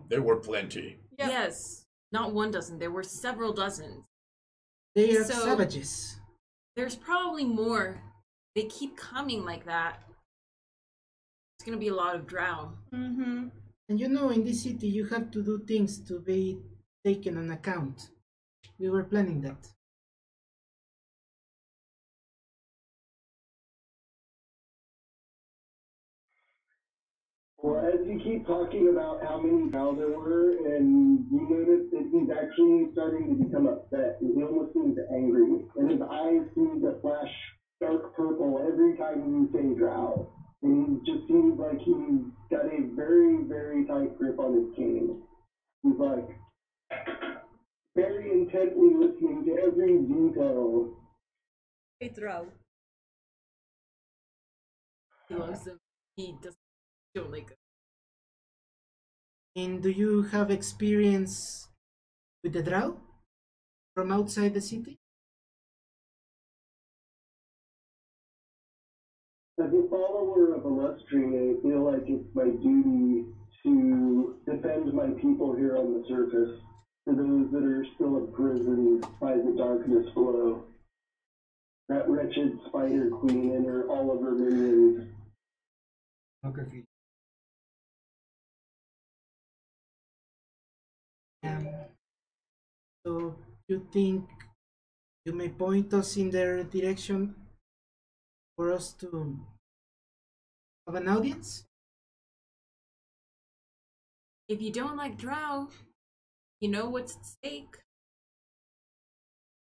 There were plenty. Yeah. yes, not one dozen, there were several dozens. They are So- savages. There's probably more they keep coming like that, it's gonna be a lot of drow. Mm-hmm. And you know, in this city, you have to do things to be taken on account. We were planning that. Well, as you keep talking about how many Drow there were, and you notice that he's actually starting to become upset, and he almost seems angry, and his eyes seem to flash dark purple every time you say Drow. And he just seems like he's got a very, very tight grip on his cane. He's like very intently listening to every detail. Hey, Drow. He loves them. He doesn't feel like it. And do you have experience with the Drow from outside the city? As a follower of Illustrian, I feel like it's my duty to defend my people here on the surface, for those that are still imprisoned by the darkness below. That wretched Spider Queen and all of her minions. Geography. So you think you may point us in their direction for us to have an audience? If you don't like drow, you know what's at stake.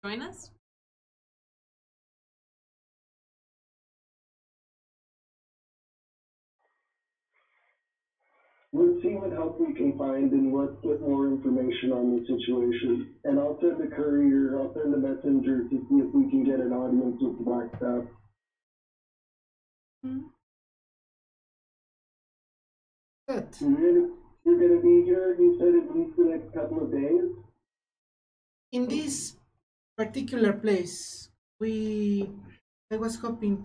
Join us? Let's see what help we can find and let's get more information on the situation. And I'll send a courier, I'll send a messenger to see if we can get an audience with the Black Staff. Good. You're gonna be here, you said, at least the next couple of days? In this particular place, I was hoping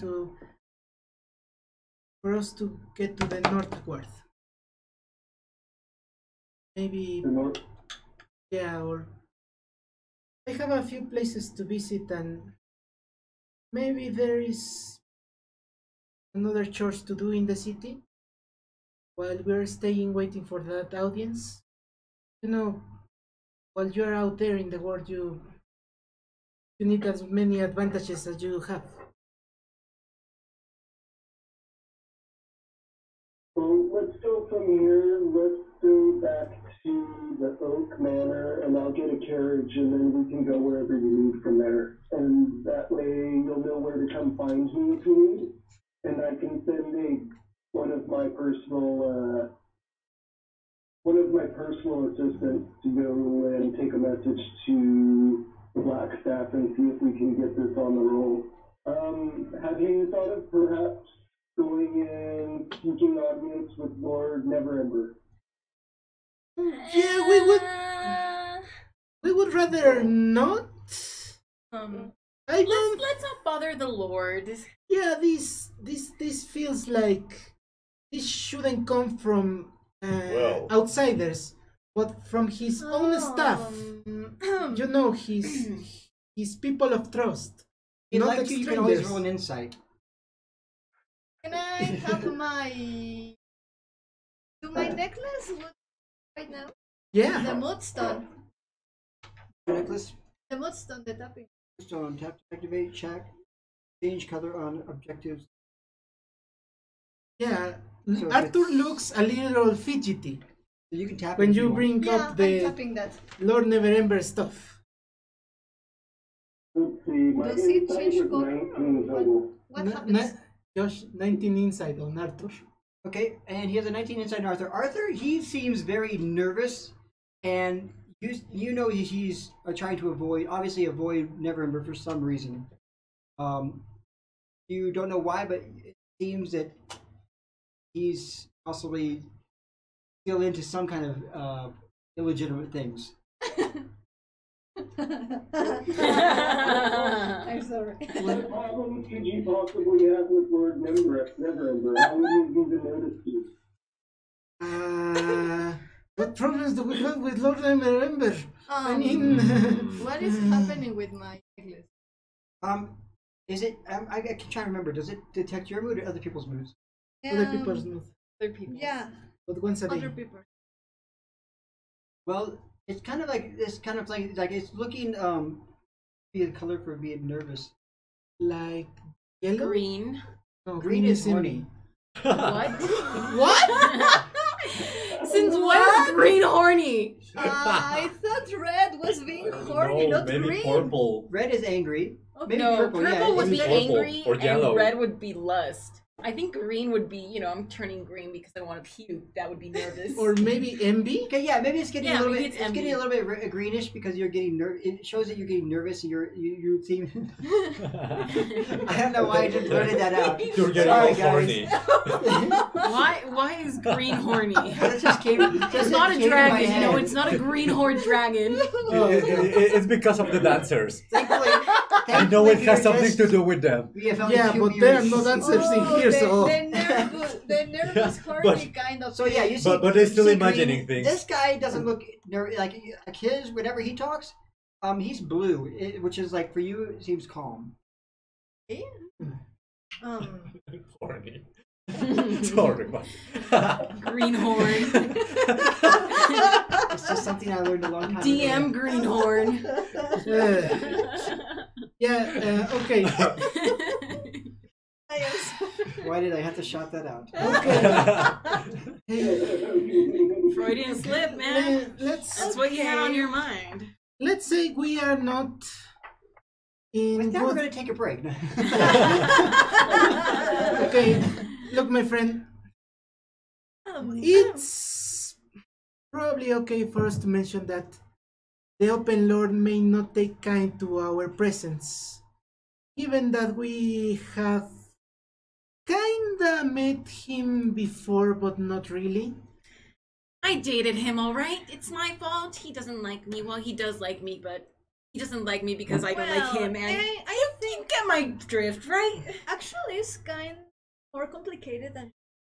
for us to get to the northward. Maybe, The north? yeah, or I have a few places to visit, and maybe there is another church to do in the city while we're staying waiting for that audience. You know, while you're out there in the world, you need as many advantages as you have. Well, let's go from here, let's go back to the Oak Manor, and I'll get a carriage, and then we can go wherever you need from there. And that way you'll know where to come find me if you need, and I can send one of my personal assistants to go and take a message to the Black Staff and see if we can get this on the roll. Have you thought of perhaps going and seeking audience with Lord Neverember? Yeah, we would rather not. I don't. Let's not bother the Lord. Yeah, this feels like this shouldn't come from outsiders, but from his own staff. You know, his people of trust. If you'd not like to, you can always strangers. roll an insight. Can I have my necklace right now? Yeah. The moodstone. Necklace, The moodstone, the tapping. stone, tap to activate, check, change color on objectives. Yeah, So Arthur it's- looks a little fidgety So you can tap it when if you want. bring Yeah, up I'm the tapping that. Lord Neverember stuff. Let's see, my Does it insight change was color? 19 total. What Na- happens? Josh, 19 inside on Arthur. Okay, and he has a 19 inside on Arthur. Arthur, he seems very nervous, and you know he's trying to avoid Neverember for some reason. You don't know why, but it seems that he's possibly still into some kind of illegitimate things. I'm sorry. What problems could you possibly have with Lord Neverember? How would you even notice you? What problems do we have with Lord Neverember? I mean, What is happening with my necklace? Is it? I can try to remember. Does it detect your mood or other people's moods? Other people's mood. Other people. Yeah, But once a day. other people. Well, it's kind of like it's looking be a color for being nervous. Like yellow? Green. No, Green is horny. What? What? Since when is green horny? I thought red was being horny, No, not maybe green. purple. Red is angry. Okay. Maybe No, purple. Yeah, would be it's purple angry, or yellow. and red would be lust. I think green would be, I'm turning green because I want to puke. That would be nervous. Or maybe envy? Okay, yeah, maybe it's getting Yeah, a little maybe bit. it's It's getting a little bit greenish because you're getting nervous. It shows that you're getting nervous. And you seem. I don't know why I just blurted that out. You're getting Sorry, all guys. horny. Why is green horny? That just came. It's not a dragon, it's not a green horned dragon. It's because of the dancers. Thankfully, I know it we has are something just- to do with them. We have only Yeah, 2 but there are viewers. no dancers in here, so. The nervous, horny But- kind of. So yeah, you see, But they're still you see imagining green. things. This guy doesn't look like his. Whenever he talks, he's blue, which is like for you it seems calm. Horny. Sorry, but Greenhorn. It's just something I learned a long time DM ago. Greenhorn. Okay. I am sorry. Why did I have to shout that out? Freudian slip, man. Let's That's what you had on your mind. let's say we are not in With that, we're good. gonna take a break. Okay, look, my friend. It's probably okay for us to mention that the Open Lord may not take kind to our presence, given that we have kinda met him before, but not really. I dated him, alright? It's my fault. He doesn't like me. Well, he does like me, but he doesn't like me because I don't like him. And I think get my drift, right? actually it's kind more complicated than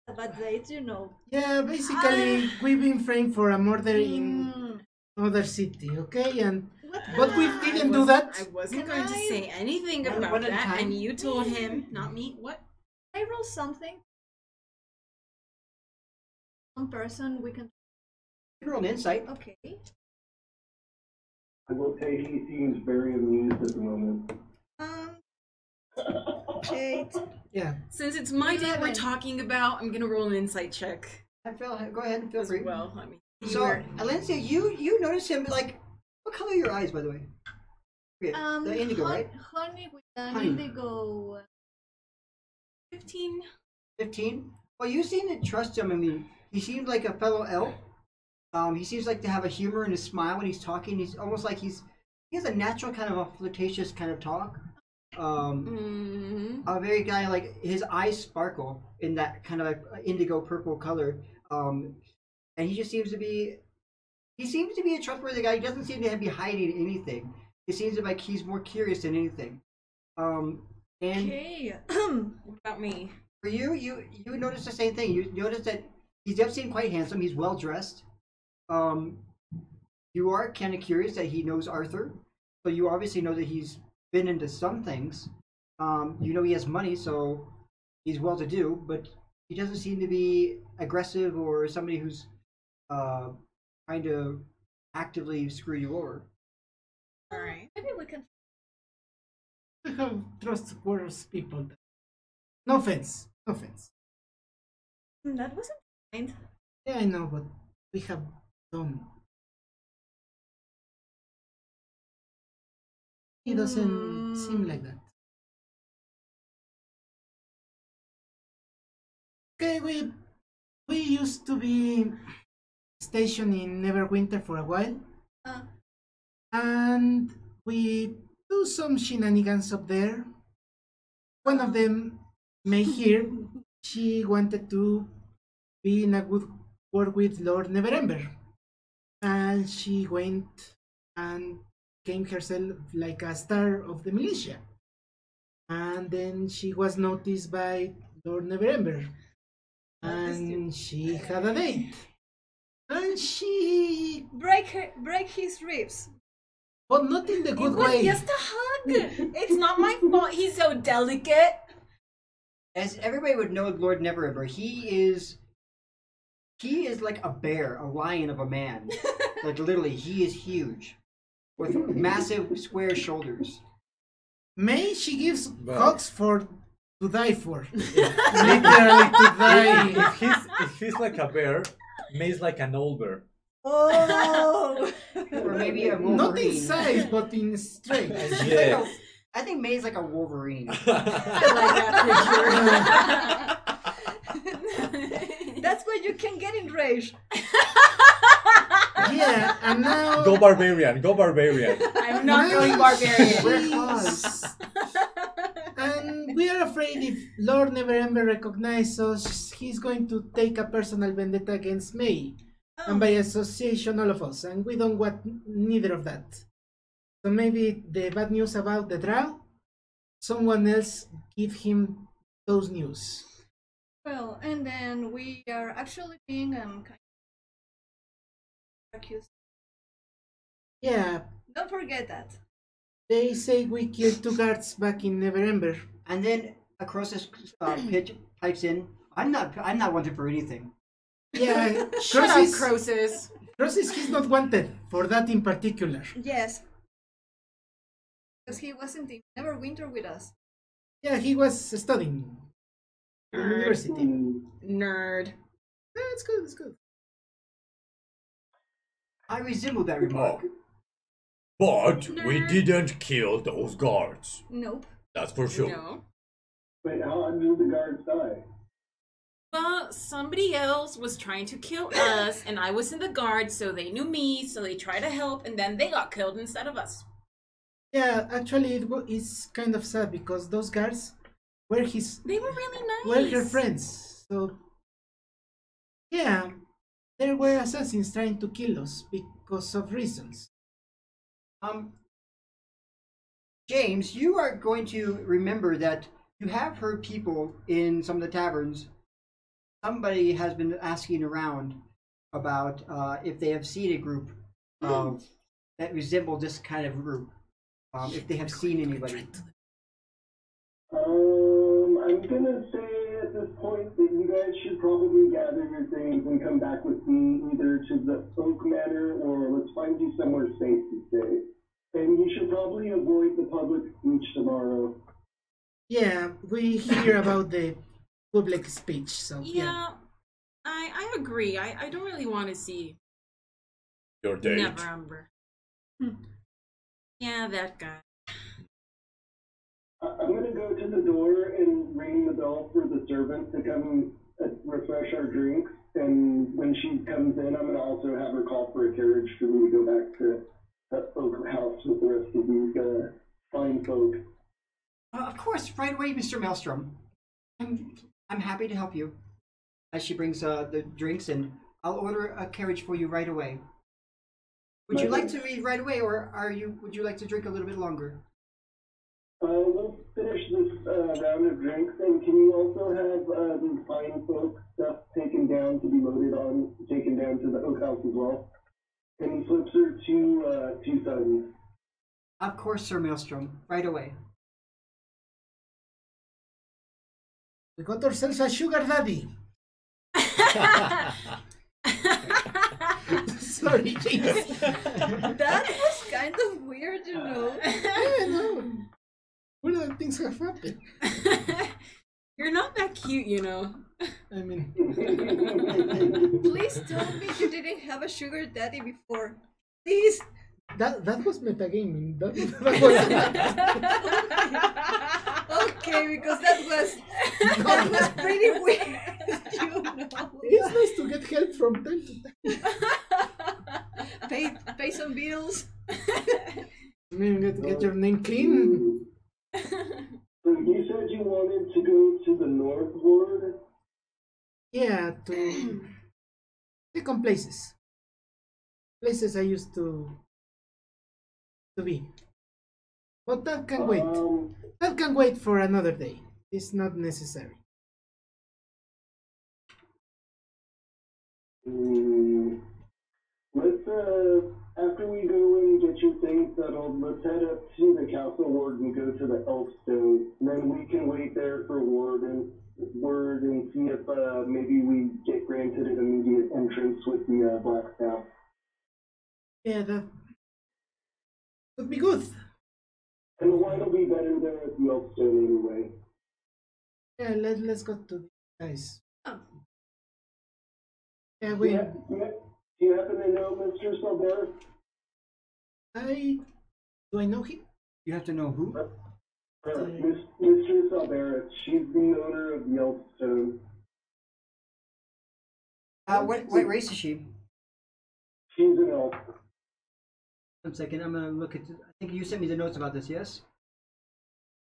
a bad date, you know. Yeah, basically, we've been framed for a murder in another city, okay? But we didn't do that. I wasn't Can going to I- say anything One- about one at a that, time? and you told him, not me. What? I roll something. One person we can. Roll an insight. Okay. I will say he seems very amused at the moment. 8. Yeah. Since it's my date we're 11. talking about, I'm gonna roll an insight check Go ahead and feel as free. well. I mean, So, Elincia, you notice him like what color are your eyes, by the way? Yeah, the indigo, right? Honey with an Honey. indigo. 15. 15. Well, you seem to trust him. I mean, he seems like a fellow elf. He seems like to have a humor and a smile when he's talking. He's almost like he has a natural kind of a flirtatious kind of talk. A very guy like his eyes sparkle in that kind of like indigo purple color. And he just seems to be a trustworthy guy. He doesn't seem to be hiding anything. It seems like he's more curious than anything. And Okay. What about me? for you notice the same thing. You notice that he does seem quite handsome. He's well dressed. You are kind of curious that he knows Arthur, so you obviously know that he's been into some things. You know he has money, so he's well to do, but he doesn't seem to be aggressive or somebody who's trying to actively screw you over. Alright. Maybe we can. We have trustworthy people. No offense. No offense. That wasn't kind. Yeah, I know, but we have done. He doesn't seem like that. Okay, we used to be stationed in Neverwinter for a while, and we do some shenanigans up there. One of them, May here, she wanted to be in a good work with Lord Neverember, and she went and came herself like a star of the militia, and then she was noticed by Lord Neverember, and she had a date, and she Break his ribs. But not in the It good was way. just a hug. It's not my fault. He's so delicate. As everybody would know, Lord Neverember, he is like a bear, a lion of a man. Like literally, he is huge, with massive square shoulders. May, she gives Well. hugs to die for. Literally to die. If he's like a bear, May's like an old bear. Oh! Or maybe a Wolverine. Not in size, but in strength. She's Yes. like I think May's like a Wolverine. I like that picture. That's why you can get enraged. Yeah, and now Go barbarian, go barbarian. I'm not now going barbarian. We're she's- And we are afraid if Lord Neverember recognizes us, he's going to take a personal vendetta against May. And by association, all of us. And we don't want neither of that. So maybe the bad news about the Drow, someone else give him those news. Well, and then we are actually being kind of accused. Yeah, Don't forget that. they say we killed 2 guards back in Neverember. And then across this pitch pipes in, I'm not wanted for anything. Yeah, Shut up, Croesus. Croesus, he's not wanted for that in particular. Yes. Because he wasn't in Neverwinter with us. Yeah, he was studying in university. Nerd. That's good, that's good. I resemble that remark. But we Nerd. didn't kill those guards. Nope. That's for sure. No. Wait, how did the guards die? Well, somebody else was trying to kill us, and I was in the guard, so they knew me, so they tried to help, and then they got killed instead of us. Yeah, actually, it's kind of sad because those guards were They were really nice. were her friends. So, yeah, there were assassins trying to kill us because of reasons. James, you are going to remember that you have heard people in some of the taverns. Somebody has been asking around about if they have seen a group that resemble this kind of group. If they have seen anybody. I'm gonna say at this point that you guys should probably gather your things and come back with me either to the Oak Manor or let's find you somewhere safe to stay. And you should probably avoid the public speech tomorrow. Yeah, we hear about the public speech, so Yeah, I agree. I don't really want to see Your date. Neverember. Yeah, that guy. I'm gonna go to the door and ring the bell for the servant to come refresh our drinks. And when she comes in, I'm gonna also have her call for a carriage for me to go back to Oak House with the rest of these fine folk. Of course, right away, Mr. Maelstrom. I'm happy to help you. As she brings the drinks, and I'll order a carriage for you right away. Would you like to read right away, or would you like to drink a little bit longer? We'll finish this round of drinks, and can you also have these fine folk stuff taken down to be taken down to the Oak House as well? And he flips her two sons. Of course, Sir Maelstrom. Right away. we got ourselves a sugar daddy. Sorry, James. That was kind of weird, you know. Yeah, no. Weird things have happened. You're not that cute, you know. I mean, Please tell me you didn't have a sugar daddy before. Please. that was metagaming. That Okay, because that was pretty weird, you know. it's nice to get help from time to time. Pay some bills. I mean, get your name clean. So you said you wanted to go to the North Ward? Yeah, to second places. Places I used to be. But that can wait. That can wait for another day. It's not necessary. Let's after we go and get your things things settled, let's head up to the castle ward and go to the Elfstone. Then we can wait there for word and see if maybe we get granted an immediate entrance with the Black Staff. Yeah, that would be good. And the wine will be better there at the Elfstone anyway. Yeah, let's go to the guys. Oh. Yeah, Do you happen to know Mr. Salber? Do I know him? You have to know who? Mr. Salber. She's the owner of the Elfstone. What race is she? She's an elf. 1 second, I'm gonna look at. I think you sent me the notes about this. Yes.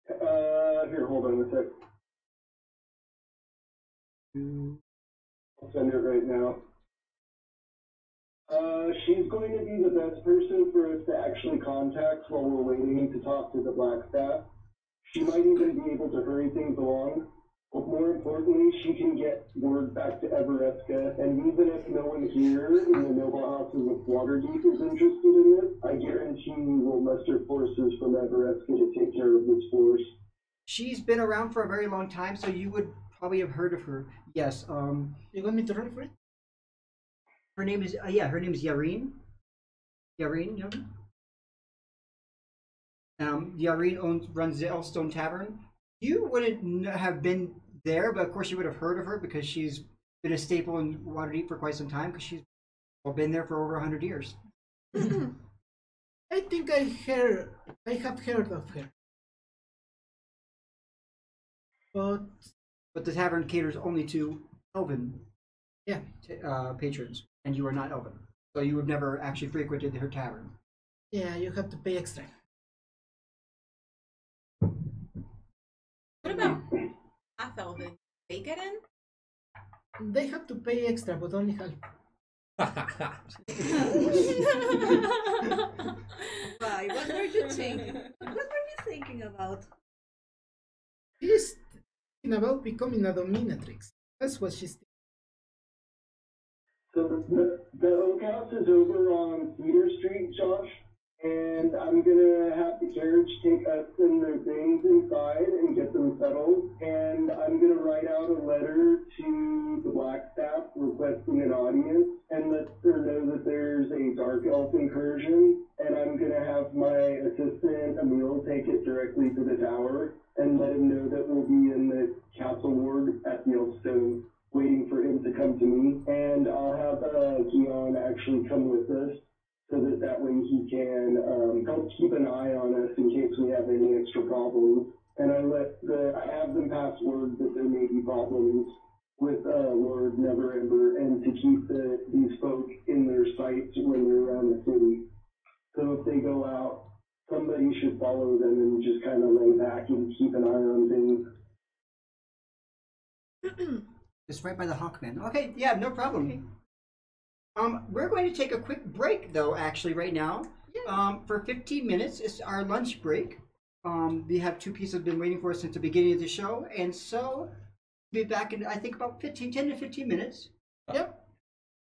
Here, hold on a sec. I'll send it right now. She's going to be the best person for us to actually contact while we're waiting to talk to the Black Staff. She might even be able to hurry things along, but more importantly, she can get word back to Evereska, and even if no one here in the noble houses of Waterdeep is interested in this, I guarantee we will muster forces from Evereska to take care of this force. She's been around for a very long time, so you would probably have heard of her. Yes. You want me to run for it? Her name is her name is Yareen. Yareen, yeah. Yareen runs the Elfstone Tavern. You wouldn't have been there, but of course you would have heard of her because she's been a staple in Waterdeep for quite some time because she's been there for over 100 years. I think I have heard of her. But the tavern caters only to elven patrons, and you are not elven. So you have never actually frequented her tavern. Yeah, you have to pay extra. What about half elven? They get in? They have to pay extra, but only half. Why? What were you thinking? What were you thinking about? She's thinking about becoming a dominatrix. That's what she's thinking. So the Oak House is over on Cedar Street, Josh, and I'm gonna have the carriage take us and their things inside and get them settled, and I'm gonna write out a letter to the Black Staff requesting an audience and let her know that there's a dark elf incursion, and I'm gonna have my assistant Emil take it directly to the tower and let him know that we'll be in the castle ward at the Elfstone, waiting for him to come to me, and I'll have Keon actually come with us so that way he can help keep an eye on us in case we have any extra problems. And I have them pass word that there may be problems with Lord Neverember and to keep these folk in their sights when they're around the city. So if they go out, somebody should follow them and just kind of lay back and keep an eye on things. Just right by the Hawkman. Okay, yeah, no problem. We're going to take a quick break, though, actually, right now. Yeah. For 15 minutes. It's our lunch break. We have two pieces been waiting for us since the beginning of the show, and so we'll be back in, I think, about 10 to 15 minutes. Yep.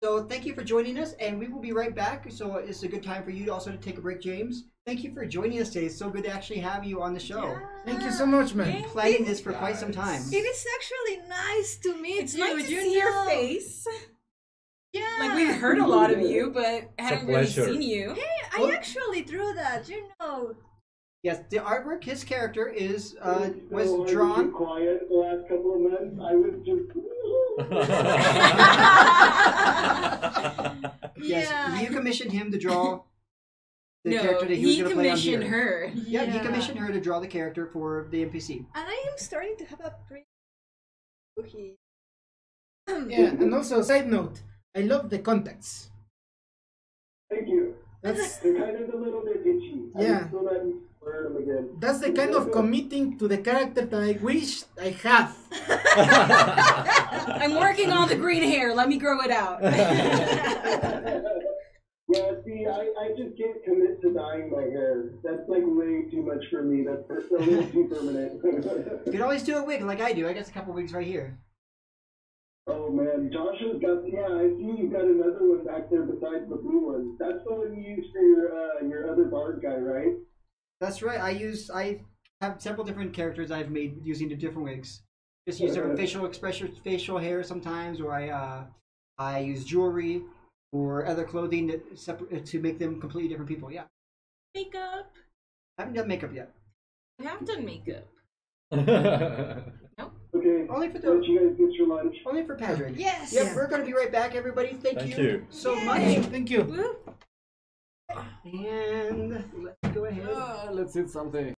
So thank you for joining us, and we will be right back. So it's a good time for you also to take a break, James. Thank you for joining us today. It's so good to actually have you on the show. Yeah. Thank you so much, man. Planning this for quite some time. It is actually nice to meet It's you. nice to you see your face. Yeah. Like, we've heard a lot of you, but hadn't really pleasure. seen you. Hey, I actually drew that, you know. Yes, the artwork, his character is was So drawn. quiet the last couple of months. I was just. Yes, Yeah. you commissioned him to draw the No, character that he was he going to play on commissioned here. her. Yeah, he commissioned her to draw the character for the NPC. And I am starting to have a pretty. Yeah, and also, side note, I love the contacts. Thank you. That's They're kind of a little bit itchy. Yeah. I'm still not wear them again. that's the kind of committing to the character that I wish I have. I'm working on the green hair. Let me grow it out. Yeah, see, I just can't commit to dyeing my hair. That's like way too much for me. That's a little too permanent. You can always do a wig like I do. I got a couple wigs right here. Oh man, Josh has got. Yeah, I see you've got another one back there besides the blue one. That's the one you use for your other bard guy, right? That's right. I have several different characters I've made using the different wigs. Just use different facial expressions, facial hair sometimes, or I use jewelry or other clothing to make them completely different people. Yeah, Makeup. I haven't done makeup yet. I have done makeup. Okay. Only for Why don't you guys get your lunch? only for Patrick. Yes. Yep, we're gonna be right back, everybody. Thank you so much. Thank you. Woo. And let's go ahead. Let's eat something.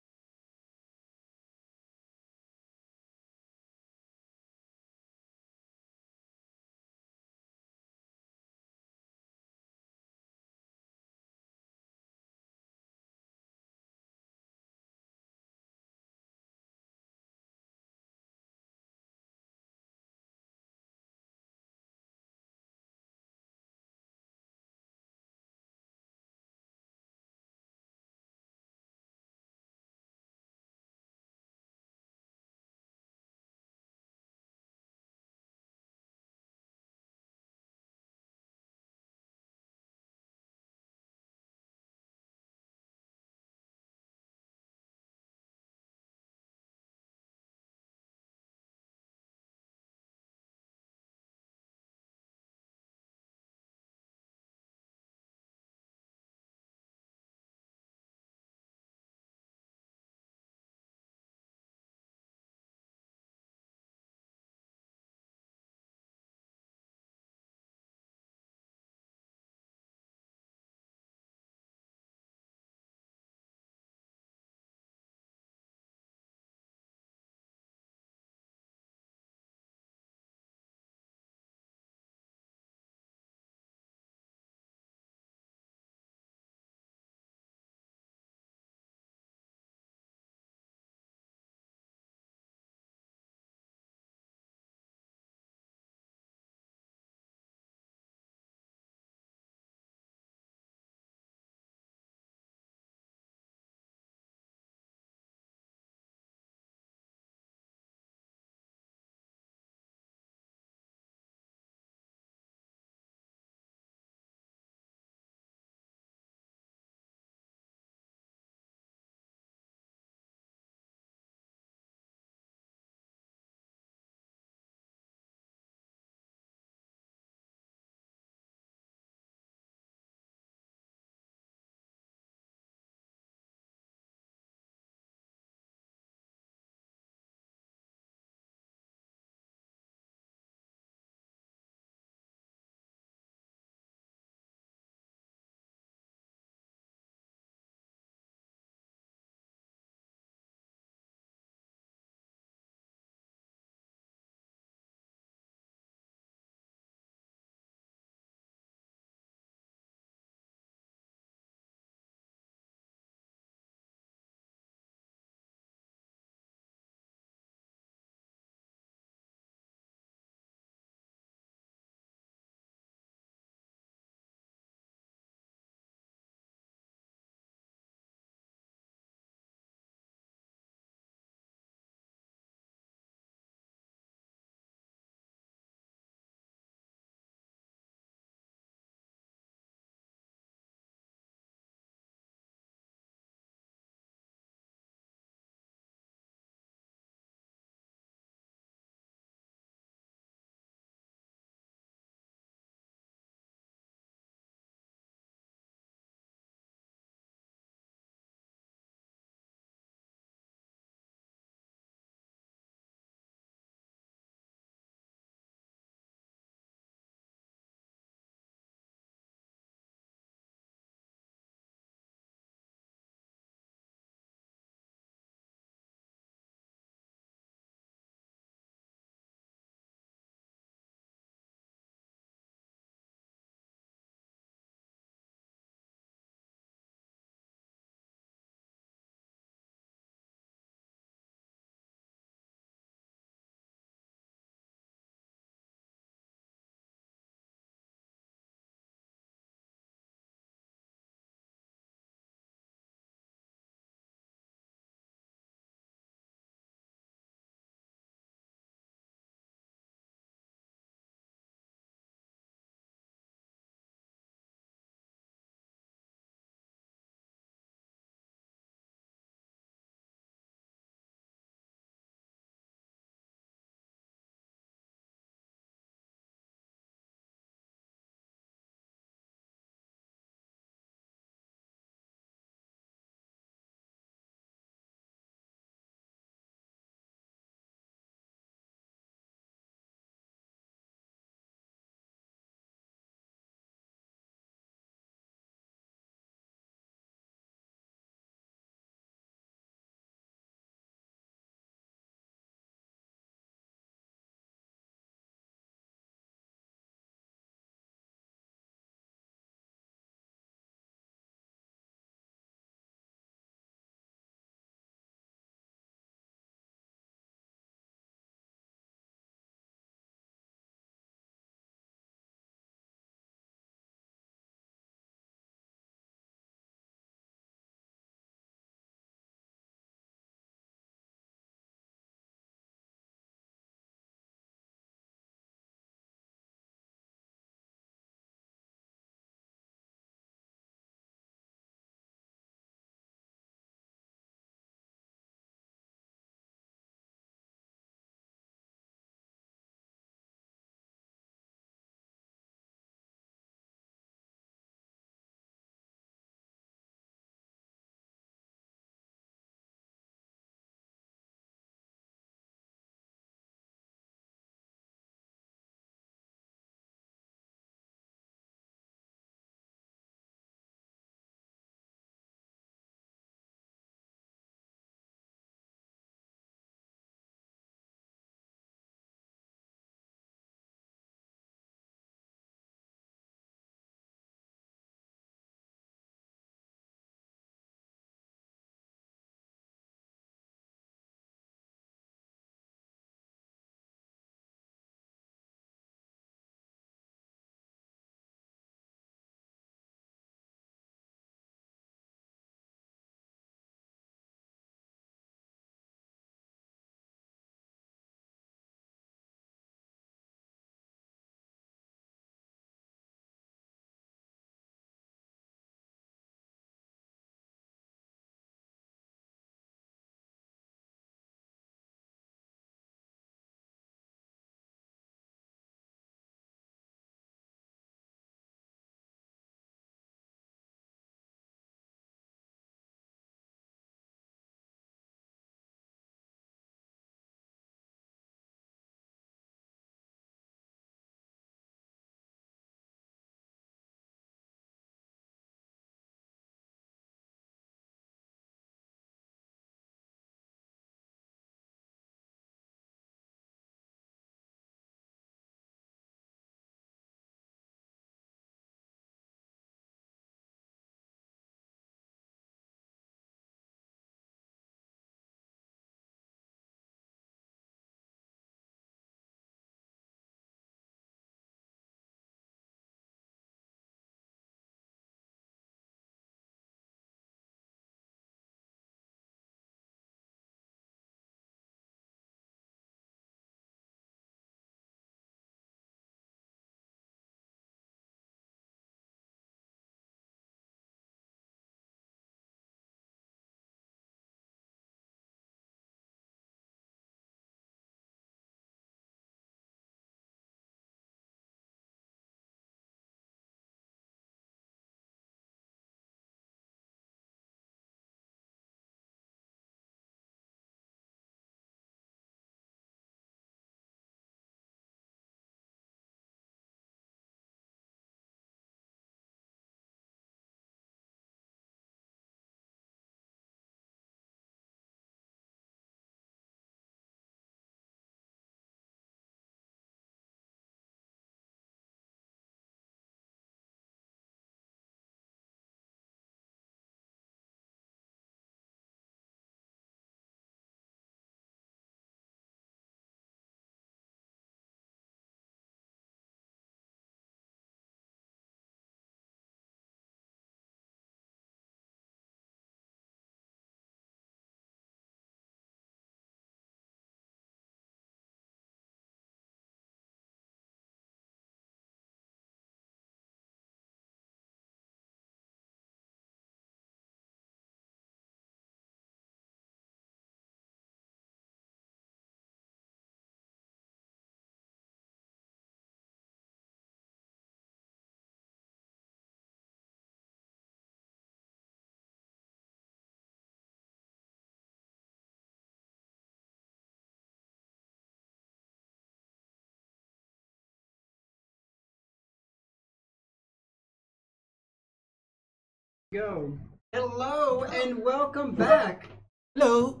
Go. Hello and welcome back. Hello.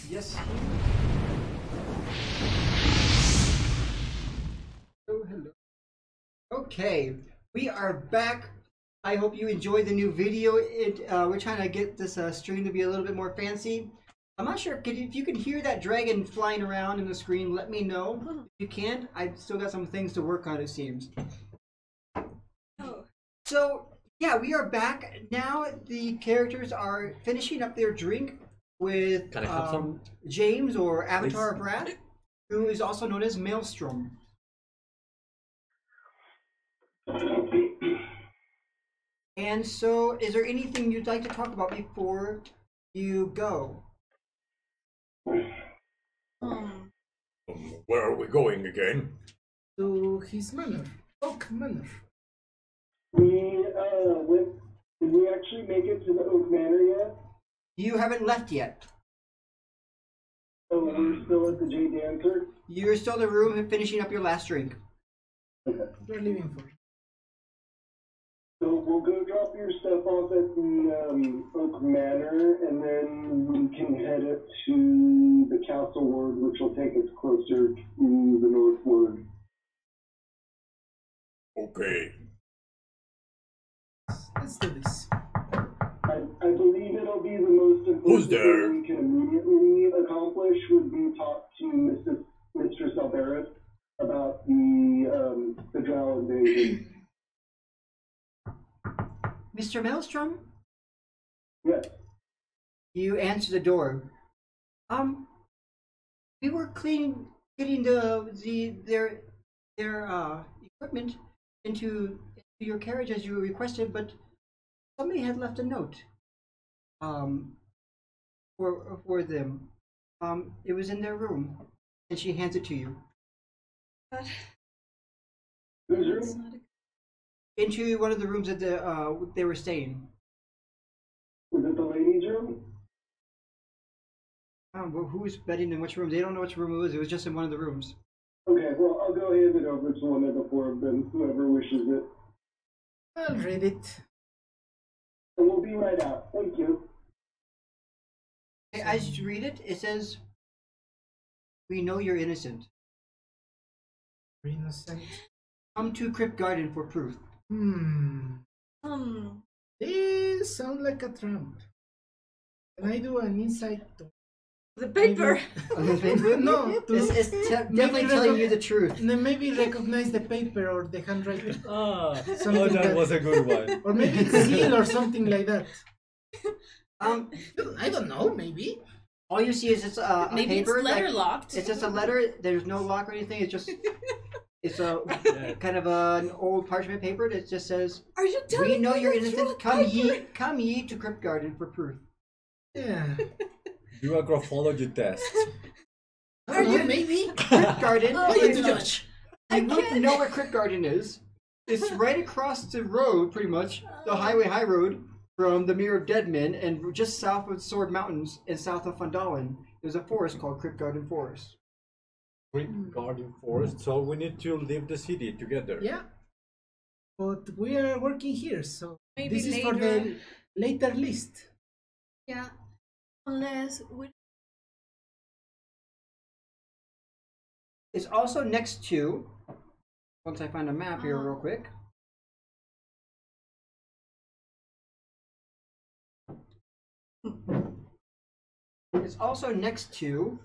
Yes. Hello. Okay, we are back. I hope you enjoyed the new video. We're trying to get this stream to be a little bit more fancy. I'm not sure if you can hear that dragon flying around in the screen. Let me know. If you can, I've still got some things to work on, it seems. Oh. So, yeah, we are back. Now the characters are finishing up their drink with Can I have some? James, or AvatarofWrath, who is also known as Maelstrom. And so, is there anything you'd like to talk about before you go? Where are we going again? To his manor. Oak Manor. Did we actually make it to the Oak Manor yet? You haven't left yet. Oh, we're still at the J Dancer? You're still in the room finishing up your last drink. Okay. You're leaving for. So we'll go drop your stuff off at the Oak Manor, and then we can head up to the Castle Ward, which will take us closer to the North Ward. Okay. Let's do this. I believe it'll be the most important Who's there? thing we can immediately accomplish would be talk to Mistress Albereth about the Drow invasion. Mr. Maelstrom? Yes. You answer the door. We were getting their equipment into your carriage as you requested, but somebody had left a note. For them. It was in their room, and she hands it to you. Whose That's room? not a- Into one of the rooms that they were staying. Was it the ladies' room? Well, who's betting in which room? They don't know which room it was. It was just in one of the rooms. Okay, well, I'll go hand it over to one of the four of them, whoever wishes it. I'll read it. And we'll be right out. Thank you. As you read it, it says, "We know you're innocent. Innocent. Come to Crypt Garden for proof." This sounds like a trap. Can I do an insight? The paper. No, It's definitely telling you the truth. Maybe recognize the paper or the handwriting. Oh, Something that that- was a good one. Or maybe it's seal or something like that. I I don't know, maybe. all you see is just a Maybe paper. it's letter like, locked. It's just a letter. There's no lock or anything. It's just it's a Yeah. kind of an old parchment paper that just says, Are you telling "We know me you're the innocent. truth? Come ye to Crypt Garden for proof." Yeah. Do a graphology test. I don't know, maybe. Crypt Garden. Oh, you is- to judge. You wouldn't know where Crypt Garden is. It's right across the road, pretty much, the high road from the Mirror of Dead Men, and just south of Sword Mountains and south of Fandalen. There's a forest called Crypt Garden Forest. Crypt Garden Forest, so we need to leave the city together. Yeah. But we are working here, so Maybe this is for later. the later list. Yeah. Unless we. It's also next to, once I find a map here real quick. It's also next to,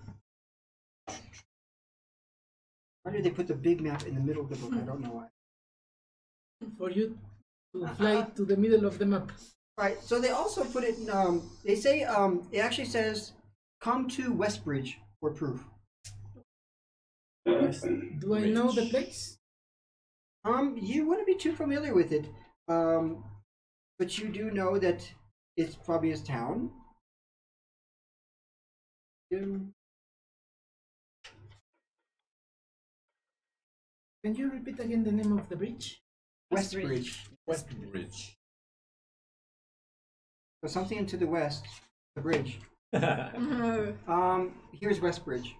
why did they put the big map in the middle of the book? I don't know why. For you to fly to the middle of the map. Right, so they also put it, they say, it actually says, "Come to Westbridge for proof." Do I know the place? You wouldn't be too familiar with it, but you do know that it's probably his town. Can you repeat again the name of the bridge? Westbridge. Westbridge. So something to the west, the bridge. Here's Westbridge.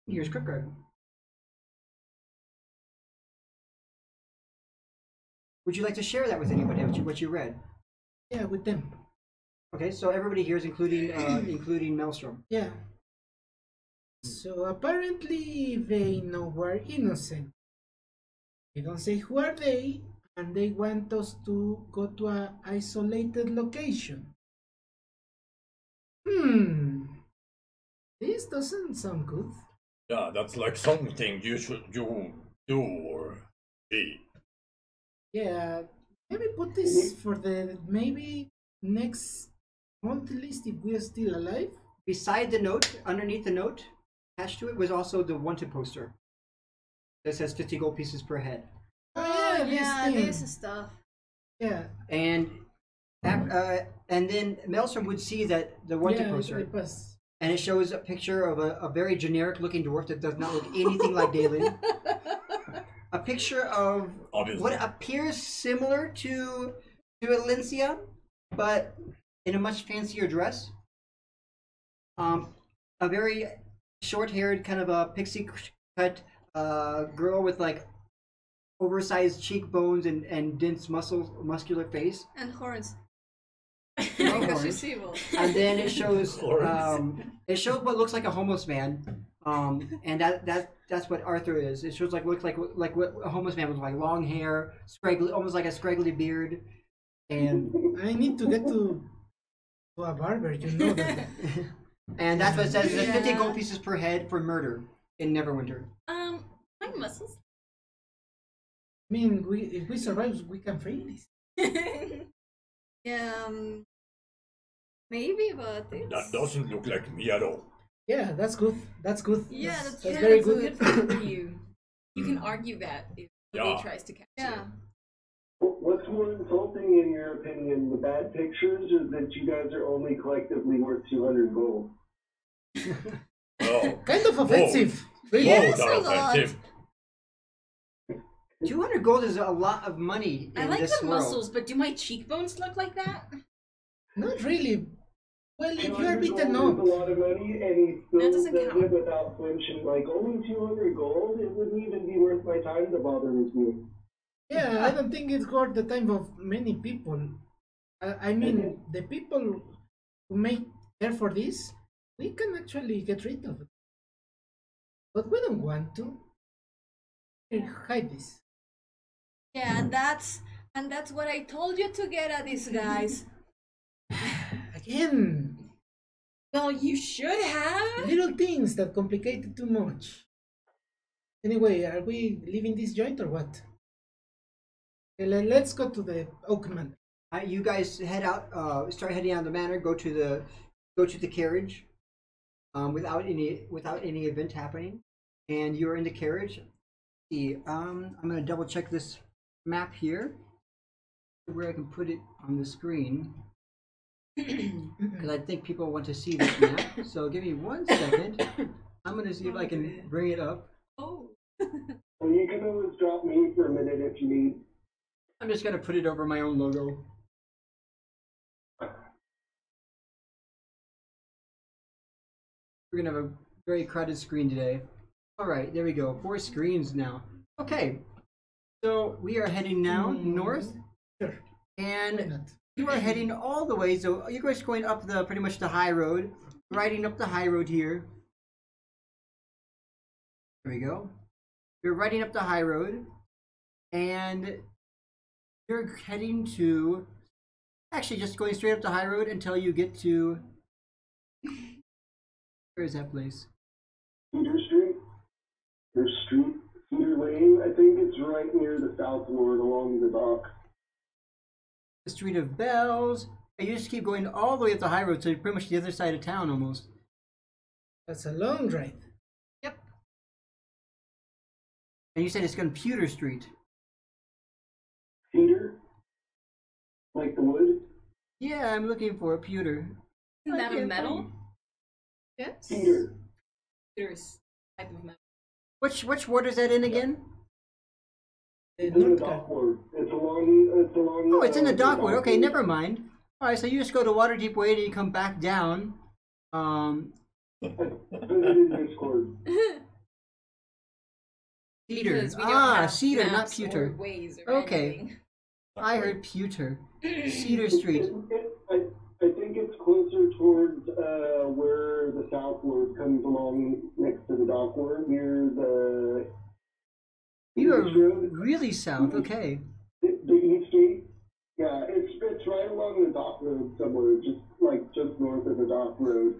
Here's Crypt Garden. would you like to share that with anybody? What you read? Yeah, with them. Okay, so everybody here is including including Maelstrom. Yeah. So apparently they know we're innocent. They don't say who are they, and they want us to go to an isolated location. This doesn't sound good. Yeah, that's like something you do or be. Yeah, maybe put this for the maybe next month list if we are still alive. Beside the note, underneath the note, attached to it was also the wanted poster that says 50 gold pieces per head. Oh, yeah, this this stuff. Yeah. And then Maelstrom would see that the wanted poster, and it shows a picture of a very generic looking dwarf that does not look anything like Dalen. A picture of what appears similar to Elincia, but in a much fancier dress. A very short-haired, kind of a pixie cut girl with like oversized cheekbones and dense muscular face. And horns. No Because horns. she's evil. And then it shows what looks like a homeless man. And that's what Arthur is. It shows looks like what a homeless man was like, long hair, scraggly, almost like a scraggly beard. And I need to get to a barber, you know that. and that's what it says. It's 50 gold pieces per head for murder in Neverwinter. My muscles. I mean, if we survive, we can free this. Yeah, maybe, but it's... That doesn't look like me at all. Yeah, that's good. That's good. Yeah, that's yeah, very that's good. Good for you. You can argue that if Yeah. he tries to catch Yeah. What's more insulting in your opinion, the bad pictures, or that you guys are only collectively worth 200 gold? Oh, Kind of offensive. Really? Yeah. both are a lot. offensive. 200 gold is a lot of money in I like this the world. muscles, but do my cheekbones look like that? Not really. Well, if you are 200 beaten gold up. is a lot of money, and he still That does doesn't it count. without flinching. Like, only 200 gold? It wouldn't even be worth my time to bother with you. Yeah, I don't think it's worth the time of many people. I mean, the people who make care for this, we can actually get rid of it. But we don't want to. Here, hide this. Yeah, and that's what I told you to get at these guys. Again, Well, you should have. little things that complicate it too much. Anyway, are we leaving this joint or what? Okay, let's go to the Oakman. You guys head out. Start heading out of the manor. Go to the carriage. Without any event happening, and you're in the carriage. See, I'm gonna double check this map here, where I can put it on the screen, because I think people want to see this map. So give me 1 second. I'm gonna see if I can bring it up. Oh. Well, you can always drop me for a minute if you need. I'm just gonna put it over my own logo. We're gonna have a very crowded screen today. All right, there we go. 4 screens now. Okay, so we are heading now north, Sure. Why and not? you are heading all the way. So you're guys going up the pretty much the high road, riding up the high road here. There we go. You're riding up the high road, and you're heading to. Actually, just going straight up the high road until you get to. Where is that place? Cedar Street? There's Street, Cedar Lane. I think it's right near the South Ward along the dock. The Street of Bells. And you just keep going all the way up the high road, so you're pretty much the other side of town almost. That's a long ride. Yep. And you said it's Computer Street. Cedar? Like the wood? Yeah, I'm looking for a pewter. Isn't that a metal? Yes. Cedar. There's type of metal. Which ward is that in again? The It's in the North dock Car. ward. It's along. Oh, it's in the dock ward. Okay, ward. never mind. All right, so you just go to Waterdeep Way and you come back down. I put it in Discord. Cedar. Because we don't have Cedar, not maps or pewter. ways or Okay. anything. I heard pewter. Cedar Street. I think it's closer towards where the South Ward comes along next to the dock ward, near the. You are East Road. really south. Okay. The East Gate. Yeah, it's right along the dock road somewhere, just north of the dock road.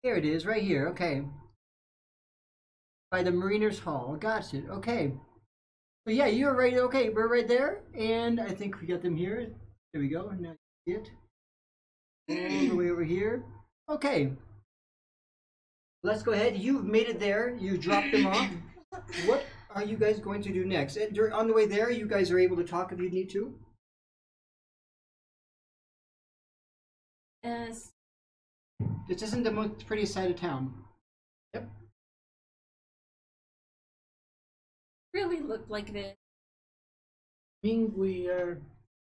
There it is, right here. Okay. By the Mariners Hall. Gotcha. Okay. So yeah, you're right. Okay, we're right there, and I think we got them here. There we go. Now you see it. All the way over here. Okay. Let's go ahead. You've made it there. You dropped them off. What are you guys going to do next? And on the way there, you guys are able to talk if you need to. Yes. This isn't the most prettiest side of town. Yep. Really look like this. I mean, we are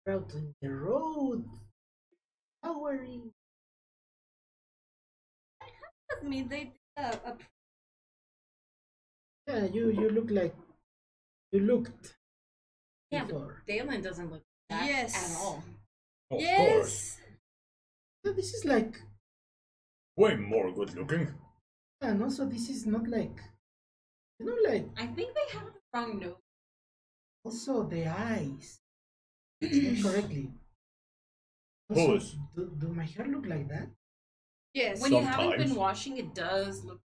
out on the road. How are you? With me, they did a Yeah, you look like you looked Yeah, before. but Dalen doesn't look like that Yes. at all. Of course. yes. Yeah, this is like, Way more good looking. and also this is not like, like I think they have the wrong nose. also the eyes. Not correctly. Also, Whose? do my hair look like that? Yes. When you haven't Sometimes. been washing, it does look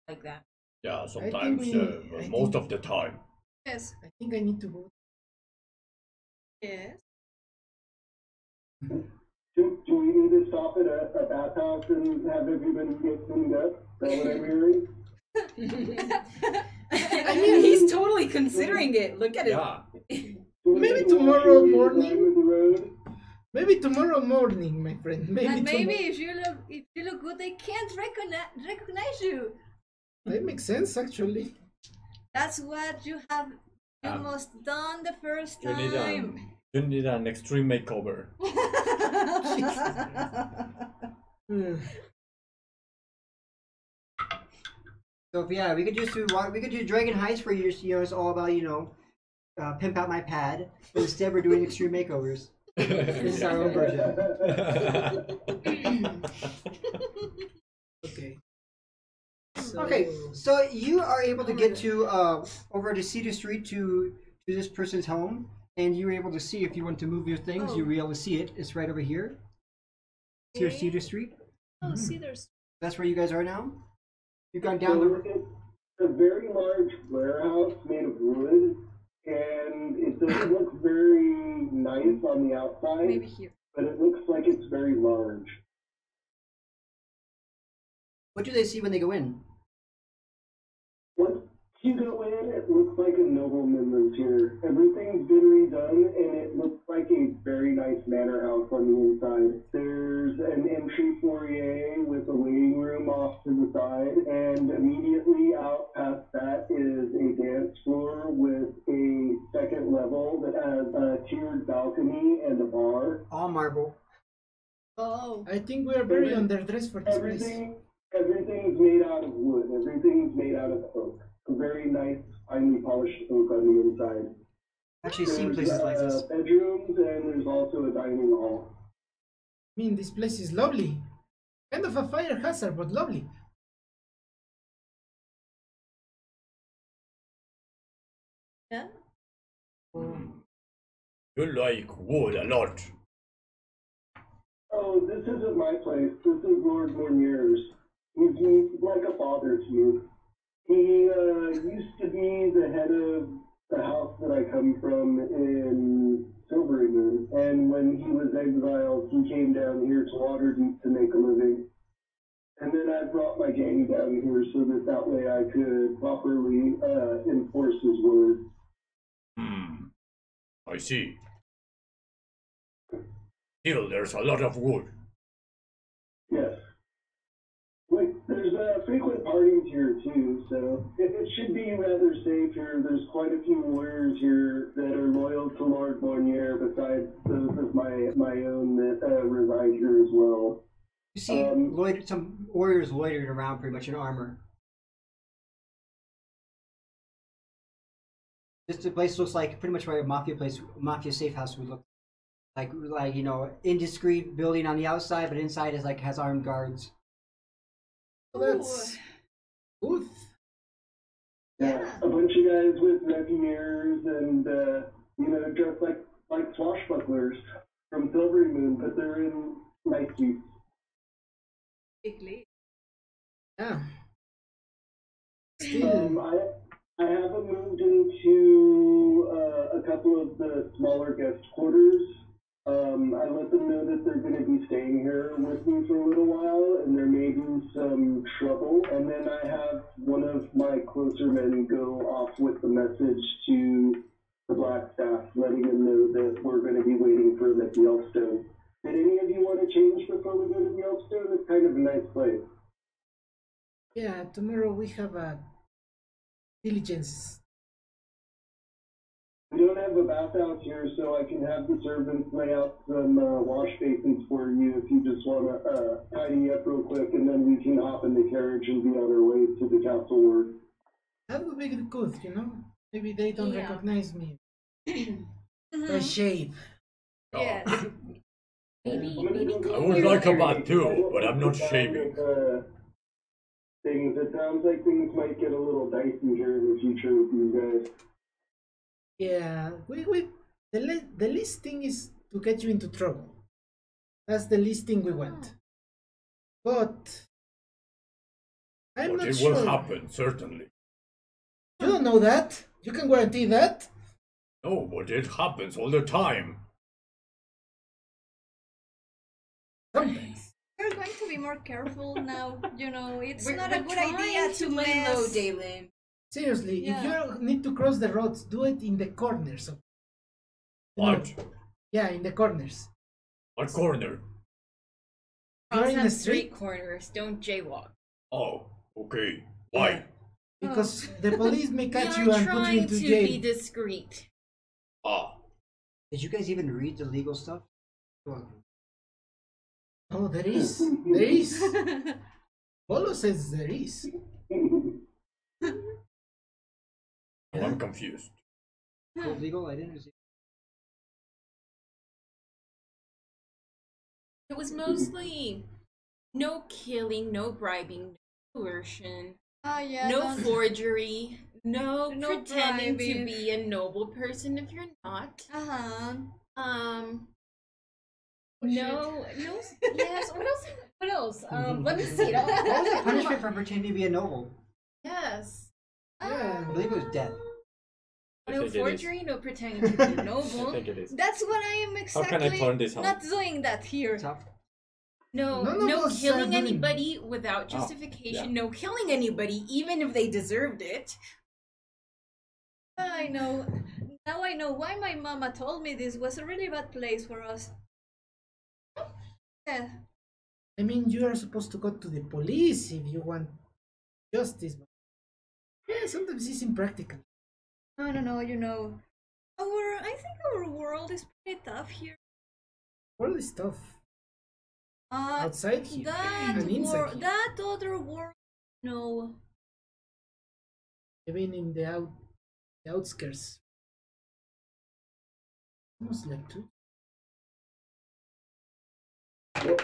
like that. Yeah, sometimes, I most think- of the time. Yes. I think I need to go. Yes. Do we need to stop at a bathhouse and have everybody get cleaned up? Is that what I'm hearing? I mean, he's totally considering it. Look at it. Yeah. Maybe Wash tomorrow your morning. line with the road? Maybe tomorrow morning, my friend. Maybe And maybe tomorrow. if you look good, they can't recognize you. That makes sense, actually. That's what you have almost done the first You need time. You need an extreme makeover. Hmm. So yeah, we could do Dragon Heist where it's all about pimp out my pad. But instead, we're doing extreme makeovers. This is our own version. Okay. Okay, so you are able to get to over to Cedar Street to this person's home, and you were able to see if you want to move your things. Oh. You were able to see it. It's right over here. It's your Okay. Cedar Street. Oh, see, there's. That's where you guys are now. You've gone down the. It's a very large warehouse made of wood, and it doesn't look very nice on the outside, Maybe here. but it looks like it's very large. What do they see when they go in? Once you go in, it looks like a nobleman lives here. Everything's been redone, and it looks like a very nice manor house on the inside. There's an entry foyer with a waiting room off to the side, and immediately out past that is a dance floor with a second level that has a tiered balcony and a bar. All marble. Oh. I think we are very underdressed for this place. Everything's made out of wood. Everything's made out of oak. A very nice, finely polished oak on the inside. Actually, seen places like this. Bedrooms, and there's also a dining hall. I mean, this place is lovely. Kind of a fire hazard, but lovely. Yeah. You like wood a lot. Oh, this isn't my place. This is Lord Mornier's. He's like a father to me. He used to be the head of the house that I come from in Silvery Moon, and when he was exiled, he came down here to Waterdeep to make a living. And then I brought my gang down here so that way I could properly enforce his word. I see. Still, there's a lot of wood. Yes. Wait, there's frequent parties here too, so it should be rather safe here. There's quite a few warriors here that are loyal to Lord Mornier, besides those of my own that reside here as well. You see some warriors loitering around pretty much in armor. This place looks like pretty much where a mafia safe house would look like you know, indiscreet building on the outside, but inside is like has armed guards. Well, that's good. Yeah, a bunch of guys with rapiers and you know, dressed like swashbucklers from Silvery Moon, but they're in nice suits. Big Yeah. Still, I haven't moved into a couple of the smaller guest quarters. I let them know that they're going to be staying here with me for a little while, and there may be some trouble. And then I have one of my closer men go off with the message to the Black Staff, letting them know that we're going to be waiting for him at the Elfstone. Did any of you want to change before we go to the Elfstone? It's kind of a nice place. yeah, tomorrow we have a diligence. We don't have a bathhouse here, so I can have the servants lay out some wash basins for you if you just want to tidy up real quick, and then we can hop in the carriage and be on our way to the castle ward. That would be good, you know? Maybe they don't Yeah. recognize me. The shade. Yes. Maybe I would like a bath too, but I'm not shaving. Things. It sounds like things might get a little dicey here in the future with you guys. Yeah, the least thing is to get you into trouble. That's the least thing we want. But I'm But not it sure. will happen, certainly. You don't know that. You can guarantee that. No, but it happens all the time. Sometimes. We're going to be more careful now. You know, it's We're not a good trying idea to lay mess. low, Dalen. Seriously, Yeah. if you need to cross the roads, do it in the corners. You know, What? yeah, in the corners. What corner? You're Cross in the on street street corners. Don't jaywalk. Oh, okay. Why? because the police may catch We you are and put you trying into to jail. be discreet. Ah, Did you guys even read the legal stuff? Oh, there is. There is. Polo says there is. I'm confused. Code legal? I didn't see. It was mostly no killing, no bribing, no coercion, Oh yeah. no don't- forgery, no, No pretending to bribing. be a noble person if you're not. Uh-huh. No, yes. What else? What else? Let me see it. What was the I'll- punishment for pretending to be a noble? Yes. Yeah. I believe it was death. I No think it is. forgery, no pretending to be I noble. think it is. That's what I am How exactly can I turn this on? not doing that here. Tough. No, None of no us are killing doing- anybody without justification. No killing anybody even if they deserved it. I know. Now I know why my mama told me this was a really bad place for us. Yeah. I mean, you are supposed to go to the police if you want justice. But yeah, sometimes it's impractical. I don't know, you know. I think our world is pretty tough here. All this stuff outside here That and inside here. that other world, no. Even in the outskirts. Almost like two.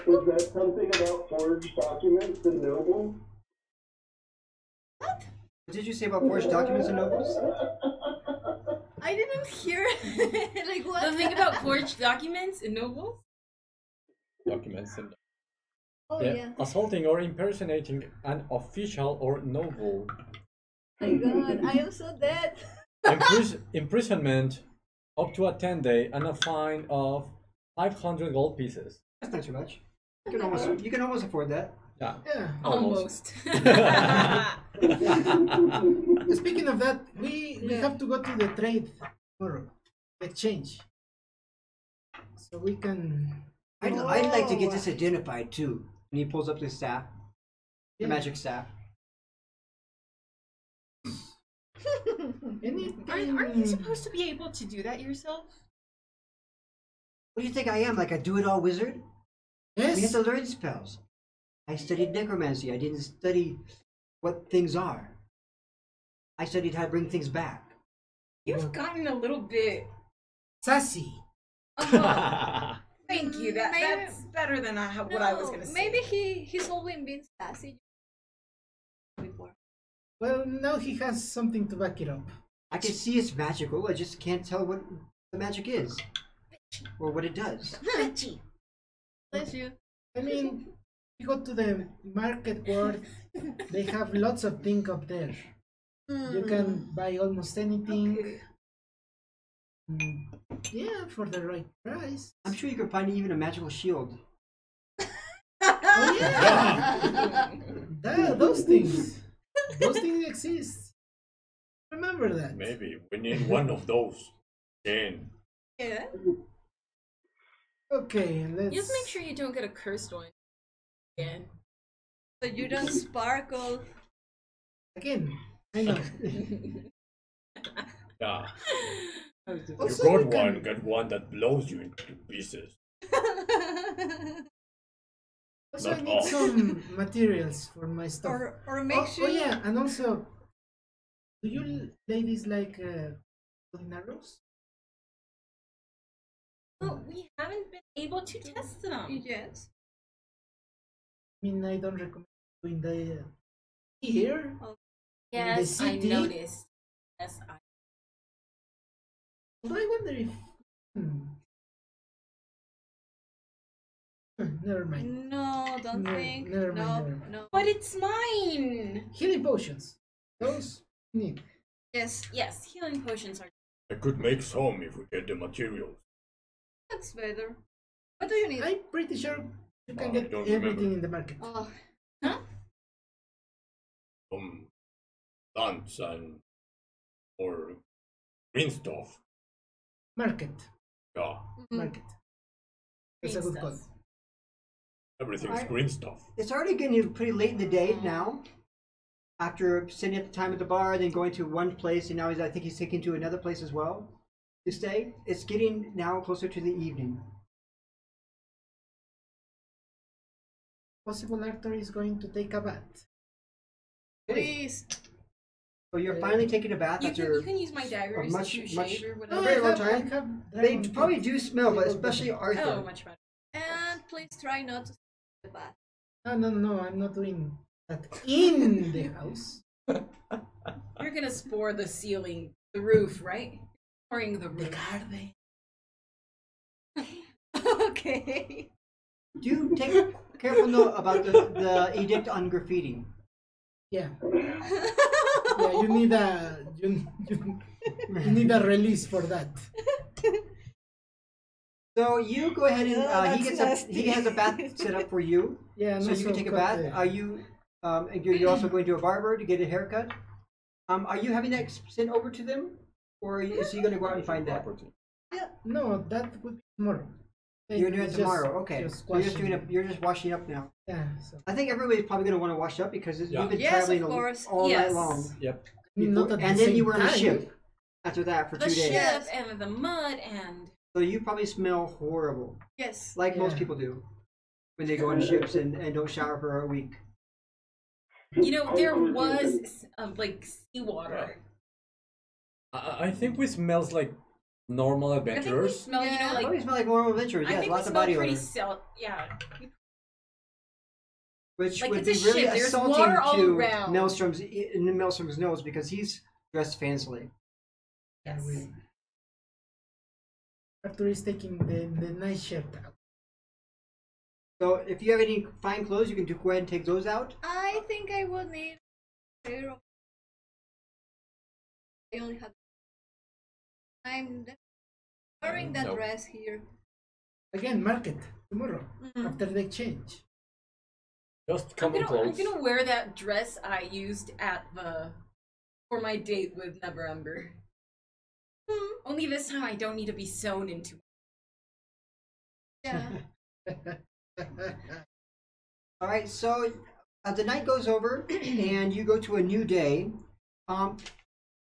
Was that something about forged documents and nobles? What? What did you say about forged documents and nobles? I didn't hear. Like what? The thing about forged documents and nobles? Documents and Oh yeah. assaulting or impersonating an official or noble. My God, I am so dead. Imprisonment up to a 10-day and a fine of 500 gold pieces. That's not too much. You can almost afford that. Yeah. Yeah. Almost. Speaking of that, we Yeah. have to go to the trade tomorrow. Exchange. So we can. I'd like to get Oh. this identified too. And he pulls up the staff, the Yeah. magic staff. Anything. Aren't you supposed to be able to do that yourself? What do you think I am? Like a do-it-all wizard? We have Yes. to learn spells. I studied necromancy. I didn't study what things are. I studied how to bring things back. You've gotten a little bit. Sassy. Oh, thank you. Maybe- That's better than what I was gonna say. Maybe he's always been sassy before. Well, now he has something to back it up. I can see it's magical. I just can't tell what the magic is or what it does. Bless you. I mean, you go to the market world, they have lots of things up there. You can buy almost anything. Okay. Yeah, for the right price. I'm sure you could find even a magical shield. Oh yeah, those things. Those things exist. Remember that. Maybe we need one of those. Then Yeah. Okay, let's. Just make sure you don't get a cursed one again. So you don't sparkle. Again, I know. yeah, you Also, got we can- one. Get one that blows you into pieces. Also, I Not need all. some materials for my stuff. or make sure. Oh yeah, and also, do you ladies like golden arrows? Well, we haven't been able to test them. Yes. I mean, I don't recommend doing the here. Yes, I city? noticed. Yes, I. Although I wonder if. Never mind. No, don't No, think. never mind, No, never mind. no. But it's mine. Healing potions. Those need. Yes, Yes, healing potions are. I could make some if we get the materials. that's better. What do you need? I'm pretty sure you can I get don't everything remember. in the market. Oh, Some plants and or green stuff. Market. Yeah, Market. That's a Green good call. stuff. everything's Alright. green stuff. It's already getting pretty late in the day now. After sitting at the time at the bar, then going to one place, and now I think he's taking to another place as well to stay. It's getting now closer to the evening. Possible actor is going to take a bath. please. So you're finally taking a bath You after. can use my daggers much- to much- shave or Oh, whatever. very long I time. have They dragon probably teeth. do smell, but especially Arthur. Oh, much better. And please try not to the bath. No, I'm not doing that in the house. You're gonna spore the ceiling, the roof, right? Sporing the The roof. garden. Okay. Do take careful note about the edict on graffiti. Yeah. Yeah, you need you need a release for that. So you go ahead and Oh, that's he has a bath set up for you, Yeah, and so you also can take a cut bath. the- Are you? And you're also going to a barber to get a haircut. Are you having that sent over to them, or is he going to go out and find that? Property. No, that would be tomorrow. You're doing it Just- tomorrow. Okay, just so you're just washing. you're just washing up now. Yeah, so I think everybody's probably going to want to wash up because Yeah. you've been Yes, traveling of course. all night Yes. long. Yep. not at and the then you same were on a time. ship after that for The 2 days. ship and the mud and So you probably smell horrible, Yes. like most Yeah. people do when they go on ships and don't shower for a week. you know there was like seawater. I think we smells like normal I think we adventurers. smell, you know, Yeah. like Probably smell like normal adventures. I Yes, think we lots of smell body pretty odor, yeah. which like would it's be a really ship, there's assaulting water all to around. Maelstrom's nose because he's dressed fancily. Yes. Arthur is taking the nice shirt out. So if you have any fine clothes, you can go ahead and take those out. I think I would need a pair of. I only have. I'm wearing that No. dress here. Again, market tomorrow Mhm. after the exchange. Just I'm common gonna, I'm clothes. gonna wear that dress I used at the for my date with Neverember. Only this time I don't need to be sewn into. Yeah. All right. So the night goes over, and you go to a new day.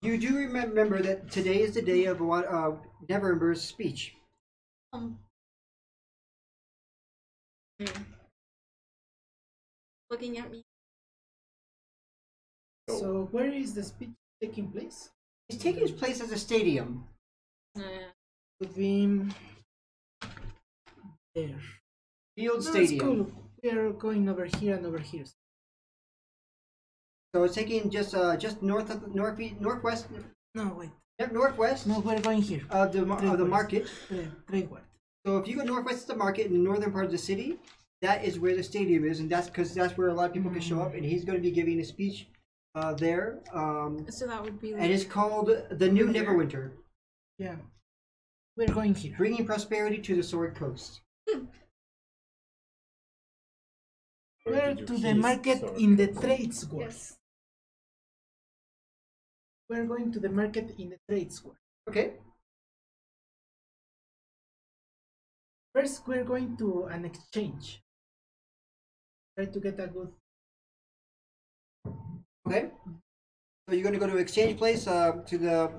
You do remember that today is the day of Neverember's speech. Looking at me. So where is the speech taking place? He's taking his place as a stadium. Could be there. Field No, it's stadium. cool. We are going over here and over here. So it's taking just north of northwest. No, wait. Northwest No, we're going here. of the market. Trade ward. So if you go northwest of the market in the northern part of the city, that is where the stadium is, and that's because that's where a lot of people can show up. And he's going to be giving a speech there. So that would be. And it's called the New Neverwinter, Yeah. We're going here. bringing prosperity to the Sword Coast. We're to the market in the trade square. Yes. We're going to the market in the trade square. Okay. First, we're going to an exchange. Try to get a good. Okay. So you're going to go to exchange place to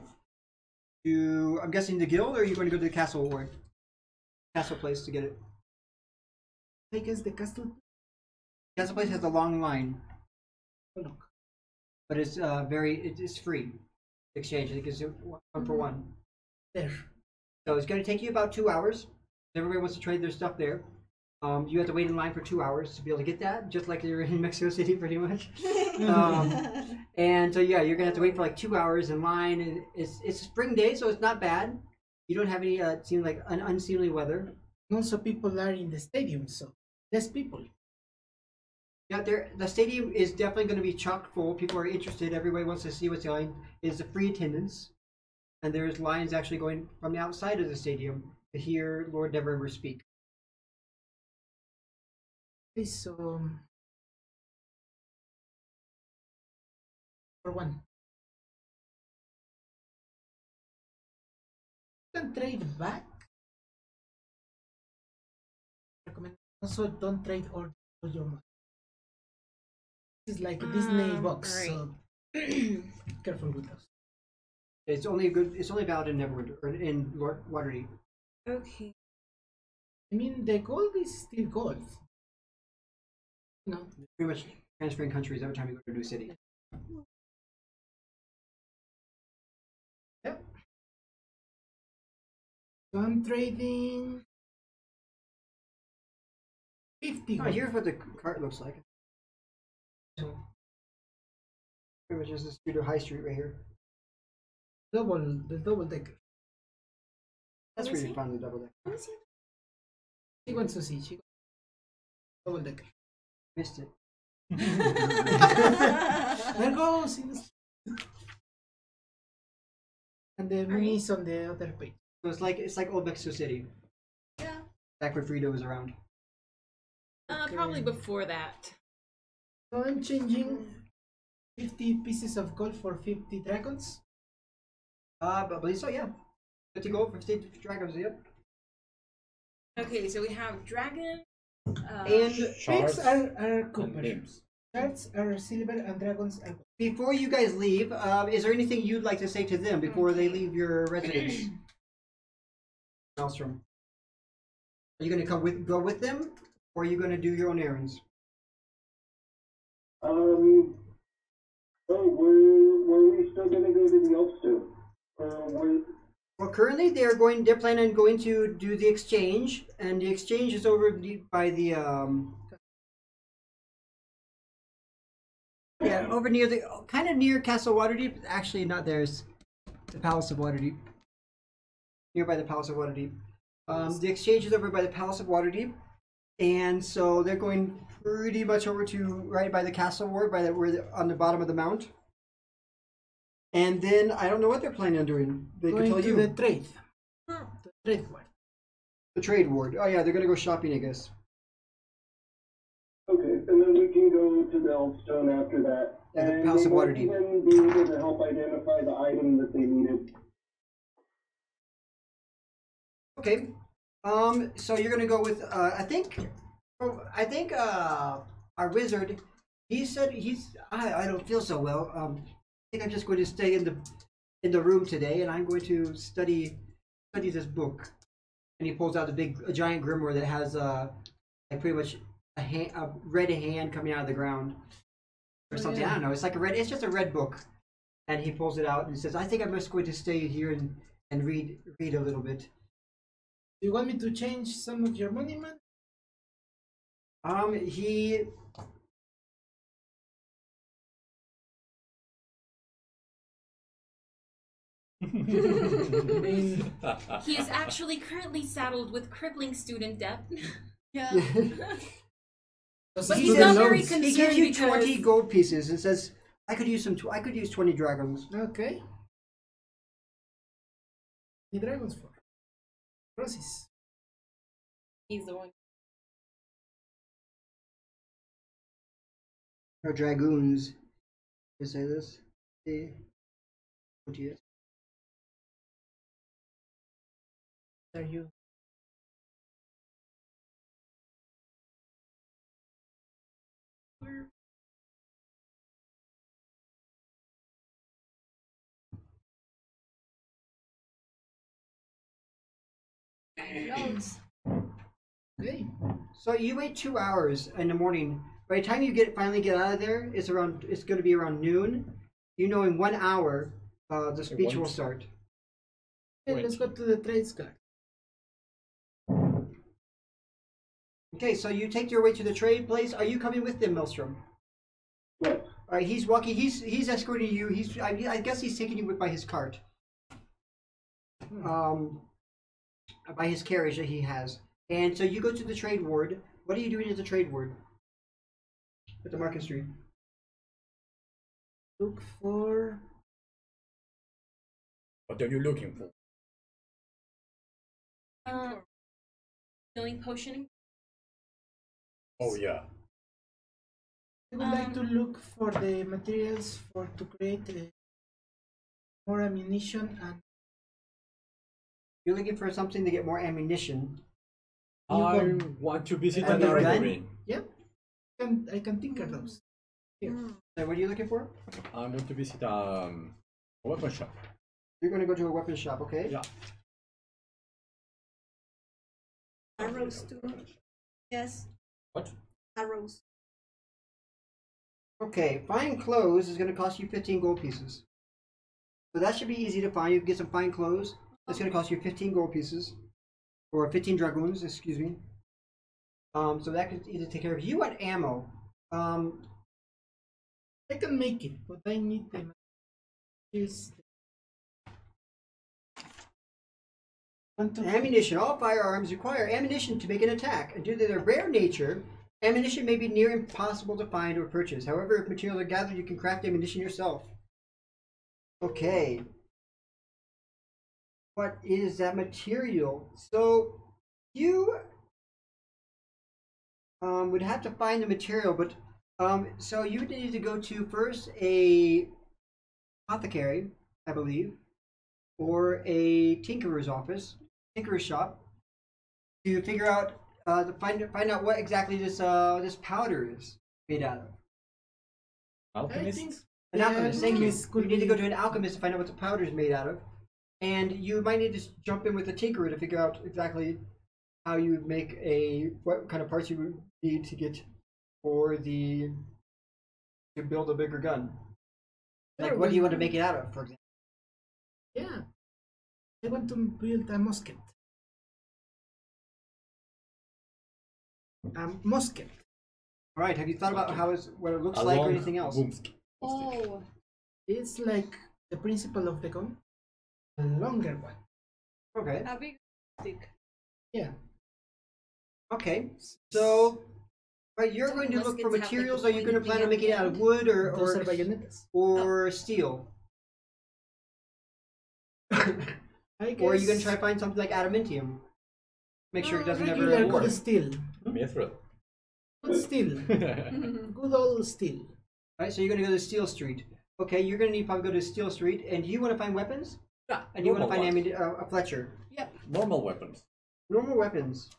I'm guessing the guild, or are you going to go to the castle ward? Castle place to get it. I guess the castle. Castle place has a long line, Oh, look. but it's it's free. Exchange, I think it's 1 for 1. There. So it's going to take you about 2 hours. Everybody wants to trade their stuff there. You have to wait in line for 2 hours to be able to get that, just like you're in Mexico City, pretty much. And so yeah, you're gonna have to wait for like 2 hours in line. And it's a spring day, so it's not bad. You don't have any seem like unseemly weather. Also, people are in the stadium, so less people. Yeah, the stadium is definitely going to be chock full. People are interested. Everybody wants to see what's going. It's a free attendance, and there's lines actually going from the outside of the stadium to hear Lord Neverember speak. Okay, so for 1, you can trade back. Recommend. Also, don't trade all your money. This is like a Disney box, right. so careful with those. It's only good. It's only valid in Neverwinter or in Waterdeep. Okay. I mean, the gold is still gold. No. Pretty much transferring countries every time you go to a new city. Yep. So I'm trading 50 Oh, gold. here's what the cart looks like. So, pretty much just the street of High Street right here. The double decker. That's Let me where you see. find the double deck. Let me see. She wants to see. Double decker. Missed it. There goes. And the mini is on the other page. So it's like old Mexico City, Yeah. back when Frito was around. Probably before that. So I'm changing 50 pieces of gold for 50 dragons. But I believe so, yeah. Good to go for 50 dragons, yep. Okay, so we have dragon. And Pigs are and copper. imps. Shards are silver and dragons are gold. before you guys leave, is there anything you'd like to say to them before they leave your residence? Maelstrom. Are you going to go with them, or are you going to do your own errands? Were we still gonna go to the Elfstone? Well, currently they're planning on going to do the exchange, and the exchange is over by the yeah, over near the kind of near Castle Waterdeep. Actually, not there. It's the Palace of Waterdeep. Nearby the Palace of Waterdeep. The exchange is over by the Palace of Waterdeep, and so they're going pretty much over to right by the castle ward, on the bottom of the mount. And then I don't know what they're planning on doing. They can Going tell to you. the trade. The trade ward. The trade ward. Oh yeah, they're gonna go shopping, I guess. Okay, and then we can go to the Elfstone after that. Yeah, the And House they of might Waterdeep. even be able to help identify the item that they needed. Okay. So you're gonna go with I think our wizard. He said I don't feel so well. I think I'm just going to stay in the room today, and I'm going to study this book. And he pulls out a giant grimoire that has like pretty much a red hand coming out of the ground or something. I don't know. It's like it's just a red book. and he pulls it out and says, "I think I'm just going to stay here and read a little bit." Do you want me to change some of your monument? He I mean, He is actually currently saddled with crippling student debt. Yeah. those But He he's student not very loans. concerned he gives you because 20 gold pieces and says, "I could use I could use 20 dragons." Okay. The dragons for Roses. he's the one. Or dragoons. You say this? See? What do you? Are you? Loads. Okay. So you wait 2 hours in the morning. By the time you finally get out of there, it's going to be around noon. You know, in 1 hour, the speech will start. Okay, let's go to the trades guard. Okay, so you take your way to the trade place. Are you coming with them, Maelstrom? Yes. All right, he's walking. He's escorting you. I guess he's taking you by his cart. By his carriage that he has. And so you go to the trade ward. What are you doing at the trade ward? At the market street. Look for. What are you looking for? Healing potion. Oh yeah. I would like to look for the materials to create more ammunition and. You're looking for something to get more ammunition. I want to visit And an the gun? armory. Yep. I can tinker those. Here. So what are you looking for? I want to visit a weapon shop. You're going to go to a weapon shop, okay? Yeah. Arrows too. Yes. What? Arrows. Okay, fine clothes is going to cost you 15 gold pieces. So that should be easy to find. You can get some fine clothes. It's going to cost you 15 gold pieces. Or 15 dragoons, excuse me. So that could either take care of you. Want ammo. I can make it, but I need them. Is Ammunition. All firearms require ammunition to make an attack. And due to their rare nature, ammunition may be near impossible to find or purchase. However, if materials are gathered, you can craft ammunition yourself. Okay. What is that material? So you would have to find the material, but so you would need to go to first a apothecary, I believe, or a tinkerer's office, tinkerer's shop, to figure out to find out what exactly this powder is made out of. Alchemist? An Yeah, alchemist. Thank you. alchemist You could need to be- go to an alchemist to find out what the powder is made out of, and you might need to jump in with a tinkerer to figure out exactly how you would make what kind of parts you would need to get to build a bigger gun. Like, what do you want to make it out of, for example? Yeah. I want to build a musket. Musket. All right. Have you thought about what it looks A like or long anything else? boomstick. Oh. It's like the principle of the gun. A longer one. Okay. A big stick. Yeah. Okay. So, right, you're going to look for Muskets have, like, materials. the Are you going to pointy plan on thing at making it the out of end? wood Those are bayonetas. or steel? I guess. Or are you going to try to find something like adamantium? Make sure it doesn't regular ever warp. good steel. Mithril. Good steel. Good old steel. Alright, so you're gonna go to Steel Street. Okay, you're gonna need to probably go to Steel Street, and do you want to find weapons? Yeah, And you want to normal find ones. a Fletcher? Normal weapons. Normal weapons.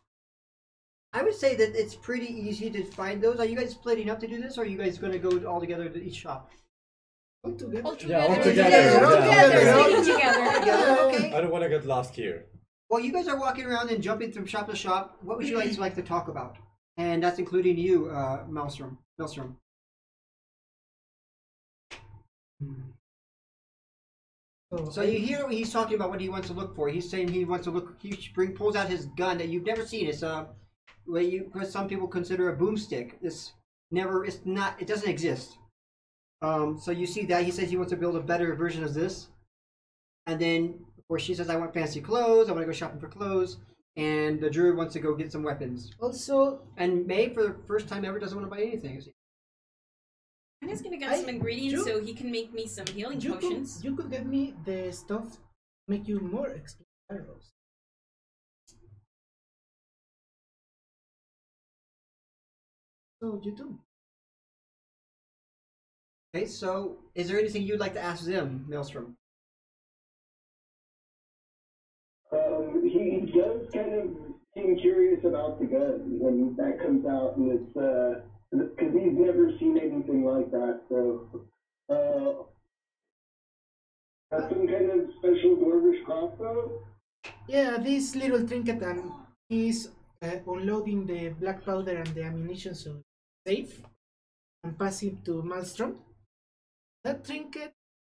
I would say that it's pretty easy to find those. Are you guys splitting up to do this, or are you guys gonna go all together to each shop? All together. All Yeah, all together. together. All Yeah, together. all Sticking together. Together, okay. I don't want to get lost here. Well, you guys are walking around and jumping from shop to shop. What would you like to talk about? And that's including you, Maelstrom. So you hear what he's talking about, what he wants to look for. He's saying he wants to look. He pulls out his gun that you've never seen. It's what some people consider a boomstick. It's not. It doesn't exist. So you see that he says he wants to build a better version of this, and then of course she says, "I want fancy clothes. I want to go shopping for clothes." And the druid wants to go get some weapons. Also, and May, for the first time ever, doesn't want to buy anything. I'm just gonna get some ingredients so he can make me some healing potions. You could get me the stuff to make you more explosive arrows. So you do. Okay, so is there anything you'd like to ask them, Maelstrom? He does kind of seem curious about the gun when that comes out, and it's because he's never seen anything like that. So, that's some kind of special dwarvish crossbow. Yeah, this little trinket, and he's unloading the black powder and the ammunition, so safe, and pass it to Maelstrom. That trinket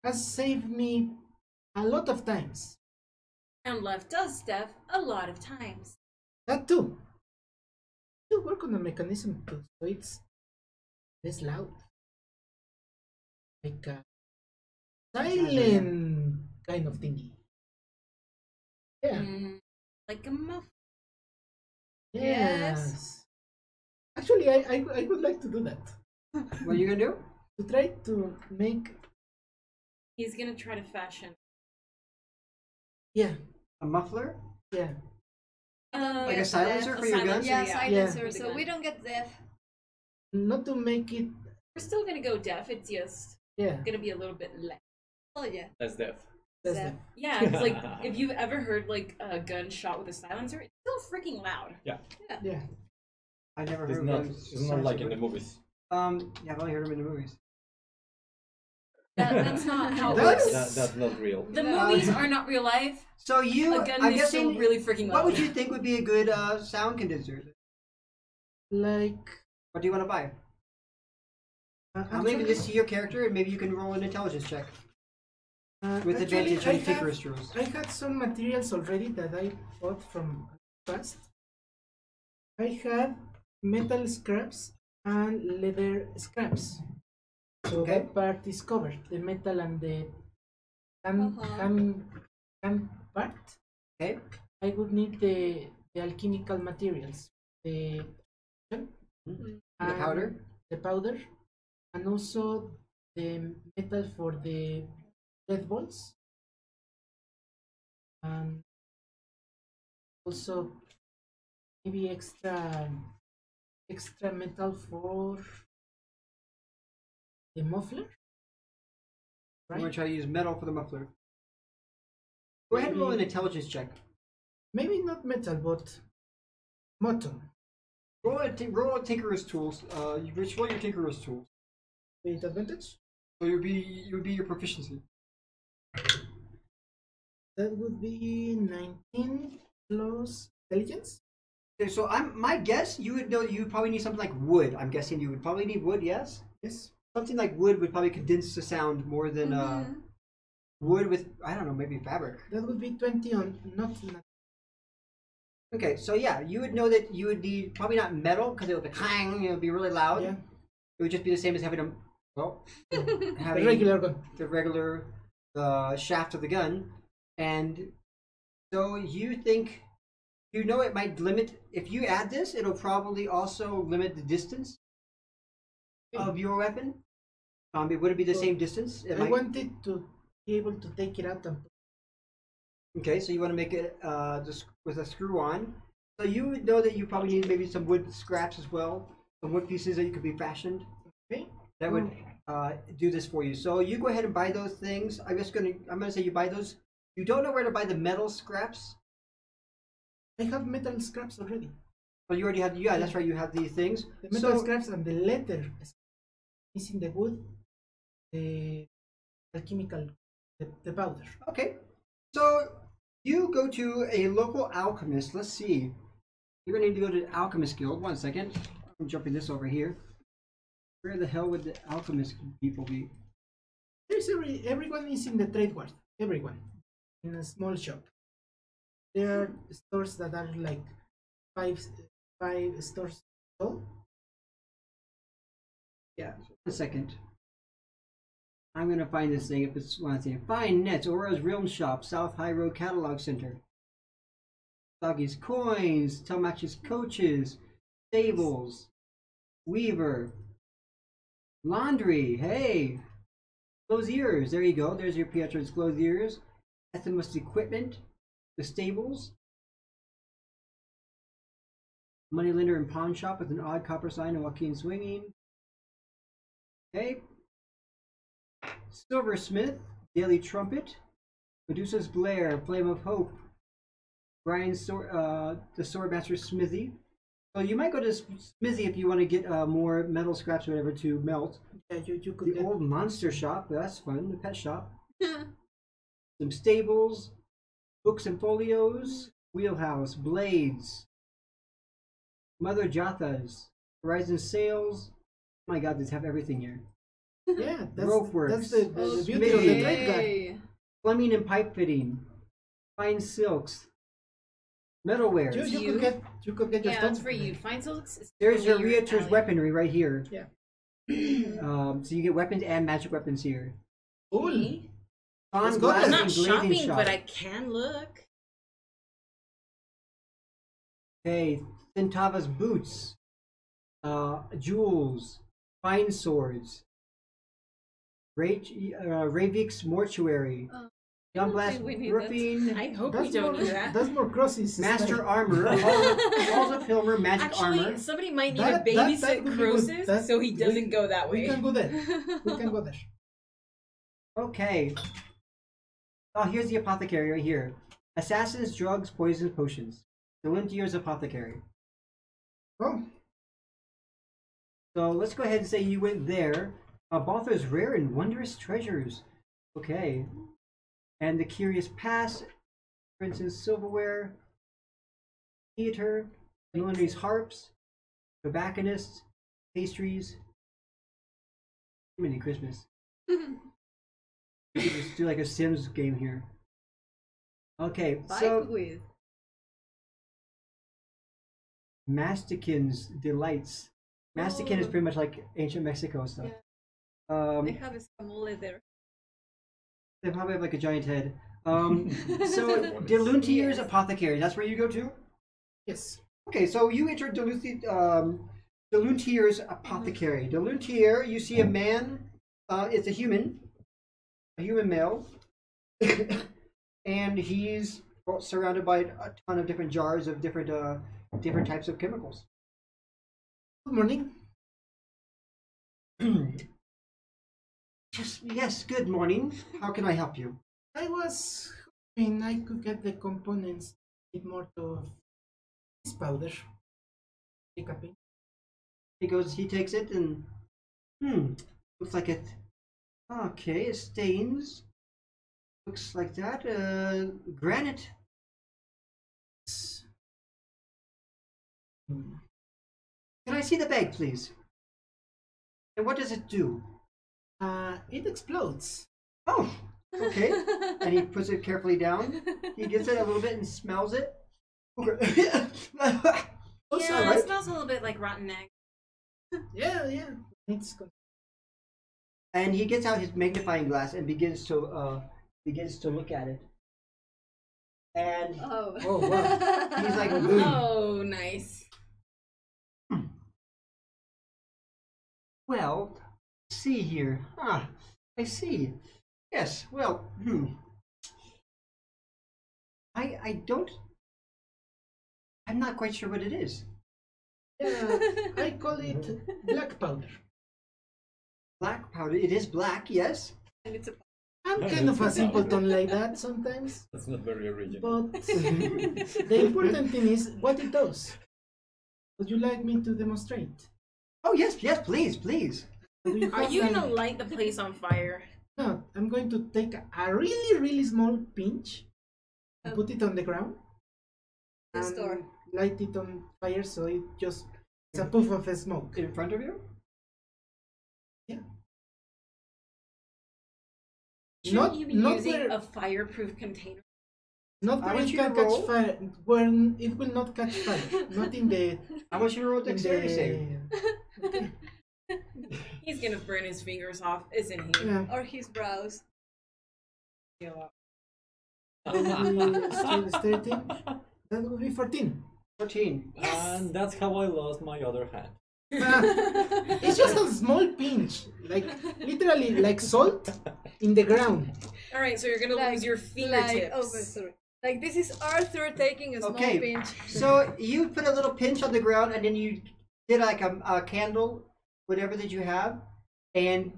has saved me a lot of times. And left us deaf a lot of times. That too. You work on the mechanism too, so it's less loud. Like a silent kind of thingy. Yeah. Like a muff. Yes. Actually, I would like to do that. What are you gonna do? To try to make. He's gonna try to fashion. Yeah. A muffler? Yeah. Like a silencer for your gun? Yeah, silencer, Yeah. so we don't get deaf. Not to make it. We're still gonna go deaf. It's just gonna be a little bit less. Oh yeah. That's deaf. That's deaf. Yeah, it's like if you've ever heard like a gun shot with a silencer, it's still freaking loud. Yeah. Yeah. I never It's heard not. of It's not like in the movies. Yeah, I've only heard them in the movies. That's not how it That's- works. That's not real. The movies are not real life. So you, A gun I'm is still guessing, really freaking loud. what would you think would be a good sound condenser? Like. What do you want to buy? I'll leave this to your character, and maybe you can roll an intelligence check with Actually, advantage on Tinker's rules. I had some materials already that I bought from past. I had metal scraps and leather scraps. So Okay. that part is covered. The metal and the hand part. Okay. I would need the alchemical materials. The The and powder? The powder. And also the metal for the death bolts. And also maybe extra metal for the muffler. I'm going Right? to try to use metal for the muffler. Go ahead and roll an intelligence check. Maybe not metal, but mutton. Roll a Tinker's tools. Roll your Tinker's tools. With advantage? So it would be your proficiency. That would be 19 plus intelligence. Okay, so my guess, you would know you would probably need something like wood. I'm guessing you would probably need wood, yes? Yes. Something like wood would probably condense the sound more than Mm-hmm. wood with, I don't know, maybe fabric. That would be 20 on not. Okay, so yeah, you would know that you would need probably not metal because it would be clang, it would be really loud. Yeah. It would just be the same as having having Regular gun. the regular shaft of the gun. And so you think, you know, it might limit, if you add this, it'll probably also limit the distance of your weapon. It wouldn't be the same distance. It I might... wanted to be able to take it out and Okay, so you want to make it just with a screw on. So you would know that you probably need maybe some wood scraps as well, some wood pieces that you could be fashioned. okay. That would do this for you. So you go ahead and buy those things. I'm gonna say you buy those. You don't know where to buy the metal scraps. I have metal scraps already. Oh, you already have. Yeah, that's right. You have these things. The metal So scraps and the leather. Missing the wood, the alchemical, the powder. okay, so you go to a local alchemist. Let's see. You're gonna need to go to the alchemist guild. One second. I'm jumping this over here. Where the hell would the alchemist people be? There's everyone is in the trade guard. everyone in a small shop. There are stores that are like five stores tall. Yeah, a second. I'm gonna find this thing if it's one thing. Find Nets, Aura's Realm Shop, South High Road Catalog Center. Doggy's Coins, Telmach's Coaches, Stables, Weaver, Laundry, hey! Clothiers, there you go, there's your Patron's Clothiers. Ethimus Equipment, the Stables. Moneylender and Pawn Shop with an odd copper sign and Joaquin swinging. Okay. Silversmith, Daily Trumpet, Medusa's Glare, Flame of Hope, Brian's the Swordmaster's Smithy. So you might go to Smithy if you want to get more metal scraps or whatever to melt. Yeah, you could The get old monster shop, that's fun. The pet shop. Some stables, books and folios, wheelhouse, blades, Mother Jatha's, Horizon Sales. Oh my god, these have everything here. yeah, Rope works. that's the beauty of the trade guard. Yay. Plumbing and pipe fitting, fine silks, metalware. You could get your Yeah, stuff. that's for you. Fine silks. Is There's your totally Realtor's alley. weaponry right here. Yeah. So you get weapons and magic weapons here. Cool. Me? On Let's go glass there. I'm and not glazing shopping, shop. but I can look. Okay, Centava's boots, jewels, fine swords, Ravik's mortuary, Oh, Youngblast think we need that. roofing, I hope we That's don't more, need that. that's more crosses. master armor, Halls of Hilmer, magic Actually, armor. somebody might need That- to that babysit would be good. Croesus That- so he doesn't go that We way. can go there. We can go there. Okay. Oh, here's the apothecary right here. Assassins, drugs, poisons, potions. Delintier's apothecary. Oh, So let's go ahead and say you went there. Balthor's rare and wondrous treasures. Okay. And the curious past. For instance, silverware, theater, millinery's harps, tobacconists, pastries. Mini Christmas. We could just do like a Sims game here. Okay, Bike so with. Mastikin's delights. Mastikin is Oh. pretty much like ancient Mexico stuff. They have a scamole there. They probably have like a giant head. So Deluntier's Yes. apothecary. That's where you go to. yes. Okay, so you enter Deluntier's apothecary. Deluntier, you see a man. It's a human male, and he's surrounded by a ton of different jars of different types of chemicals. Good morning. Yes. Good morning. How can I help you? I was hoping I could get the components with more of this powder. Take a pinch. He takes it and looks like it. Okay, it stains. Looks like that. Granite. Hmm. Can I see the bag, please? And what does it do? It explodes. Oh, okay. And he puts it carefully down. He gets it a little bit and smells it. Okay. Oh, Yeah, alright. it smells a little bit like rotten egg. Yeah. It's good. And he gets out his magnifying glass and begins to look at it. And Oh. Oh, wow. he's like, Oh, nice. well, see here. I see. Yes, well, I'm not quite sure what it is. Yeah, I call it black powder. Black powder. It is black, yes. And it's a I'm Yeah, kind of a it's simpleton like that sometimes. That's not very original. But the important thing is what it does. Would you like me to demonstrate? Oh, yes, please. Do you Are have you like- gonna light the place on fire? No, I'm going to take a really, really small pinch and put it on the ground. The and store. Light it on fire so it just it's a puff of smoke. In front of you? Yeah. Shouldn't you be not using where- a fireproof container? Not I where want it you to can catch roll. fire. When it will not catch fire. Not in the. I want you to roll In dexterity save. the He's gonna burn his fingers off, isn't he? yeah. Or his brows. Still 13. That would be 14. 14. And that's how I lost my other hand. It's just a small pinch, like literally like salt in the ground. All right, so you're gonna lose your fingertips. Sorry. Like this is Arthur taking a small Okay. pinch. So you put a little pinch on the ground, and then you did like a candle, whatever that you have, and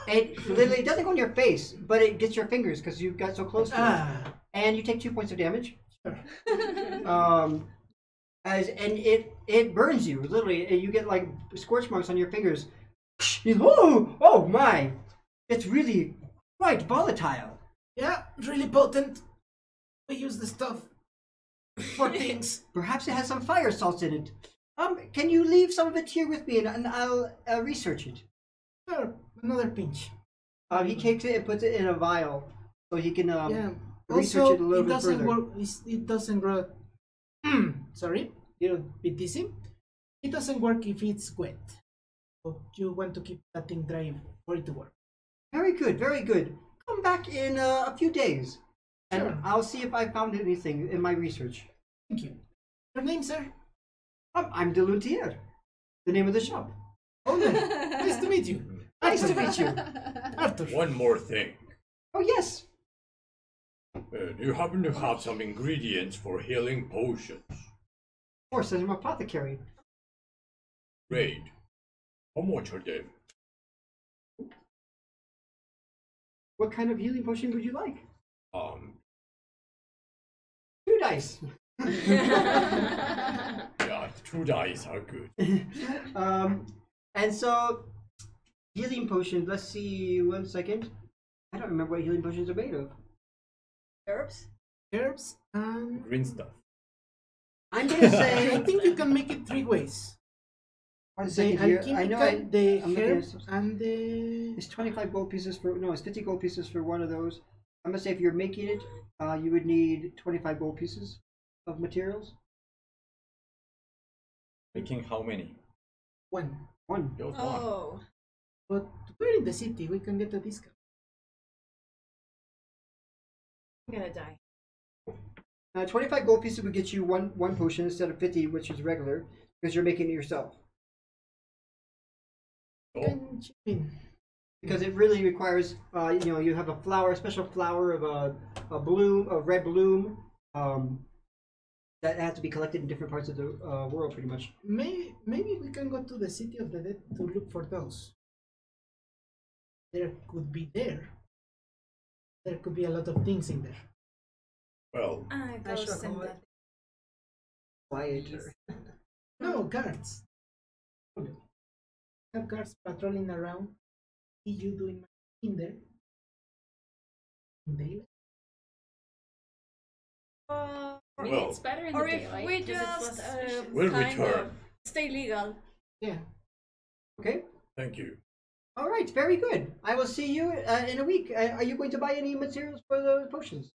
it literally doesn't go in your face, but it gets your fingers because you got so close to it, and you take 2 points of damage. Sure. And it burns you literally. You get like scorch marks on your fingers. Oh my! It's really quite volatile. Yeah, really potent. We use the stuff for things. Perhaps it has some fire salts in it. Can you leave some of it here with me, and I'll research it. Sure, another pinch. He takes it and puts it in a vial, so he can Yeah. research Also, it a little it bit doesn't further. work. It doesn't work. Sorry, little bit dizzy. It doesn't work if it's wet. So you want to keep that thing dry for it to work. Very good, very good. Come back in a few days, and Sure. I'll see if I found anything in my research. Thank you. Your name, sir? I'm Delutier, the name of the shop. Oh, nice to meet you. Nice to meet you. Arthur. One more thing. Oh yes. Do you happen to have some ingredients for healing potions? Of course, I'm an apothecary. Great. How much are they? What kind of healing potion would you like? 2 dice. Yeah, 2 dice are good. And so healing potions. Let's see. 1 second. I don't remember what healing potions are made of. Herbs. Herbs and Green stuff. I'm gonna I say. think you can make it 3 ways. 1 The second here. I know. alchemical, the I'm looking at herbs, and the It's 25 gold pieces for no. It's 50 gold pieces for one of those. I'm gonna say if you're making it, you would need 25 gold pieces of materials. Making how many? one. One. Just one. Oh. But we're in the city. We can get a discount. I'm gonna die. 25 gold pieces would get you one potion instead of 50, which is regular, because you're making it yourself. You Oh, can chip in. Because it really requires, you have a flower, a special flower of a bloom, a red bloom, that has to be collected in different parts of the world, pretty much. Maybe we can go to the city of the dead to look for those. There could be there. There could be a lot of things in there. well, Go shall send call it- that. Quieter. No, guards. Have guards patrolling around. See you doing in there. In daylight. Maybe Well- it's better in the Or if daylight we 'cause it's less just suspicious. We'll kind return. of stay legal. Yeah. Okay. thank you. All right. Very good. I will see you in a week. Are you going to buy any materials for the potions?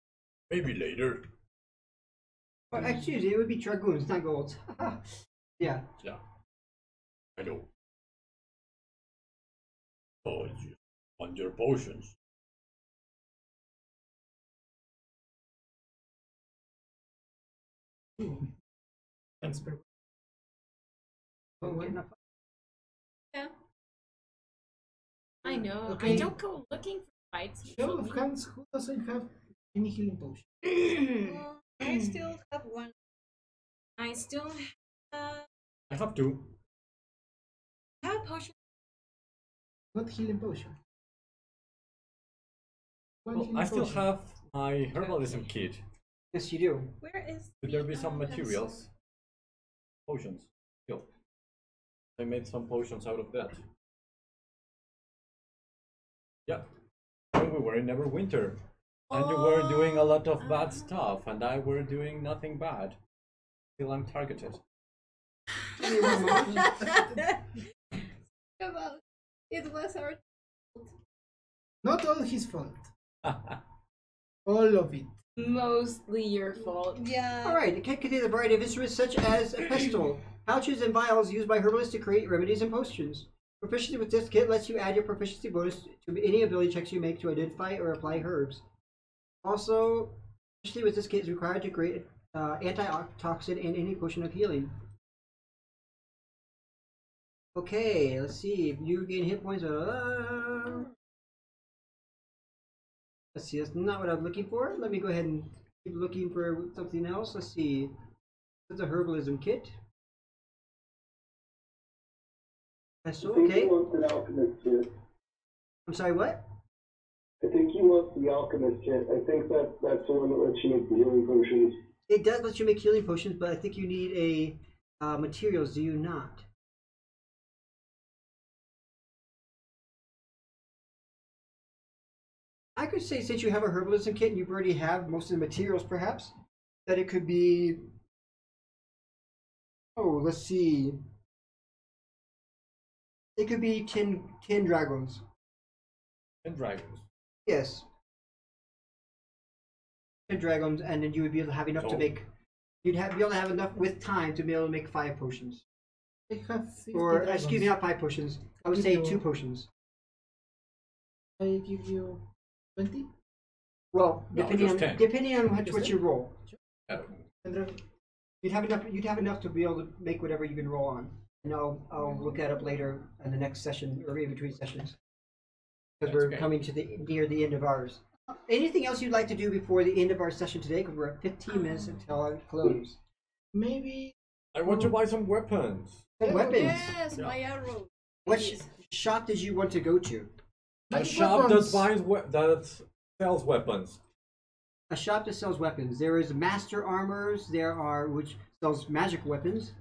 Maybe later. Or, excuse me, it would be dragoons, not golds. Yeah. Yeah, I know. Oh, you want your potions? Thanks for. Oh, well. Yeah. I know. I Okay. don't go looking for fights. Show of usually. hands, who doesn't have any healing potion? I still have one. I still have I have 2. a potion. Not healing potion. One Well, healing I still potion. have my herbalism kit. Yes, you do. Where is? Could there be some materials? Potions. Still. I made some potions out of that. Yeah. When we were in Neverwinter. And you were doing a lot of bad stuff, and I were doing nothing bad. Still I'm targeted. About it was our Not all his fault. All of it. Mostly your fault. Yeah. Alright, it can contain a variety of instruments such as a pestle, pouches, and vials used by herbalists to create remedies and potions. Proficiency with this kit lets you add your proficiency bonus to any ability checks you make to identify or apply herbs. Also, proficiency with this kit is required to create antitoxin and any potion of healing. Okay, let's see. You gain hit points. Let's see, that's not what I'm looking for. Let me go ahead and keep looking for something else. Let's see. It's a herbalism kit. That's I think he okay. wants an alchemist kit. I'm sorry, what? I think he wants the alchemist kit. I think that's the one that lets you make the healing potions. It does let you make healing potions, but I think you need a materials, do you not? I could say since you have a herbalism kit and you already have most of the materials perhaps, that it could be, oh, let's see. It could be 10 dragons. 10 dragons. Yes. 10 dragons, and then you would be able to have enough to make, be able to have enough with time to be able to make 5 potions. I have 50 Or, dragons. excuse me, not 5 potions. I would say 2 potions. I give you 20? Well, No, depending just on 10. depending on what Just you 10? roll, Uh, And then you'd have enough. You'd have enough to be able to make whatever you can roll on. And I'll look that up later in the next session or in between sessions, because That's we're okay. coming to near the end of ours. Anything else you'd like to do before the end of our session today? Because we're at 15 minutes until our close. maybe I want to buy some weapons. Some weapons. Yes, Yeah. my arrow. What shop did you want to go to? A Like shop weapons. that buys that sells weapons. A shop that sells weapons. There is Master Armors. There are which sells magic weapons.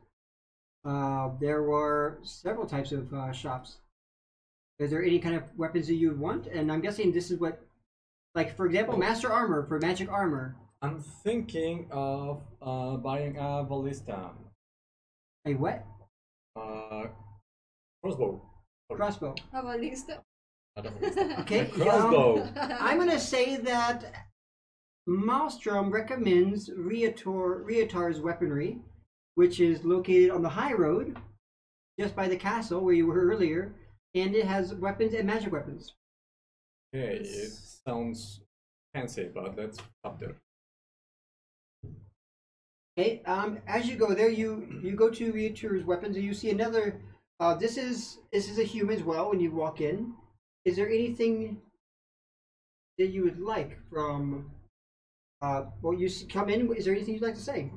There were several types of shops. Is there any kind of weapons that you would want? And I'm guessing this is what, like for example, Master Armor for magic armor. I'm thinking of buying a ballista. A what? Crossbow. Sorry, Crossbow. Have a list. not a ballista. Okay. A crossbow. I'm gonna say that Maelstrom recommends Riotar's weaponry, which is located on the high road, just by the castle where you were earlier, and it has weapons and magic weapons. Okay, it sounds fancy, but let's stop there. Okay. As you go there, you go to Riotar's weapons, and you see another. This is a human as well. When you walk in, is there anything that you would like from? Well, you come in. Is there anything you'd like to say?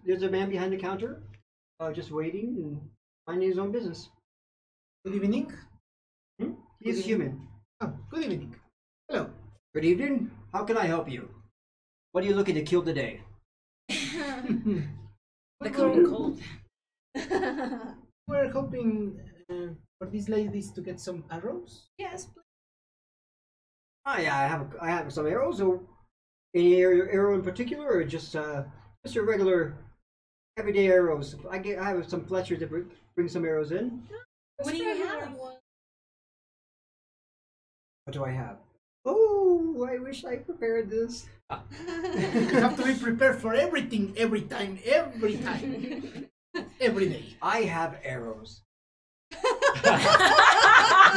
There's a man behind the counter, just waiting and minding his own business. good evening. He's a human. Oh, good evening. Hello. Good evening. How can I help you? What are you looking to kill today? The cold cold. We're hoping for these ladies to get some arrows. Yes, please. I have some arrows. So, any arrow in particular, or just your regular everyday arrows? I have some Fletchers that bring some arrows in. What do you Regular have? one. What do I have? Oh, I wish I prepared this. You have to be prepared for everything, every time, every day. I have arrows. You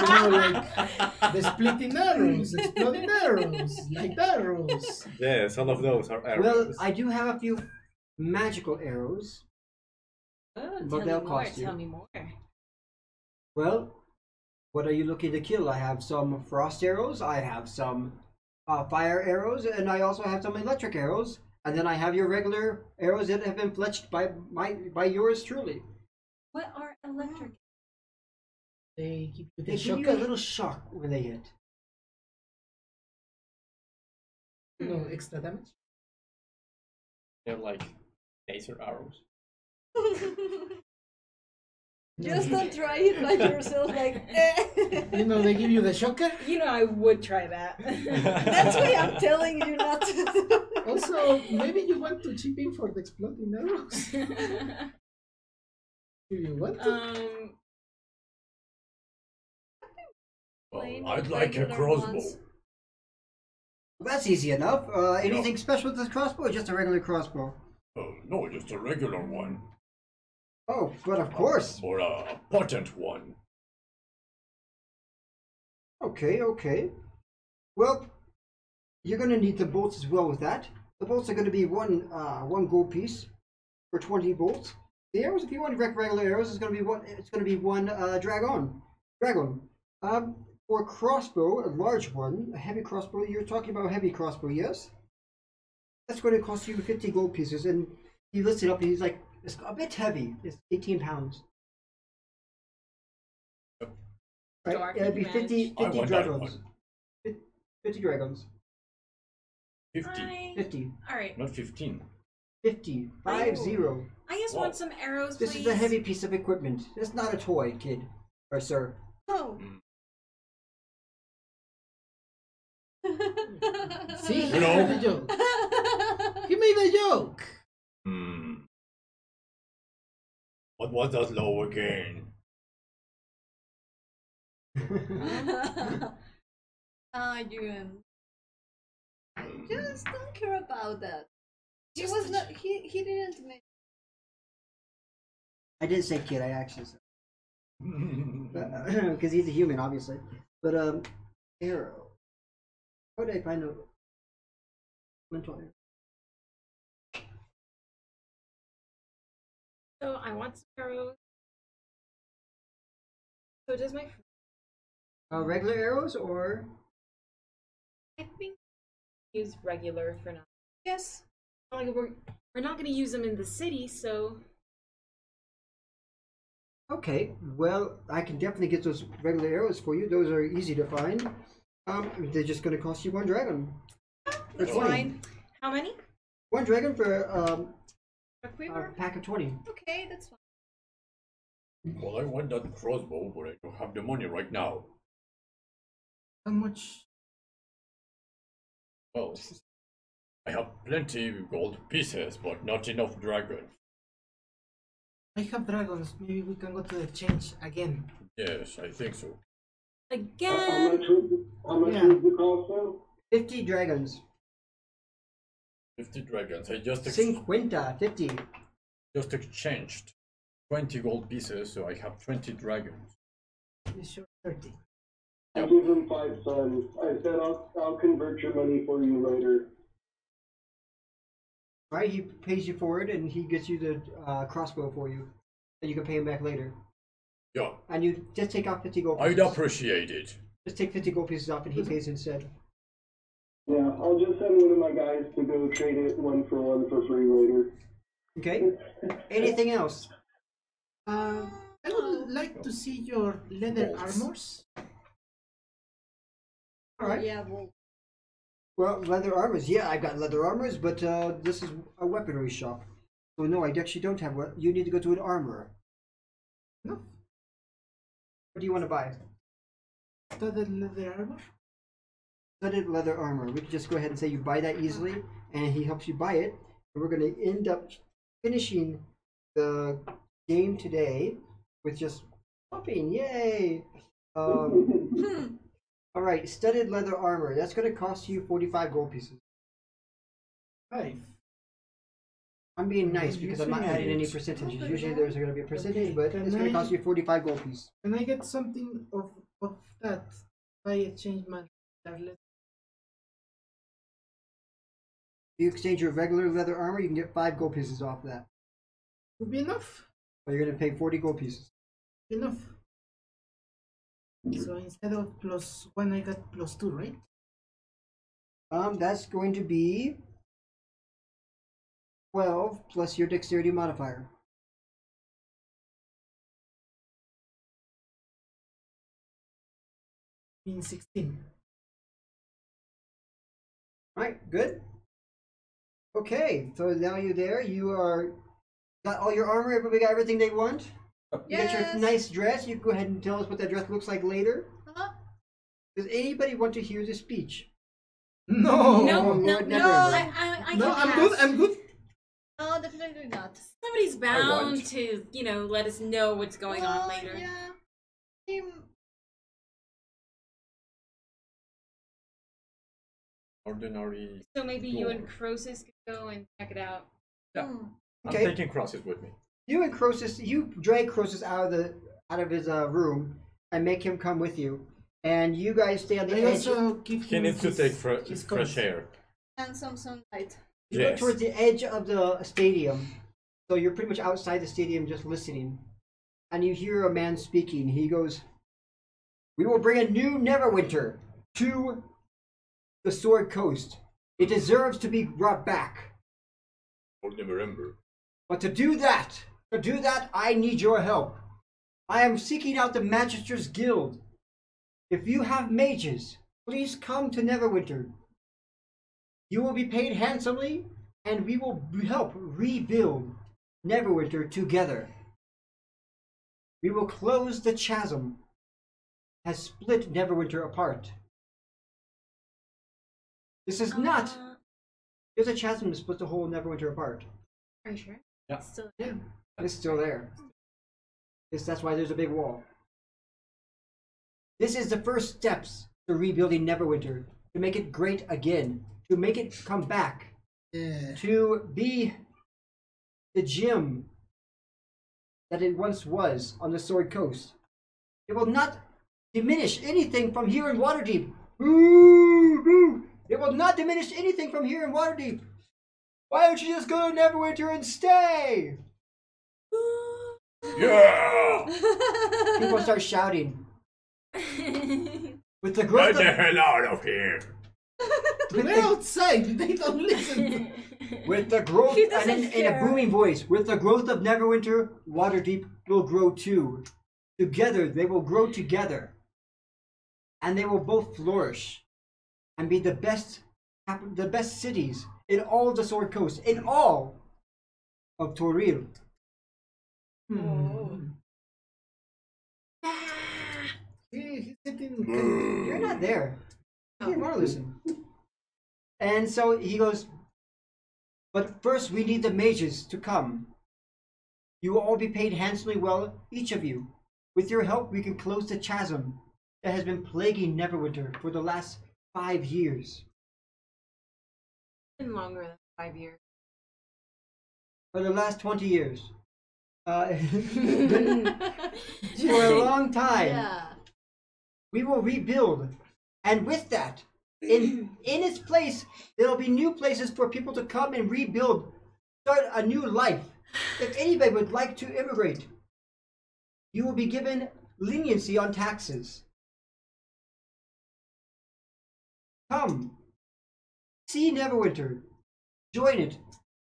know, like the splitting arrows, exploding arrows, light arrows. Yes, all of those are arrows. Well, I do have a few magical arrows. Oh, But tell me they'll more. cost you. Tell me more. Well, what are you looking to kill? I have some frost arrows, I have some fire arrows, and I also have some electric arrows. And then I have your regular arrows that have been fletched by yours truly. What are electric? They give you the They give shock. you a little shock when they hit. No extra damage. They're like laser arrows. Just don't try it by yourself, like. You know, they give you the shocker. You know, I would try that. That's why I'm telling you not to do. Also, maybe you want to chip in for the exploding arrows. Do you want to? plain I'd like a regular crossbow. ones. That's easy enough. Anything special with this crossbow or just a regular crossbow? No, just a regular one. Oh, but of course. Or a potent one. Okay, okay. Well, you're gonna need the bolts as well with that. The bolts are gonna be one gold piece for 20 bolts. The arrows, if you want regular arrows, it's gonna be one. It's gonna be one dragon. For a crossbow, a large one, a heavy crossbow. You're talking about a heavy crossbow, yes? That's going to cost you 50 gold pieces, and he lifts it up, and he's like, it's a bit heavy. It's 18 pounds. Right? Dwarf It'd be advantage. 50 want that dragons. one. 50 dragons. 50. 50. Alright. Not 15. 50. 50. I just Wow. want some arrows, This please. is a heavy piece of equipment. It's not a toy, kid. Or sir. Oh. See, he You know- made a joke. He made a joke. What was that low again? Ewan. I just don't care about that. He was not. He didn't make. I didn't say kid, I actually said. Because he's a human, obviously. But, arrow. How did I find a mental arrow? So I want some arrows. So does my Regular arrows or? I think use regular for now. Yes. Like we're not gonna use them in the city, so Okay, well, I can definitely get those regular arrows for you. Those are easy to find. They're just going to cost you one dragon. that's 20. fine. How many? One dragon for A a quiver. pack of 20. Okay, that's fine. Well, I want that crossbow, but I don't have the money right now. How much? Well, I have plenty of gold pieces, but not enough dragons. I have dragons. Maybe we can go to the exchange again. Yes, I think so. How Again. much was Yeah. the crossbow? 50 dragons. 50 dragons. I just 50. just exchanged 20 gold pieces, so I have 20 dragons. It's your 30. I give him 5 suns. I said I'll convert your money for you later. Right, he pays you for it and he gets you the crossbow for you. And you can pay him back later. Yeah, And you just take off 50 gold pieces. I'd appreciate it. Just take 50 gold pieces off and he pays instead. Yeah, I'll just send one of my guys to go trade it 1 for 1 for free later. Okay? Anything else? I would like to see your leather Bolts. armors. Alright. Yeah, well, Well, leather armors. Yeah, I've got leather armors, but this is a weaponry shop. So no, I actually don't have what. You need to go to an armorer. No, What do you want to buy? studded leather armor. Studded leather armor. We can just go ahead and say you buy that easily, and he helps you buy it. And we're going to end up finishing the game today with just shopping. Yay! All right, studded leather armor. That's going to cost you 45 gold pieces. 5. I'm being nice because I'm not adding any percentages. Usually there's going to be a percentage, but it's going to cost you 45 gold pieces. Can I get something of that? If I exchange my leather. If you exchange your regular leather armor, you can get 5 gold pieces off that. Would be enough. But you're going to pay 40 gold pieces. Enough. So instead of +1, I got +2, right? That's going to be 12 plus your dexterity modifier. Means 16. Right, good. Okay, so now you're there. You are got all your armor. Everybody got everything they want. You got your Yes. nice dress. You go ahead and tell us what that dress looks like later. Uh-huh. Does anybody want to hear the speech? No. No, Lord, no, never no. ever. I No, can I'm good. pass. I'm good. No, definitely not. Somebody's bound want. to, let us know what's going on later. Yeah. ordinary. So maybe you and door. Croesus could go and check it out. Yeah. Hmm. I'm Okay. taking crosses with me. You and Croesus, you drag Croesus out of his room and make him come with you, and you guys stay on the I edge. also give He him needs to his- take his fresh coat. air. And some sunlight. You go Yes. towards the edge of the stadium, so you're pretty much outside the stadium just listening, and you hear a man speaking. He goes, "We will bring a new Neverwinter to the Sword Coast. It deserves to be brought back. I'll never remember. But to do that, I need your help. I am seeking out the Magister's Guild. If you have mages, please come to Neverwinter. You will be paid handsomely, and we will help rebuild Neverwinter together. We will close the chasm that has split Neverwinter apart. This is not. There's a chasm that split the whole Neverwinter apart. Are you sure? Yeah. Still. Yeah, it's still there. That's why there's a big wall. This is the first steps to rebuilding Neverwinter, to make it great again, to make it come back, Yeah. to be the gym that it once was on the Sword Coast. It will not diminish anything from here in Waterdeep. It will not diminish anything from here in Waterdeep. Why don't you just go to Neverwinter and stay? Yeah! People start shouting. With the Get growth the of, hell out of here! We're outside. They don't listen. with the growth, He and doesn't in a care. booming voice, with the growth of Neverwinter, Waterdeep will grow too. Together, they will grow together, and they will both flourish, and be the best cities in all of the Sword Coast, in all of Toril. Hmm. He's sitting. You're not there. You didn't want to listen. And so he goes, but first we need the mages to come. You will all be paid handsomely well, each of you. With your help, we can close the chasm that has been plaguing Neverwinter for the last 5 years. Been longer than 5 years. For the last 20 years. Been for a long time. Yeah. We will rebuild. And with that, in its place, there will be new places for people to come and rebuild, start a new life. If anybody would like to immigrate, you will be given leniency on taxes. Come, see Neverwinter, join it.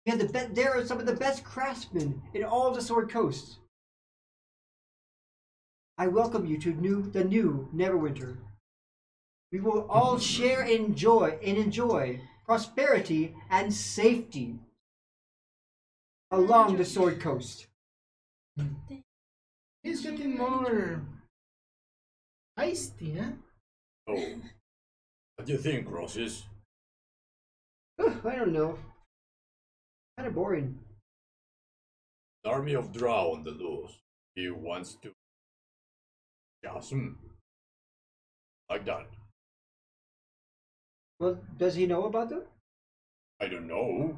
We have there are some of the best craftsmen in all the Sword Coast. I welcome you to the new Neverwinter. We will all share and enjoy prosperity and safety along the Sword Coast. He's getting more feisty, huh? Oh. What do you think, Crosses? I don't know. Kind of boring. An army of Drow on the loose. He wants to. Chasm. Like that. Well, does he know about them? I don't know.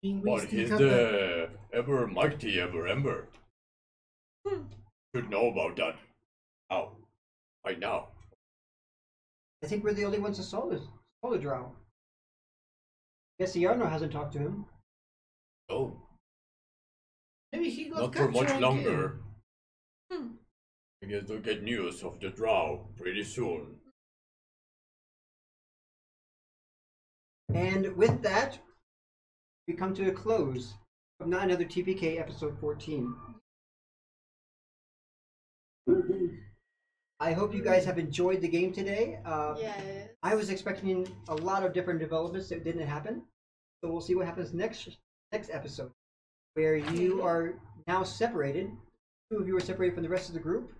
We But still he's have the ever mighty ever ember. Should know about that. How? Right now. I think we're the only ones that saw the Drow. Guess the Yarno hasn't talked to him. Oh, Maybe he got not for much captured longer. Hmm. I guess we'll get news of the Drow pretty soon. And with that, we come to a close of Not Another TPK episode 14. I hope you guys have enjoyed the game today. Yes. I was expecting a lot of different developments that didn't happen. So we'll see what happens next episode, where you are now separated. 2 of you are separated from the rest of the group.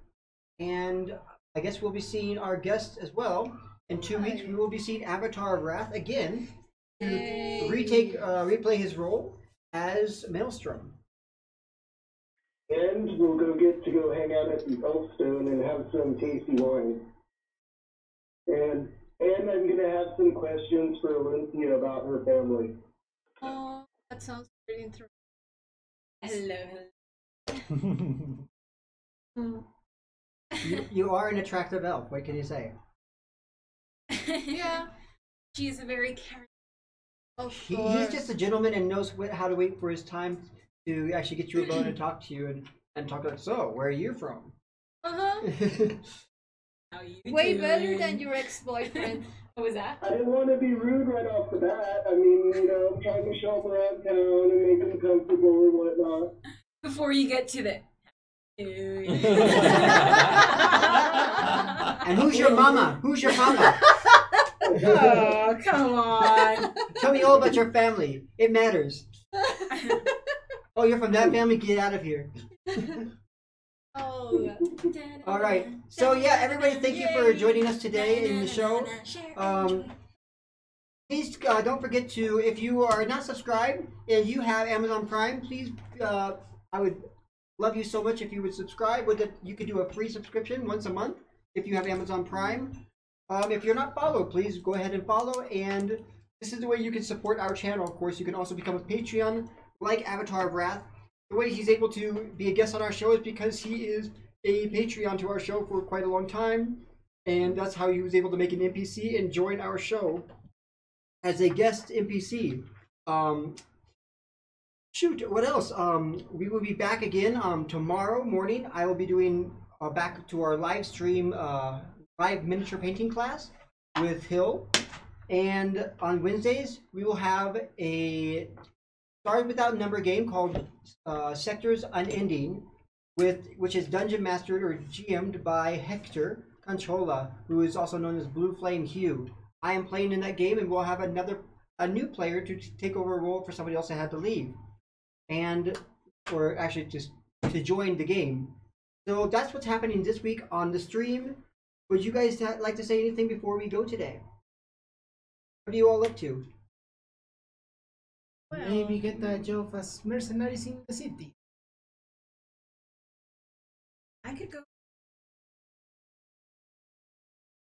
And I guess we'll be seeing our guest as well. In 2 weeks, we will be seeing AvatarofWrath again to replay his role as Maelstrom. And we'll go hang out at the Elfstone and have some tasty wine. And And I'm gonna have some questions for Elincia about her family. Oh, that sounds really interesting. Hello. Mm. You are an attractive elf. What can you say? Yeah, She's a very caring. of He's course. just a gentleman and knows how to wait for his time to actually get you alone and talk to you and talk about. So, where are you from? Uh-huh. How you Way doing? better than your ex-boyfriend. What was that? I didn't want to be rude right off the bat. I mean, I'm trying to show them around town and make them comfortable and whatnot. Before you get to the. And who's your mama? Who's your mama? Oh, come on. Tell me all about your family. It matters. Oh, you're from that family? Get out of here. Oh. All right. So yeah, everybody, thank you for joining us today in the show. Please don't forget to, if you are not subscribed and you have Amazon Prime, please, I would love you so much if you would subscribe. You could do a free subscription once a month if you have Amazon Prime. If you're not followed, please go ahead and follow. And this is the way you can support our channel. Of course, you can also become a Patreon like AvatarofWrath. The way he's able to be a guest on our show is because he is a Patreon to our show for quite a long time. And that's how he was able to make an NPC and join our show as a guest NPC. Shoot, what else? We will be back again tomorrow morning. I will be doing back to our live stream, live miniature painting class with Hill. And on Wednesdays, we will have a Stars Without Number game called Sectors Unending, which is dungeon mastered or GM'd by Hector Controla, who is also known as Blue Flame Hugh. I am playing in that game, and we'll have a new player to take over a role for somebody else that had to leave, or actually just to join the game. So that's what's happening this week on the stream. Would you guys like to say anything before we go today? What are you all up to? Maybe get a job as mercenaries in the city. I could go.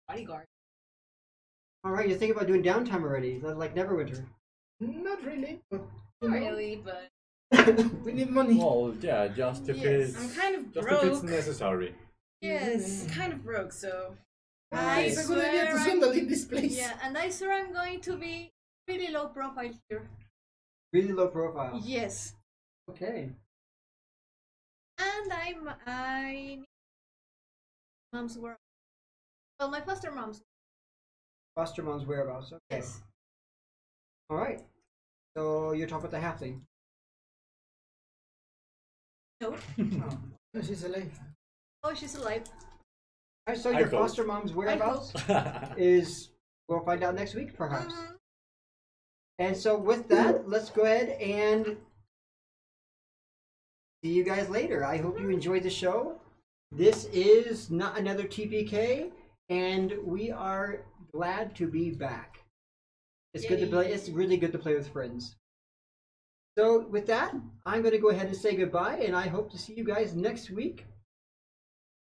Bodyguard. All right, you're thinking about doing downtime already, like Neverwinter. Not really, but Not really, but we need money. Well, yeah, just if yes, I'm kind of just if it's broke. necessary. Yes. I'm kind of broke, so It's a good idea to swindle in this place. Yeah, and I swear I'm going to be really low profile here. Really low profile. Yes. Okay. And I need mom's world. Well, my foster mom's. Foster mom's whereabouts. Okay. Yes. All right. So you're talking about the halfling. No. Oh. Oh, she's alive. Oh, she's alive. All right, so I your hope. foster mom's whereabouts is, we'll find out next week, perhaps. Mhm. And so with that, let's go ahead and see you guys later. I hope you enjoyed the show. This is Not Another TPK, and we are glad to be back. It's good to play. It's really good to play with friends. So with that, I'm going to go ahead and say goodbye, and I hope to see you guys next week.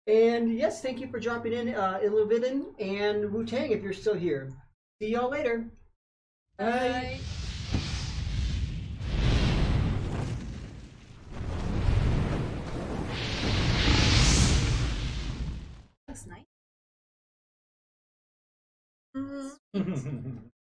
And yes, thank you for dropping in, Illuvidin and Wu-Tang if you're still here. See y'all later. Bye. that's nice. Mhm.